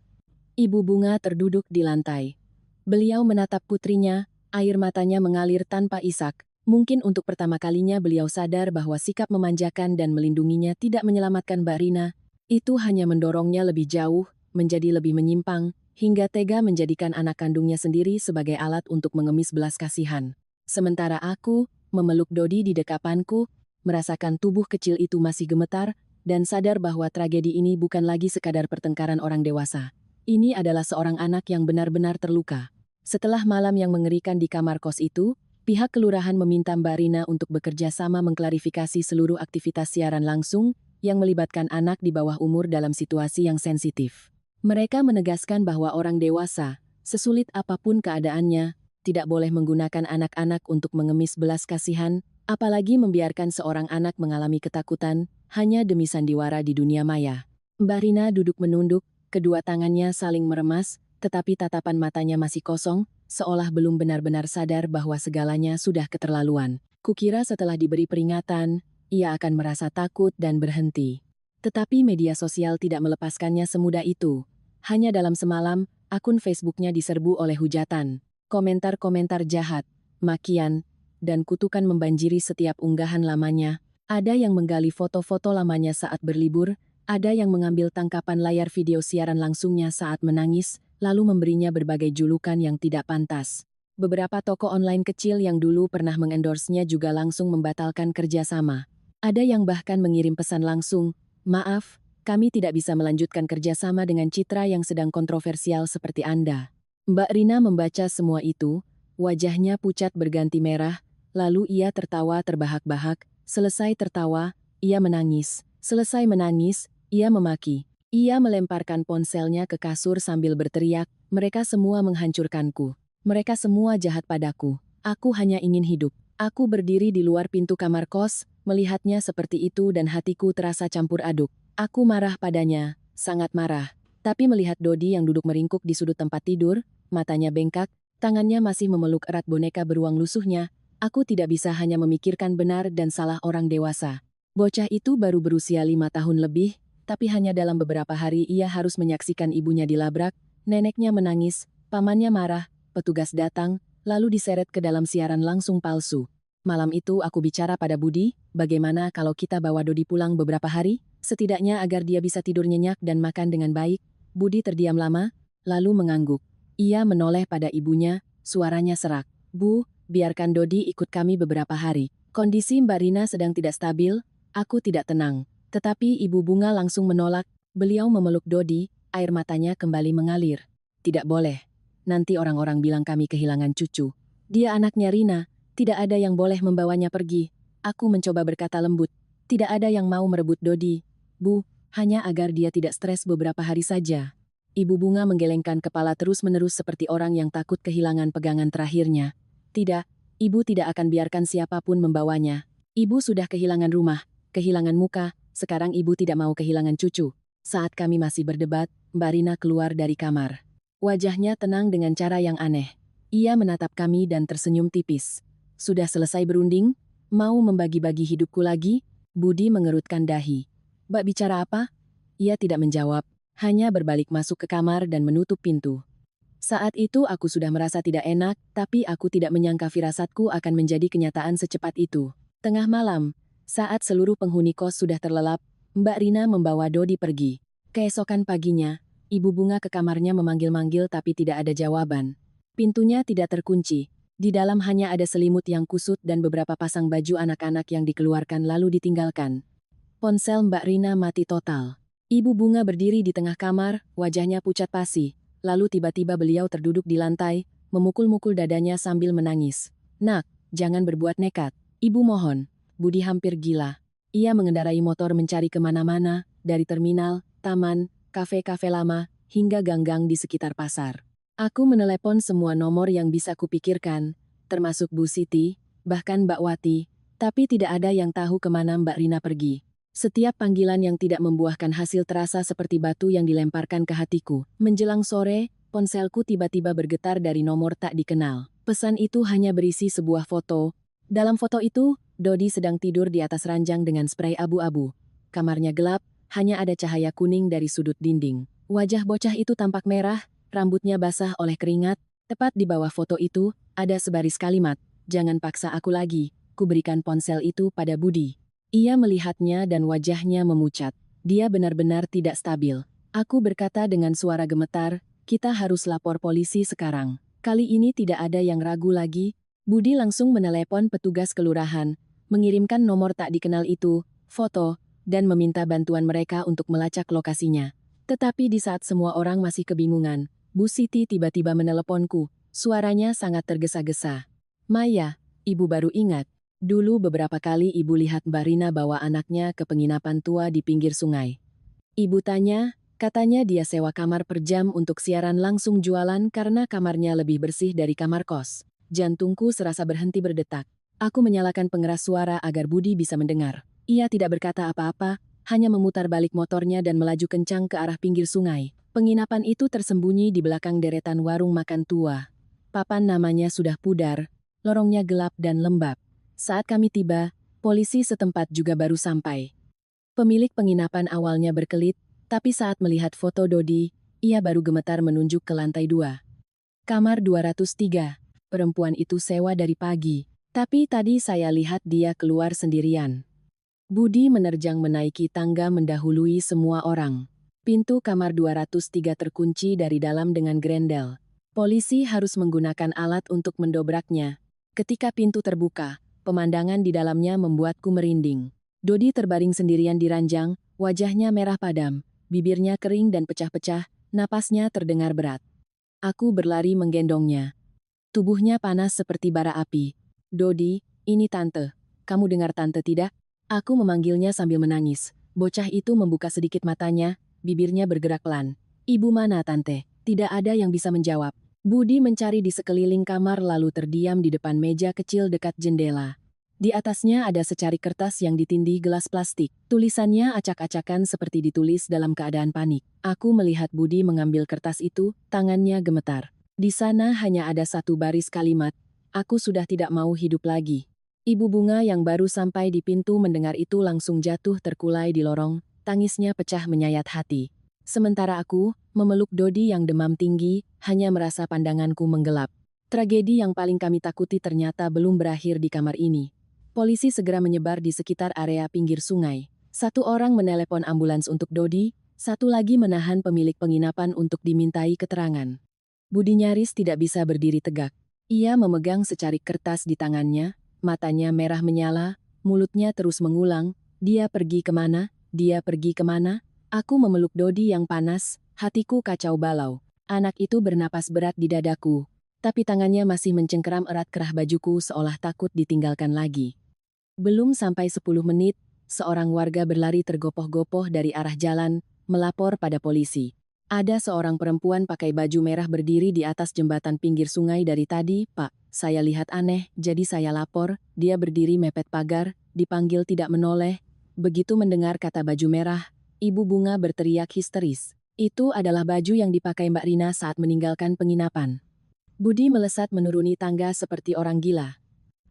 Ibu Bunga terduduk di lantai. Beliau menatap putrinya, air matanya mengalir tanpa isak. Mungkin untuk pertama kalinya beliau sadar bahwa sikap memanjakan dan melindunginya tidak menyelamatkan Mbak Rina. Itu hanya mendorongnya lebih jauh, menjadi lebih menyimpang, hingga tega menjadikan anak kandungnya sendiri sebagai alat untuk mengemis belas kasihan. Sementara aku, memeluk Dodi di dekapanku, merasakan tubuh kecil itu masih gemetar, dan sadar bahwa tragedi ini bukan lagi sekadar pertengkaran orang dewasa. Ini adalah seorang anak yang benar-benar terluka. Setelah malam yang mengerikan di kamar kos itu, pihak kelurahan meminta Mbak Rina untuk bekerja sama mengklarifikasi seluruh aktivitas siaran langsung yang melibatkan anak di bawah umur dalam situasi yang sensitif. Mereka menegaskan bahwa orang dewasa, sesulit apapun keadaannya, tidak boleh menggunakan anak-anak untuk mengemis belas kasihan, apalagi membiarkan seorang anak mengalami ketakutan hanya demi sandiwara di dunia maya. Mbak Rina duduk menunduk, kedua tangannya saling meremas, tetapi tatapan matanya masih kosong, seolah belum benar-benar sadar bahwa segalanya sudah keterlaluan. Kukira setelah diberi peringatan, ia akan merasa takut dan berhenti. Tetapi media sosial tidak melepaskannya semudah itu. Hanya dalam semalam, akun Facebooknya diserbu oleh hujatan, komentar-komentar jahat, makian, dan kutukan membanjiri setiap unggahan lamanya. Ada yang menggali foto-foto lamanya saat berlibur, ada yang mengambil tangkapan layar video siaran langsungnya saat menangis, lalu memberinya berbagai julukan yang tidak pantas. Beberapa toko online kecil yang dulu pernah mengendorse-nya juga langsung membatalkan kerjasama. Ada yang bahkan mengirim pesan langsung, "Maaf, kami tidak bisa melanjutkan kerjasama dengan citra yang sedang kontroversial seperti Anda." Mbak Rina membaca semua itu, wajahnya pucat berganti merah, lalu ia tertawa terbahak-bahak, selesai tertawa, ia menangis. Selesai menangis, ia memaki. Ia melemparkan ponselnya ke kasur sambil berteriak, "Mereka semua menghancurkanku. Mereka semua jahat padaku. Aku hanya ingin hidup." Aku berdiri di luar pintu kamar kos, melihatnya seperti itu dan hatiku terasa campur aduk. Aku marah padanya, sangat marah. Tapi melihat Dodi yang duduk meringkuk di sudut tempat tidur, matanya bengkak, tangannya masih memeluk erat boneka beruang lusuhnya, aku tidak bisa hanya memikirkan benar dan salah orang dewasa. Bocah itu baru berusia 5 tahun lebih, tapi hanya dalam beberapa hari ia harus menyaksikan ibunya dilabrak, neneknya menangis, pamannya marah, petugas datang, lalu diseret ke dalam siaran langsung palsu. Malam itu aku bicara pada Budi, bagaimana kalau kita bawa Dodi pulang beberapa hari, setidaknya agar dia bisa tidur nyenyak dan makan dengan baik. Budi terdiam lama, lalu mengangguk. Ia menoleh pada ibunya, suaranya serak. "Bu, biarkan Dodi ikut kami beberapa hari. Kondisi Mbak Rina sedang tidak stabil, aku tidak tenang." Tetapi Ibu Bunga langsung menolak, beliau memeluk Dodi, air matanya kembali mengalir. "Tidak boleh. Nanti orang-orang bilang kami kehilangan cucu. Dia anaknya Rina, tidak ada yang boleh membawanya pergi." Aku mencoba berkata lembut. Tidak ada yang mau merebut Dodi. Bu, hanya agar dia tidak stres beberapa hari saja. Ibu Bunga menggelengkan kepala terus-menerus seperti orang yang takut kehilangan pegangan terakhirnya. Tidak, ibu tidak akan biarkan siapapun membawanya. Ibu sudah kehilangan rumah, kehilangan muka, sekarang ibu tidak mau kehilangan cucu. Saat kami masih berdebat, Mbak Rina keluar dari kamar. Wajahnya tenang dengan cara yang aneh. Ia menatap kami dan tersenyum tipis. Sudah selesai berunding? Mau membagi-bagi hidupku lagi? Budi mengerutkan dahi. Mbak bicara apa? Ia tidak menjawab, hanya berbalik masuk ke kamar dan menutup pintu. Saat itu aku sudah merasa tidak enak, tapi aku tidak menyangka firasatku akan menjadi kenyataan secepat itu. Tengah malam, saat seluruh penghuni kos sudah terlelap, Mbak Rina membawa Dodi pergi. Keesokan paginya, Ibu Bunga ke kamarnya memanggil-manggil tapi tidak ada jawaban. Pintunya tidak terkunci. Di dalam hanya ada selimut yang kusut dan beberapa pasang baju anak-anak yang dikeluarkan lalu ditinggalkan. Ponsel Mbak Rina mati total. Ibu Bunga berdiri di tengah kamar, wajahnya pucat pasi. Lalu tiba-tiba beliau terduduk di lantai, memukul-mukul dadanya sambil menangis. Nak, jangan berbuat nekat. Ibu mohon. Budi hampir gila. Ia mengendarai motor mencari kemana-mana, dari terminal, taman, kafe-kafe lama, hingga gang-gang di sekitar pasar. Aku menelepon semua nomor yang bisa kupikirkan, termasuk Bu Siti, bahkan Mbak Wati, tapi tidak ada yang tahu kemana Mbak Rina pergi. Setiap panggilan yang tidak membuahkan hasil terasa seperti batu yang dilemparkan ke hatiku. Menjelang sore, ponselku tiba-tiba bergetar dari nomor tak dikenal. Pesan itu hanya berisi sebuah foto. Dalam foto itu, Dodi sedang tidur di atas ranjang dengan spray abu-abu. Kamarnya gelap, hanya ada cahaya kuning dari sudut dinding. Wajah bocah itu tampak merah, rambutnya basah oleh keringat. Tepat di bawah foto itu, ada sebaris kalimat, "Jangan paksa aku lagi, ku berikan ponsel itu pada Budi." Ia melihatnya dan wajahnya memucat. Dia benar-benar tidak stabil. Aku berkata dengan suara gemetar, "Kita harus lapor polisi sekarang." Kali ini tidak ada yang ragu lagi. Budi langsung menelepon petugas kelurahan, mengirimkan nomor tak dikenal itu, foto, dan meminta bantuan mereka untuk melacak lokasinya. Tetapi di saat semua orang masih kebingungan, Bu Siti tiba-tiba meneleponku. Suaranya sangat tergesa-gesa. "Maya, ibu baru ingat. Dulu beberapa kali ibu lihat Mbak Rina bawa anaknya ke penginapan tua di pinggir sungai. Ibu tanya, katanya dia sewa kamar per jam untuk siaran langsung jualan karena kamarnya lebih bersih dari kamar kos." Jantungku serasa berhenti berdetak. Aku menyalakan pengeras suara agar Budi bisa mendengar. Ia tidak berkata apa-apa, hanya memutar balik motornya dan melaju kencang ke arah pinggir sungai. Penginapan itu tersembunyi di belakang deretan warung makan tua. Papan namanya sudah pudar, lorongnya gelap dan lembab. Saat kami tiba, polisi setempat juga baru sampai. Pemilik penginapan awalnya berkelit, tapi saat melihat foto Dodi, ia baru gemetar menunjuk ke lantai 2. Kamar 203. Perempuan itu sewa dari pagi, tapi tadi saya lihat dia keluar sendirian. Budi menerjang menaiki tangga mendahului semua orang. Pintu kamar 203 terkunci dari dalam dengan grendel. Polisi harus menggunakan alat untuk mendobraknya. Ketika pintu terbuka, pemandangan di dalamnya membuatku merinding. Dodi terbaring sendirian di ranjang, wajahnya merah padam, bibirnya kering dan pecah-pecah, napasnya terdengar berat. Aku berlari menggendongnya. Tubuhnya panas seperti bara api. "Dodi, ini tante. Kamu dengar tante tidak?" Aku memanggilnya sambil menangis. Bocah itu membuka sedikit matanya, bibirnya bergerak pelan. "Ibu mana tante?" Tidak ada yang bisa menjawab. Budi mencari di sekeliling kamar lalu terdiam di depan meja kecil dekat jendela. Di atasnya ada secari kertas yang ditindih gelas plastik. Tulisannya acak-acakan seperti ditulis dalam keadaan panik. Aku melihat Budi mengambil kertas itu, tangannya gemetar. Di sana hanya ada satu baris kalimat, "Aku sudah tidak mau hidup lagi." Ibu Bunga yang baru sampai di pintu mendengar itu langsung jatuh terkulai di lorong, tangisnya pecah menyayat hati. Sementara aku, memeluk Dodi yang demam tinggi, hanya merasa pandanganku menggelap. Tragedi yang paling kami takuti ternyata belum berakhir di kamar ini. Polisi segera menyebar di sekitar area pinggir sungai. Satu orang menelepon ambulans untuk Dodi, satu lagi menahan pemilik penginapan untuk dimintai keterangan. Budi nyaris tidak bisa berdiri tegak. Ia memegang secarik kertas di tangannya, matanya merah menyala, mulutnya terus mengulang, "Dia pergi kemana? Dia pergi kemana?" Aku memeluk Dodi yang panas, hatiku kacau balau. Anak itu bernapas berat di dadaku, tapi tangannya masih mencengkeram erat kerah bajuku seolah takut ditinggalkan lagi. Belum sampai 10 menit, seorang warga berlari tergopoh-gopoh dari arah jalan, melapor pada polisi. Ada seorang perempuan pakai baju merah berdiri di atas jembatan pinggir sungai dari tadi, Pak. Saya lihat aneh, jadi saya lapor. Dia berdiri mepet pagar, dipanggil tidak menoleh. Begitu mendengar kata baju merah, Ibu Bunga berteriak histeris. Itu adalah baju yang dipakai Mbak Rina saat meninggalkan penginapan. Budi melesat menuruni tangga seperti orang gila.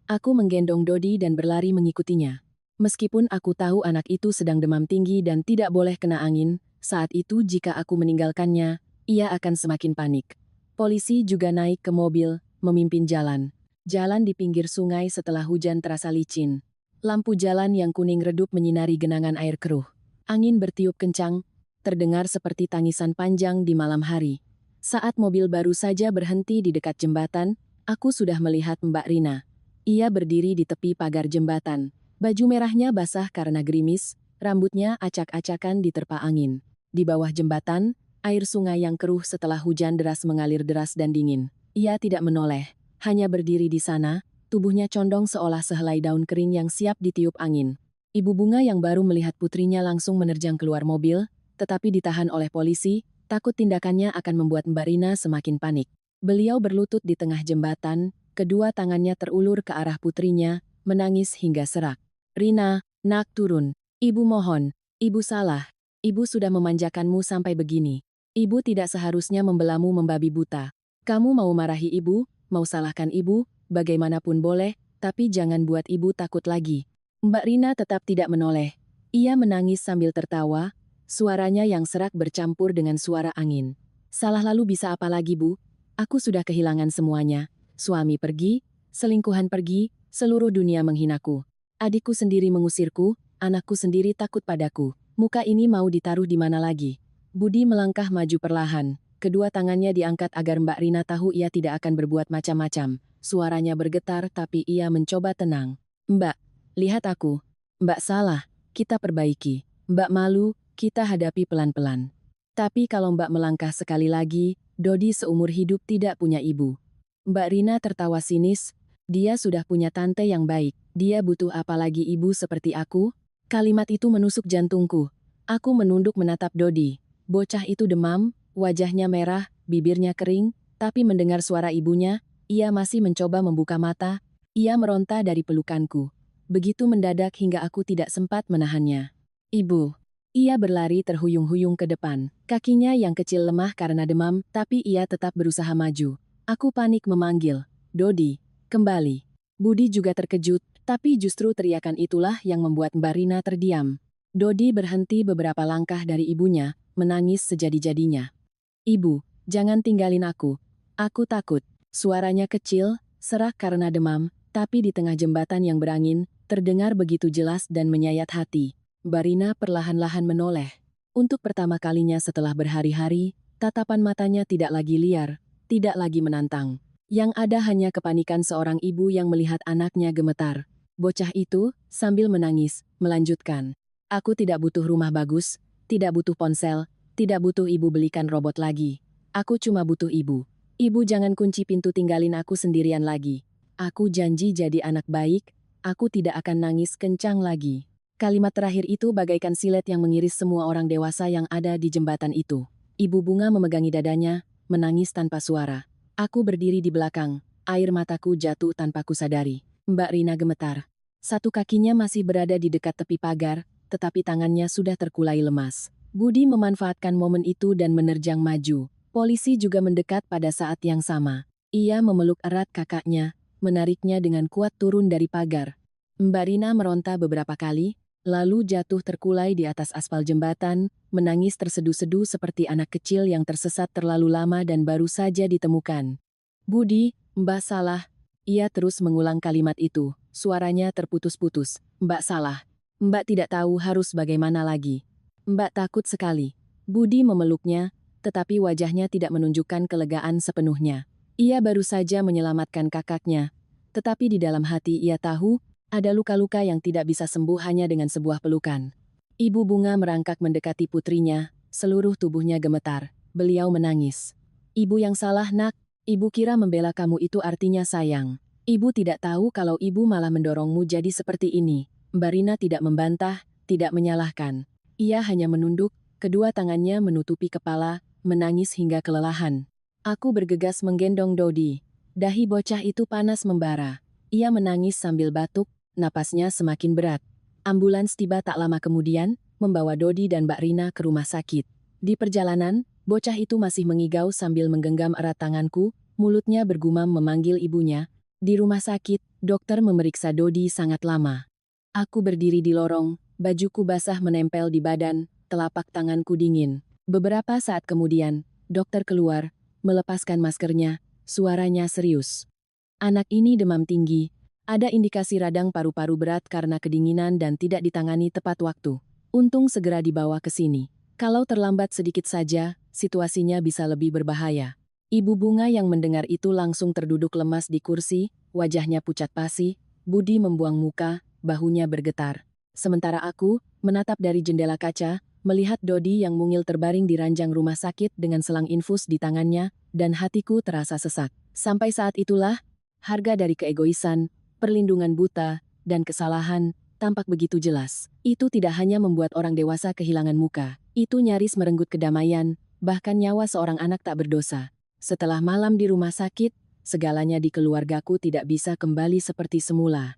Aku menggendong Dodi dan berlari mengikutinya. Meskipun aku tahu anak itu sedang demam tinggi dan tidak boleh kena angin, saat itu jika aku meninggalkannya, ia akan semakin panik. Polisi juga naik ke mobil, memimpin jalan. Jalan di pinggir sungai setelah hujan terasa licin. Lampu jalan yang kuning redup menyinari genangan air keruh. Angin bertiup kencang, terdengar seperti tangisan panjang di malam hari. Saat mobil baru saja berhenti di dekat jembatan, aku sudah melihat Mbak Rina. Ia berdiri di tepi pagar jembatan. Baju merahnya basah karena gerimis, rambutnya acak-acakan diterpa angin. Di bawah jembatan, air sungai yang keruh setelah hujan deras mengalir deras dan dingin. Ia tidak menoleh, hanya berdiri di sana, tubuhnya condong seolah sehelai daun kering yang siap ditiup angin. Ibu Bunga yang baru melihat putrinya langsung menerjang keluar mobil, tetapi ditahan oleh polisi, takut tindakannya akan membuat Mbak Rina semakin panik. Beliau berlutut di tengah jembatan, kedua tangannya terulur ke arah putrinya, menangis hingga serak. Rina, nak turun. Ibu mohon, ibu salah. Ibu sudah memanjakanmu sampai begini. Ibu tidak seharusnya membelamu membabi buta. Kamu mau marahi ibu, mau salahkan ibu, bagaimanapun boleh, tapi jangan buat ibu takut lagi. Mbak Rina tetap tidak menoleh. Ia menangis sambil tertawa, suaranya yang serak bercampur dengan suara angin. Salah lalu bisa apa lagi, Bu? Aku sudah kehilangan semuanya. Suami pergi, selingkuhan pergi, seluruh dunia menghinaku. Adikku sendiri mengusirku, anakku sendiri takut padaku. Muka ini mau ditaruh di mana lagi? Budi melangkah maju perlahan. Kedua tangannya diangkat agar Mbak Rina tahu ia tidak akan berbuat macam-macam. Suaranya bergetar tapi ia mencoba tenang. Mbak, lihat aku. Mbak salah, kita perbaiki. Mbak malu, kita hadapi pelan-pelan. Tapi kalau Mbak melangkah sekali lagi, Dodi seumur hidup tidak punya ibu. Mbak Rina tertawa sinis. Dia sudah punya tante yang baik. Dia butuh apa lagi ibu seperti aku? Kalimat itu menusuk jantungku. Aku menunduk menatap Dodi. Bocah itu demam, wajahnya merah, bibirnya kering, tapi mendengar suara ibunya, ia masih mencoba membuka mata. Ia meronta dari pelukanku. Begitu mendadak hingga aku tidak sempat menahannya. Ibu. Ia berlari terhuyung-huyung ke depan. Kakinya yang kecil lemah karena demam, tapi ia tetap berusaha maju. Aku panik memanggil, Dodi. Kembali. Budi juga terkejut, tapi justru teriakan itulah yang membuat Mbak Rina terdiam. Dodi berhenti beberapa langkah dari ibunya, menangis sejadi-jadinya. Ibu, jangan tinggalin aku. Aku takut. Suaranya kecil, serak karena demam, tapi di tengah jembatan yang berangin, terdengar begitu jelas dan menyayat hati. Mbak Rina perlahan-lahan menoleh. Untuk pertama kalinya setelah berhari-hari, tatapan matanya tidak lagi liar, tidak lagi menantang. Yang ada hanya kepanikan seorang ibu yang melihat anaknya gemetar. Bocah itu, sambil menangis, melanjutkan. Aku tidak butuh rumah bagus, tidak butuh ponsel, tidak butuh ibu belikan robot lagi. Aku cuma butuh ibu. Ibu jangan kunci pintu tinggalin aku sendirian lagi. Aku janji jadi anak baik, aku tidak akan nangis kencang lagi. Kalimat terakhir itu bagaikan silet yang mengiris semua orang dewasa yang ada di jembatan itu. Ibu Bunga memegangi dadanya, menangis tanpa suara. Aku berdiri di belakang, air mataku jatuh tanpa kusadari. Mbak Rina gemetar. Satu kakinya masih berada di dekat tepi pagar, tetapi tangannya sudah terkulai lemas. Budi memanfaatkan momen itu dan menerjang maju. Polisi juga mendekat pada saat yang sama. Ia memeluk erat kakaknya, menariknya dengan kuat turun dari pagar. Mbak Rina meronta beberapa kali, lalu jatuh terkulai di atas aspal jembatan, menangis terseduh-seduh seperti anak kecil yang tersesat terlalu lama dan baru saja ditemukan. Budi, Mbak salah. Ia terus mengulang kalimat itu, suaranya terputus-putus. Mbak salah. Mbak tidak tahu harus bagaimana lagi. Mbak takut sekali. Budi memeluknya, tetapi wajahnya tidak menunjukkan kelegaan sepenuhnya. Ia baru saja menyelamatkan kakaknya, tetapi di dalam hati ia tahu, ada luka-luka yang tidak bisa sembuh hanya dengan sebuah pelukan. Ibu Bunga merangkak mendekati putrinya, seluruh tubuhnya gemetar. Beliau menangis. Ibu yang salah nak, ibu kira membela kamu itu artinya sayang. Ibu tidak tahu kalau ibu malah mendorongmu jadi seperti ini. Mbak Rina tidak membantah, tidak menyalahkan. Ia hanya menunduk, kedua tangannya menutupi kepala, menangis hingga kelelahan. Aku bergegas menggendong Dodi. Dahi bocah itu panas membara. Ia menangis sambil batuk, napasnya semakin berat. Ambulans tiba tak lama kemudian, membawa Dodi dan Mbak Rina ke rumah sakit. Di perjalanan, bocah itu masih mengigau sambil menggenggam erat tanganku, mulutnya bergumam memanggil ibunya. Di rumah sakit, dokter memeriksa Dodi sangat lama. Aku berdiri di lorong, bajuku basah menempel di badan, telapak tanganku dingin. Beberapa saat kemudian, dokter keluar, melepaskan maskernya, suaranya serius. Anak ini demam tinggi, ada indikasi radang paru-paru berat karena kedinginan dan tidak ditangani tepat waktu. Untung segera dibawa ke sini. Kalau terlambat sedikit saja, situasinya bisa lebih berbahaya. Ibu Bunga yang mendengar itu langsung terduduk lemas di kursi, wajahnya pucat pasi, Budi membuang muka, bahunya bergetar. Sementara aku, menatap dari jendela kaca, melihat Dodi yang mungil terbaring di ranjang rumah sakit dengan selang infus di tangannya, dan hatiku terasa sesak. Sampai saat itulah, harga dari keegoisan, perlindungan buta, dan kesalahan, tampak begitu jelas. Itu tidak hanya membuat orang dewasa kehilangan muka, itu nyaris merenggut kedamaian, bahkan nyawa seorang anak tak berdosa. Setelah malam di rumah sakit, segalanya di keluargaku tidak bisa kembali seperti semula.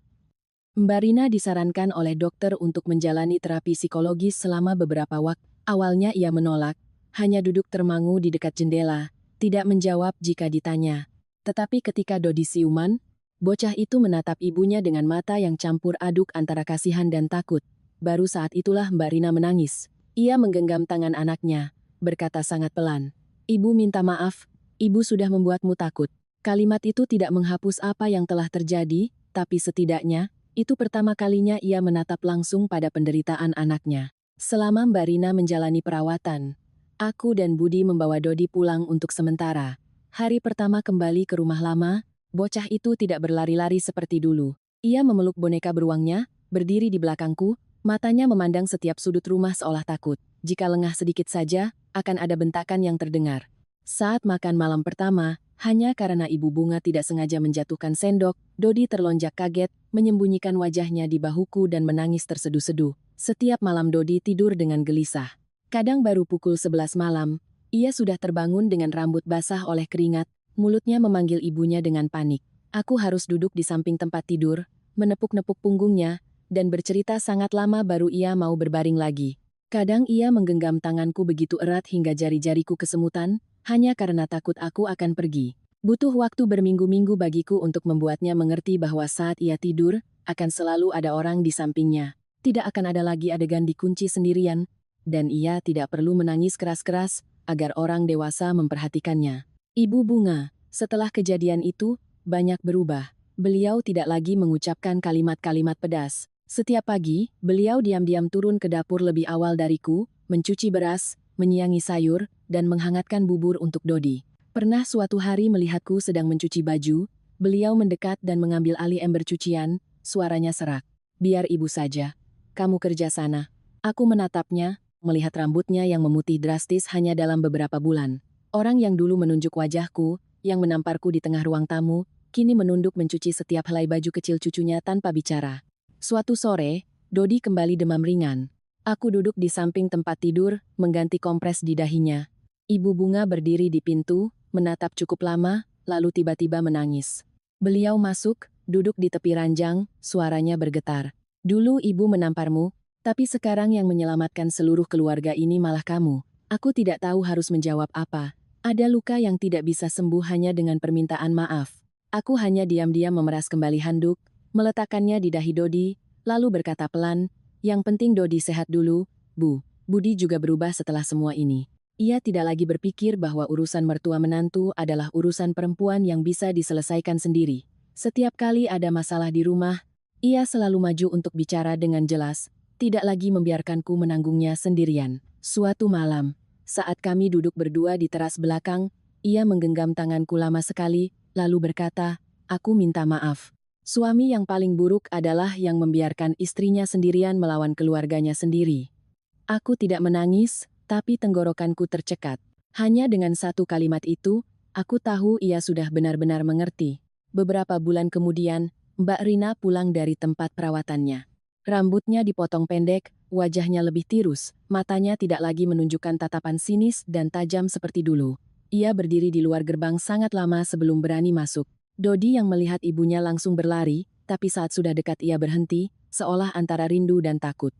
Mbak Rina disarankan oleh dokter untuk menjalani terapi psikologis selama beberapa waktu. Awalnya ia menolak, hanya duduk termangu di dekat jendela, tidak menjawab jika ditanya. Tetapi ketika Dodi siuman, bocah itu menatap ibunya dengan mata yang campur aduk antara kasihan dan takut. Baru saat itulah Mbak Rina menangis. Ia menggenggam tangan anaknya, berkata sangat pelan, "Ibu minta maaf, ibu sudah membuatmu takut." Kalimat itu tidak menghapus apa yang telah terjadi, tapi setidaknya, itu pertama kalinya ia menatap langsung pada penderitaan anaknya. Selama Mbak Rina menjalani perawatan, aku dan Budi membawa Dodi pulang untuk sementara. Hari pertama kembali ke rumah lama, bocah itu tidak berlari-lari seperti dulu. Ia memeluk boneka beruangnya, berdiri di belakangku, matanya memandang setiap sudut rumah seolah takut. Jika lengah sedikit saja, akan ada bentakan yang terdengar. Saat makan malam pertama, hanya karena Ibu Bunga tidak sengaja menjatuhkan sendok, Dodi terlonjak kaget, menyembunyikan wajahnya di bahuku dan menangis terseduh-seduh. Setiap malam Dodi tidur dengan gelisah. Kadang baru pukul 11 malam, ia sudah terbangun dengan rambut basah oleh keringat, mulutnya memanggil ibunya dengan panik. Aku harus duduk di samping tempat tidur, menepuk-nepuk punggungnya, dan bercerita sangat lama baru ia mau berbaring lagi. Kadang ia menggenggam tanganku begitu erat hingga jari-jariku kesemutan, hanya karena takut aku akan pergi. Butuh waktu berminggu-minggu bagiku untuk membuatnya mengerti bahwa saat ia tidur, akan selalu ada orang di sampingnya. Tidak akan ada lagi adegan dikunci sendirian, dan ia tidak perlu menangis keras-keras agar orang dewasa memperhatikannya. Ibu Bunga, setelah kejadian itu, banyak berubah. Beliau tidak lagi mengucapkan kalimat-kalimat pedas. Setiap pagi, beliau diam-diam turun ke dapur lebih awal dariku, mencuci beras, menyiangi sayur, dan menghangatkan bubur untuk Dodi. Pernah suatu hari melihatku sedang mencuci baju, beliau mendekat dan mengambil alih ember cucian, suaranya serak. "Biar ibu saja. Kamu kerja sana." Aku menatapnya, melihat rambutnya yang memutih drastis hanya dalam beberapa bulan. Orang yang dulu menunjuk wajahku, yang menamparku di tengah ruang tamu, kini menunduk mencuci setiap helai baju kecil cucunya tanpa bicara. Suatu sore, Dodi kembali demam ringan. Aku duduk di samping tempat tidur, mengganti kompres di dahinya. Ibu Bunga berdiri di pintu, menatap cukup lama, lalu tiba-tiba menangis. Beliau masuk, duduk di tepi ranjang, suaranya bergetar. "Dulu ibu menamparmu, tapi sekarang yang menyelamatkan seluruh keluarga ini malah kamu." Aku tidak tahu harus menjawab apa. Ada luka yang tidak bisa sembuh hanya dengan permintaan maaf. Aku hanya diam-diam memeras kembali handuk, meletakkannya di dahi Dodi, lalu berkata pelan, "Yang penting Dodi sehat dulu, Bu." Budi juga berubah setelah semua ini. Ia tidak lagi berpikir bahwa urusan mertua menantu adalah urusan perempuan yang bisa diselesaikan sendiri. Setiap kali ada masalah di rumah, ia selalu maju untuk bicara dengan jelas, tidak lagi membiarkanku menanggungnya sendirian. Suatu malam, saat kami duduk berdua di teras belakang, ia menggenggam tanganku lama sekali, lalu berkata, "Aku minta maaf. Suami yang paling buruk adalah yang membiarkan istrinya sendirian melawan keluarganya sendiri." Aku tidak menangis, tapi tenggorokanku tercekat. Hanya dengan satu kalimat itu, aku tahu ia sudah benar-benar mengerti. Beberapa bulan kemudian, Mbak Rina pulang dari tempat perawatannya. Rambutnya dipotong pendek, wajahnya lebih tirus, matanya tidak lagi menunjukkan tatapan sinis dan tajam seperti dulu. Ia berdiri di luar gerbang sangat lama sebelum berani masuk. Dodi yang melihat ibunya langsung berlari, tapi saat sudah dekat ia berhenti, seolah antara rindu dan takut.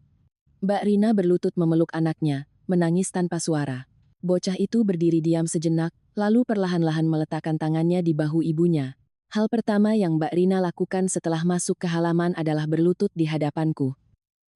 Mbak Rina berlutut memeluk anaknya, menangis tanpa suara. Bocah itu berdiri diam sejenak, lalu perlahan-lahan meletakkan tangannya di bahu ibunya. Hal pertama yang Mbak Rina lakukan setelah masuk ke halaman adalah berlutut di hadapanku.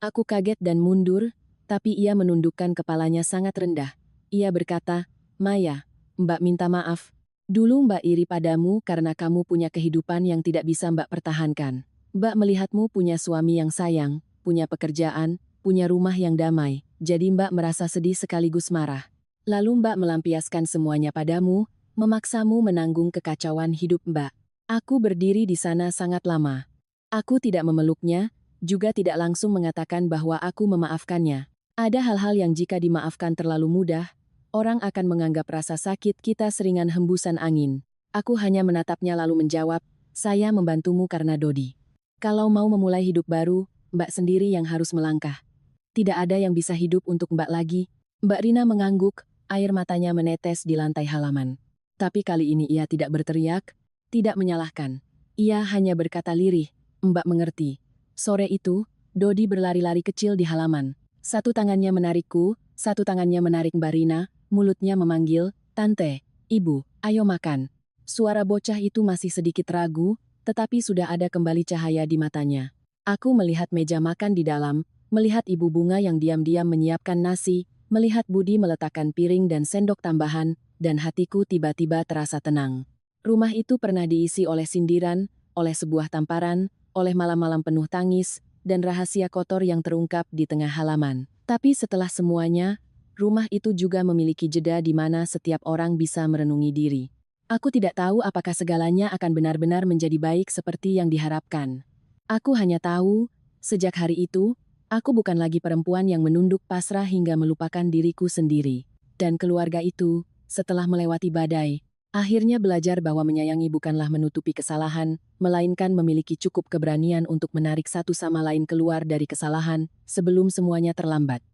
Aku kaget dan mundur, tapi ia menundukkan kepalanya sangat rendah. Ia berkata, "Maya, Mbak minta maaf. Dulu Mbak iri padamu karena kamu punya kehidupan yang tidak bisa Mbak pertahankan. Mbak melihatmu punya suami yang sayang, punya pekerjaan, punya rumah yang damai, jadi Mbak merasa sedih sekaligus marah. Lalu Mbak melampiaskan semuanya padamu, memaksamu menanggung kekacauan hidup Mbak. Aku berdiri di sana sangat lama. Aku tidak memeluknya, juga tidak langsung mengatakan bahwa aku memaafkannya. Ada hal-hal yang jika dimaafkan terlalu mudah, orang akan menganggap rasa sakit kita seringan hembusan angin. Aku hanya menatapnya lalu menjawab, saya membantumu karena Dodi. Kalau mau memulai hidup baru, Mbak sendiri yang harus melangkah. Tidak ada yang bisa hidup untuk Mbak lagi. Mbak Rina mengangguk, air matanya menetes di lantai halaman. Tapi kali ini ia tidak berteriak, tidak menyalahkan. Ia hanya berkata lirih, Mbak mengerti. Sore itu, Dodi berlari-lari kecil di halaman. Satu tangannya menarikku, satu tangannya menarik Mbak Rina, mulutnya memanggil, Tante, Ibu, ayo makan. Suara bocah itu masih sedikit ragu, tetapi sudah ada kembali cahaya di matanya. Aku melihat meja makan di dalam, melihat Ibu Bunga yang diam-diam menyiapkan nasi, melihat Budi meletakkan piring dan sendok tambahan, dan hatiku tiba-tiba terasa tenang. Rumah itu pernah diisi oleh sindiran, oleh sebuah tamparan, oleh malam-malam penuh tangis, dan rahasia kotor yang terungkap di tengah halaman. Tapi setelah semuanya, rumah itu juga memiliki jeda di mana setiap orang bisa merenungi diri. Aku tidak tahu apakah segalanya akan benar-benar menjadi baik seperti yang diharapkan. Aku hanya tahu, sejak hari itu, aku bukan lagi perempuan yang menunduk pasrah hingga melupakan diriku sendiri. Dan keluarga itu, setelah melewati badai, akhirnya belajar bahwa menyayangi bukanlah menutupi kesalahan, melainkan memiliki cukup keberanian untuk menarik satu sama lain keluar dari kesalahan sebelum semuanya terlambat.